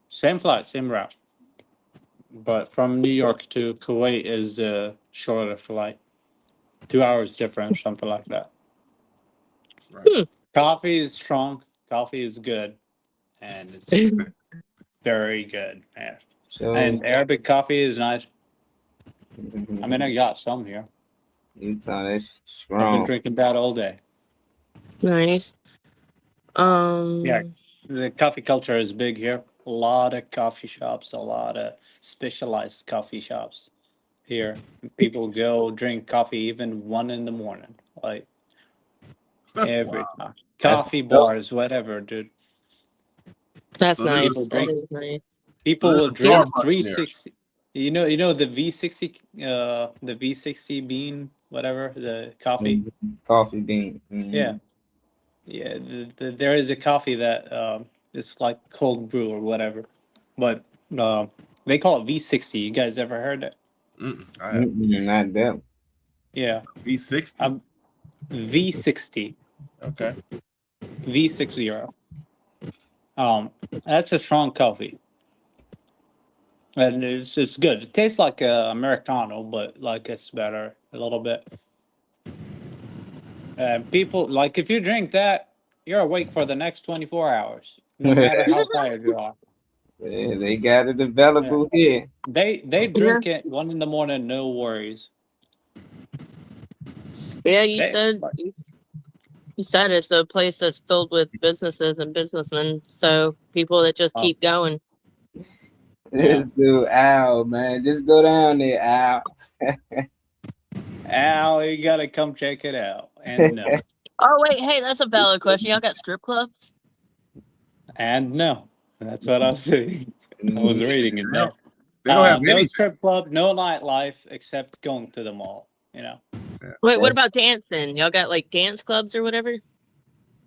Same flight, same route, but from New York to Kuwait is a shorter flight, 2 hours difference, something like that. Right. Coffee is strong. Coffee is good, and it's very good, man. So And Arabic coffee is nice. I mean, I got some here. that's I've been strong. drinking that all day. Nice. Yeah, the coffee culture is big here. A lot of coffee shops, a lot of specialized coffee shops here. People go drink coffee even 1 a.m, like every time. Coffee bars, whatever, dude. That's So there's nice. a That Star- is nice. People so will there's a drink Starbucks there. 360. You know the V60, the V60 bean, whatever, the coffee. Coffee bean. Mhm. Yeah, yeah. There is a coffee that is like cold brew or whatever, but they call it V60. You guys ever heard it? I have Not that. Yeah, V60. V60, Okay. V60. That's a strong coffee. and it's good. It tastes like Americano, but like it's better a little bit. And people like if you drink that, you're awake for the next 24 hours, no matter how tired you are. Yeah, they got it available here. They drink it 1 a.m, no worries. Yeah, you They- said you said it's a place that's filled with businesses and businessmen. So people that just keep going. This dude, Al, man, just go down there, Al. Al, you gotta come check it out. And no, Oh wait, hey, that's a valid question. Y'all got strip clubs? and no, that's what I was saying. I was reading it. No, They don't have no anything. strip club, no nightlife except going to the mall. You know, Wait, what about dancing? Y'all got like dance clubs or whatever?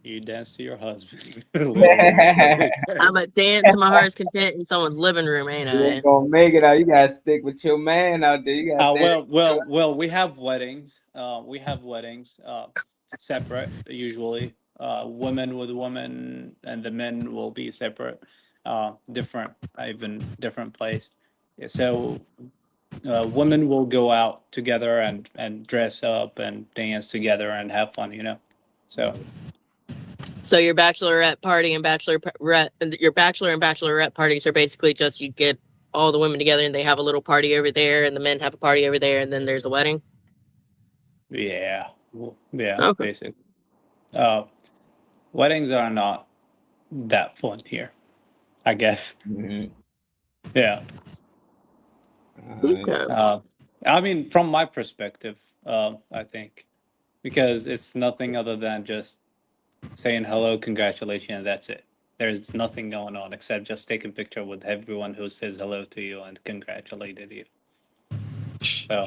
you dance to your husband. I'm a dance to my heart's content in someone's living room, ain't You I? ain't gonna make it out. You gotta stick with your man out there. You gotta Well, we have weddings. We have weddings separate usually. Women with women, and the men will be separate, different, even different place. Yeah, so women will go out together and dress up and dance together and have fun. You know, so. So your bachelorette party and your bachelor and bachelorette parties are basically just you get all the women together and they have a little party over there, and the men have a party over there, and then there's a wedding. Yeah, yeah, Okay. basically. Weddings are not that fun here, I guess. Yeah. I mean, from my perspective, I think, because it's nothing other than just saying hello, congratulations, that's it. There's nothing going on except just taking a picture with everyone who says hello to you and congratulated you. So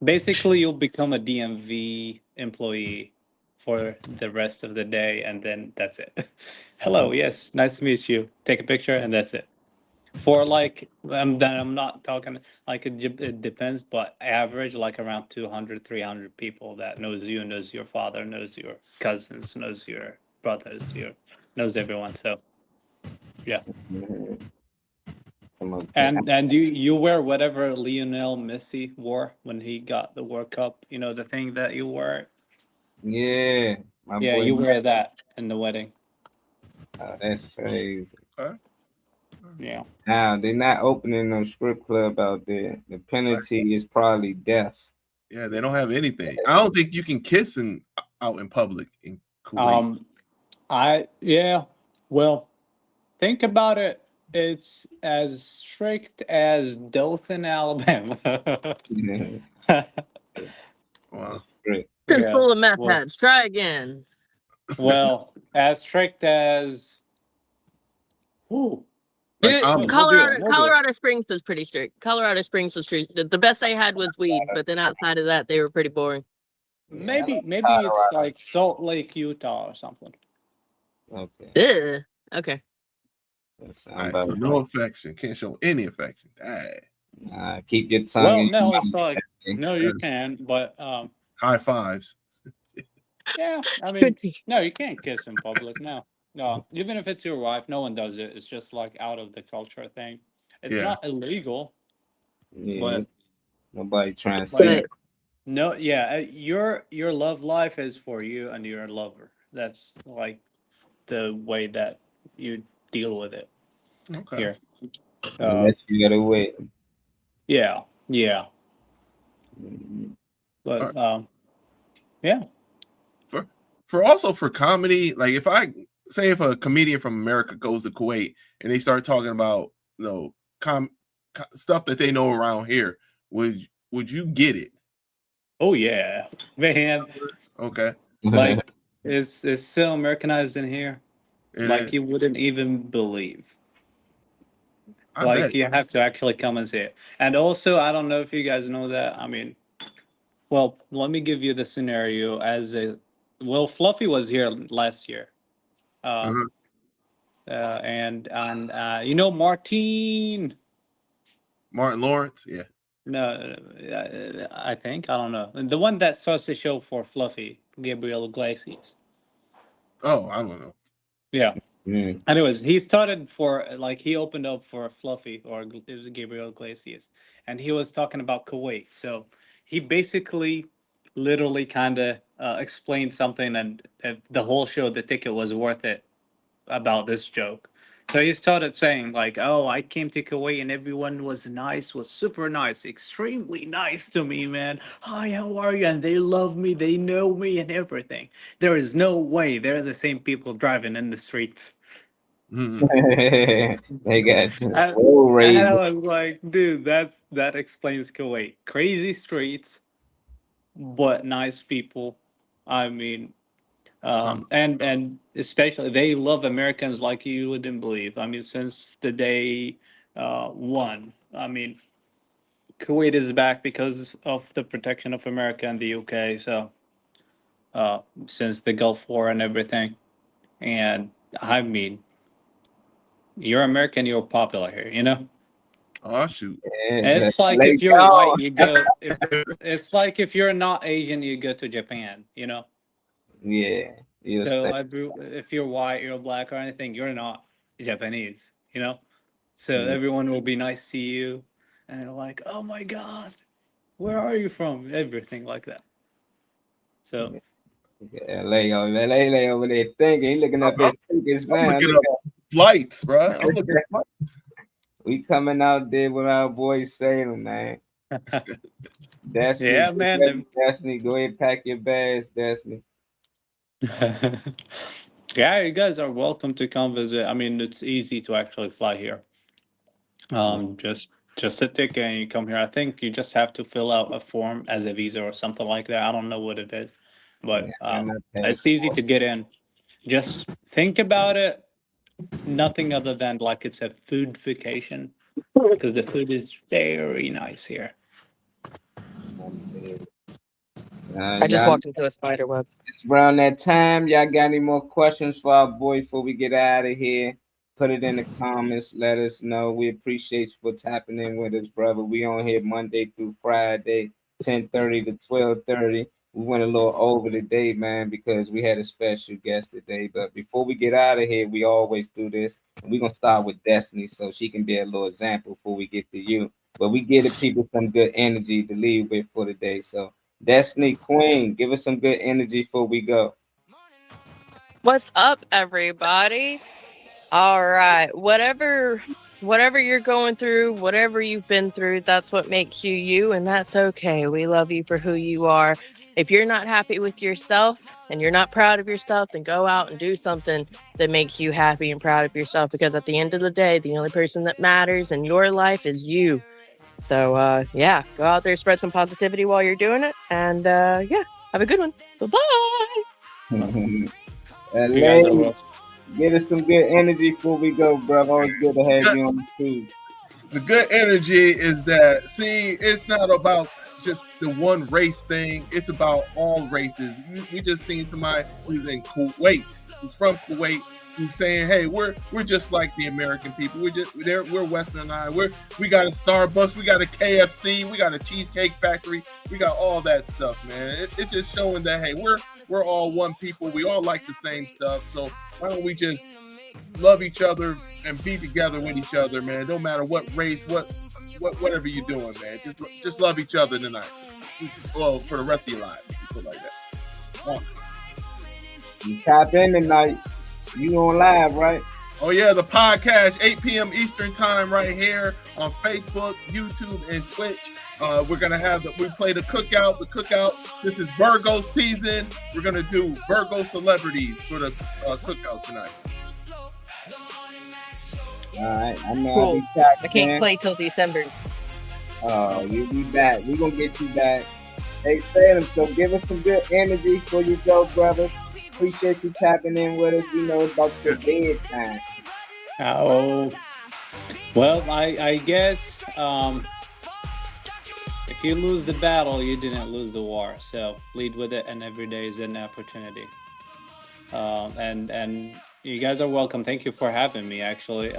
basically, you'll become a DMV employee for the rest of the day, and then that's it. Hello, yes, nice to meet you. Take a picture, and that's it. For like, I'm not talking like it depends, but average like around 200, 300 people that knows you, knows your father, knows your cousins, knows your brothers, knows everyone. So, yeah. And you wear whatever Lionel Messi wore when he got the World Cup. You know the thing that you wore. Yeah, my Yeah, boy. you wear that in the wedding. Oh, that's crazy. Yeah. Now they're not opening no strip club out there. The penalty is probably death. Yeah, they don't have anything. I don't think you can kiss out in public in Kuwait. Well, think about it. It's as strict as Dothan, Alabama. Wow. It's full of meth well- heads. Try again. Well, as strict as. Ooh. Dude, Mobile, Colorado Springs was pretty strict. Colorado Springs was strict. The best they had was weed, but then outside of that, they were pretty boring. Maybe it's like Salt Lake, Utah, or something. Okay. Ugh. Okay. All right, so no affection. Can't show any affection. Keep your tongue. Well, in no, your it's mouth. like no, you can, but high fives. Yeah, I mean, no, you can't kiss in public. No, even if it's your wife, no one does it. It's just like out of the culture thing. It's Yeah. not illegal, Yeah, but nobody trying to but say. no, yeah, your love life is for you and your lover. That's like the way that you deal with it. Okay. Here. Unless you gotta wait. Yeah. But yeah. For comedy, like if a comedian from America goes to Kuwait and they start talking about stuff that they know around here, would you get it? Oh yeah, man. Okay. Like it's so Americanized in here. Like is. you wouldn't even believe. I Like bet. you have to actually come and see it. And also, I don't know if you guys know that. I mean, well, let me give you the scenario Fluffy was here last year. And you know Martin Lawrence, yeah. No, I think I don't know the one that starts the show for Fluffy, Gabriel Iglesias. Oh, I don't know. Yeah. Anyways, he started for like he opened up for Fluffy, or it was Gabriel Iglesias, and he was talking about Kuwait. So he basically, literally, kind of explained something, and the whole show, the ticket was worth it about this joke. So he started saying like, "Oh, I came to Kuwait and everyone was nice, was super nice, extremely nice to me, man. Hi, how are you? And they love me, they know me, and everything. There is no way they're the same people driving in the streets." They got And crazy. I was like, dude, that explains Kuwait. Crazy streets, but nice people. I mean, and especially they love Americans like you wouldn't believe. I mean, since the day one. I mean, Kuwait is back because of the protection of America and the UK. So since the Gulf War and everything, and I mean, you're American, you're popular here, you know. Oh shoot! It's like if you're white, you go. It's like if you're not Asian, you go to Japan, you know. Yeah. So if you're white, you're black, or anything, you're not Japanese, you know. So everyone will be nice to you, and they're like, "Oh my God, where are you from?" Everything like that. So. LA over there thinking, he looking up his tickets now. I'm looking up flights, bro. I'm looking at flights. We coming out there with our boy Salem, man. Destiny, Yeah, man. Destiny, go ahead, pack your bags, Destiny. Yeah, you guys are welcome to come visit. I mean, it's easy to actually fly here. Just a ticket and you come here. I think you just have to fill out a form as a visa or something like that. I don't know what it is, but it's easy to get in. Just think about it. Nothing other than like it's a food vacation, because the food is very nice here. I just walked into a spider web. It's around that time. Y'all got any more questions for our boy before we get out of here? Put it in the comments. Let us know. We appreciate you for tapping in with us, brother. We on here Monday through Friday, 10:30 to 12:30. We went a little over today, man, because we had a special guest today. But before we get out of here, we always do this. We're going to start with Destiny so she can be a little example before we get to you. But we give the people some good energy to leave with for today. So, Destiny Queen, give us some good energy before we go. What's up, everybody? All right. Whatever you're going through, whatever you've been through, that's what makes you you, and that's okay. We love you for who you are. If you're not happy with yourself and you're not proud of yourself, then go out and do something that makes you happy and proud of yourself, because at the end of the day, the only person that matters in your life is you. So, yeah, go out there, spread some positivity while you're doing it, and, yeah, have a good one. Bye-bye. Ladies, get us some good energy before we go, brother. Always good to have you on the feed. The good energy is that, see, it's not about just the one race thing. It's about all races. We just seen somebody who's in Kuwait, who's from Kuwait, who's saying, "Hey, we're just like the American people. We're westernized. We got a Starbucks, we got a KFC, we got a Cheesecake Factory, we got all that stuff, man." It's just showing that, hey, we're all one people. We all like the same stuff. So why don't we just love each other and be together with each other, man? No matter what race, whatever you're doing, man. Just love each other tonight. Well, for the rest of your lives, put it like that. You tap in tonight. You on live, right? Oh yeah, the podcast, 8 p.m. Eastern time, right here on Facebook, YouTube, and Twitch. We're gonna have we play the cookout. The cookout. This is Virgo season. We're gonna do Virgo celebrities for the cookout tonight. All right, Cool. I can't play till December. Oh, you'll be back. We're gonna get you back. Hey, Salem, so give us some good energy before you go, brother. Appreciate you tapping in with us. You know about your bedtime. Oh, well, I guess if you lose the battle, you didn't lose the war. So lead with it, and every day is an opportunity. And you guys are welcome. Thank you for having me. Actually,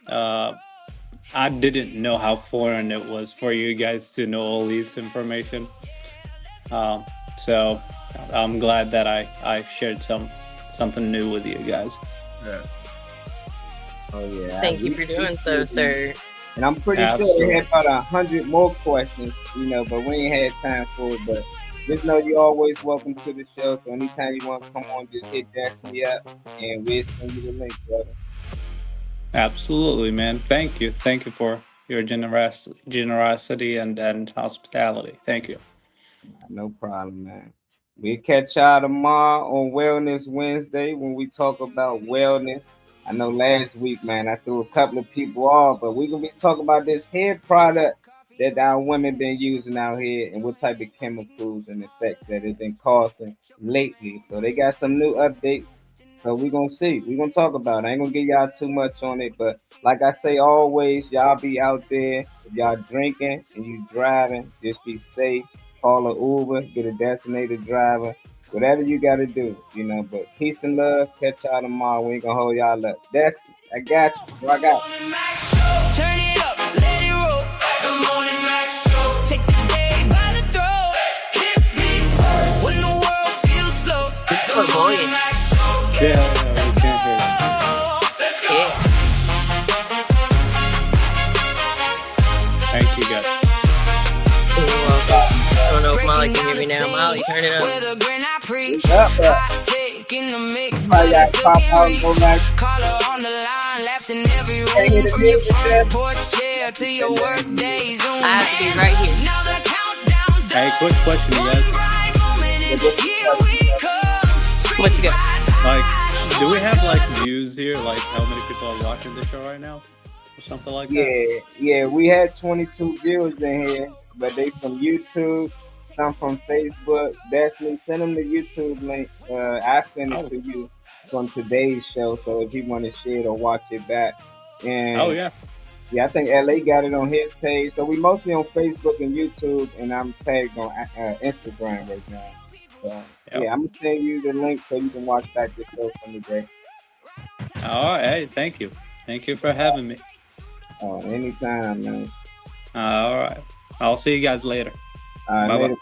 I didn't know how foreign it was for you guys to know all these information. So I'm glad that I shared something new with you guys. Yes. Oh yeah. Thank you for doing so, sir. And I'm pretty sure they had about 100 more questions, but we ain't had time for it. But just know you're always welcome to the show. So anytime you want to come on, just hit Destiny up and we'll send you the link, brother. Absolutely, man. Thank you for your generosity and hospitality. Thank you. No problem, man. We'll catch y'all tomorrow on Wellness Wednesday when we talk about wellness. I know last week, man, I threw a couple of people off, but we're going to be talking about this hair product that our women been using out here and what type of chemicals and effects that it's been causing lately. So they got some new updates. So we're going to see. We're going to talk about it. I ain't going to give y'all too much on it, but like I say always, y'all be out there. If y'all drinking and you driving, just be safe. Call an Uber, get a designated driver. Whatever you got to do, but peace and love. Catch y'all tomorrow. We ain't going to hold y'all up. I got you. I got you. Turn it up, let it roll. The Morning Max Show. Take the day by the throat. Hit me first when the world feels slow. The Morning Max Show. Let's go. Let's go. Thank you, guys. I don't know if Molly can hear me now. Molly, turn it up. In the mix, but it's still call her on the line, laughs in every room from your front porch chair to your work day Zoom. I have to be right here. Now the countdown's Hey, quick question, you guys. What you got? Like, do we have views here? Like, how many people are watching the show right now, or something like that? Yeah. We had 22 viewers in here, but they from YouTube. Some from Facebook. Destiny, send them the YouTube link. I send it to you from today's show. So if you want to share it or watch it back. And yeah, I think LA got it on his page. So we mostly on Facebook and YouTube, and I'm tagged on Instagram right now. So yeah, I'm gonna send you the link so you can watch back the show from today. All right, thank you for having me. Oh, anytime, man. All right, I'll see you guys later. Bye. Bye.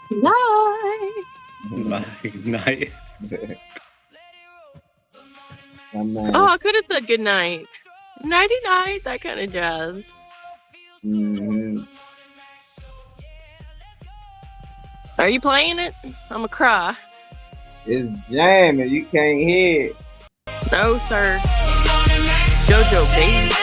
Bye. Night. Oh, I could have said good night. Nighty night, that kind of jazz. Mm-hmm. Are you playing it? I'm a cry. It's jamming. You can't hear it. No, sir. JoJo, baby.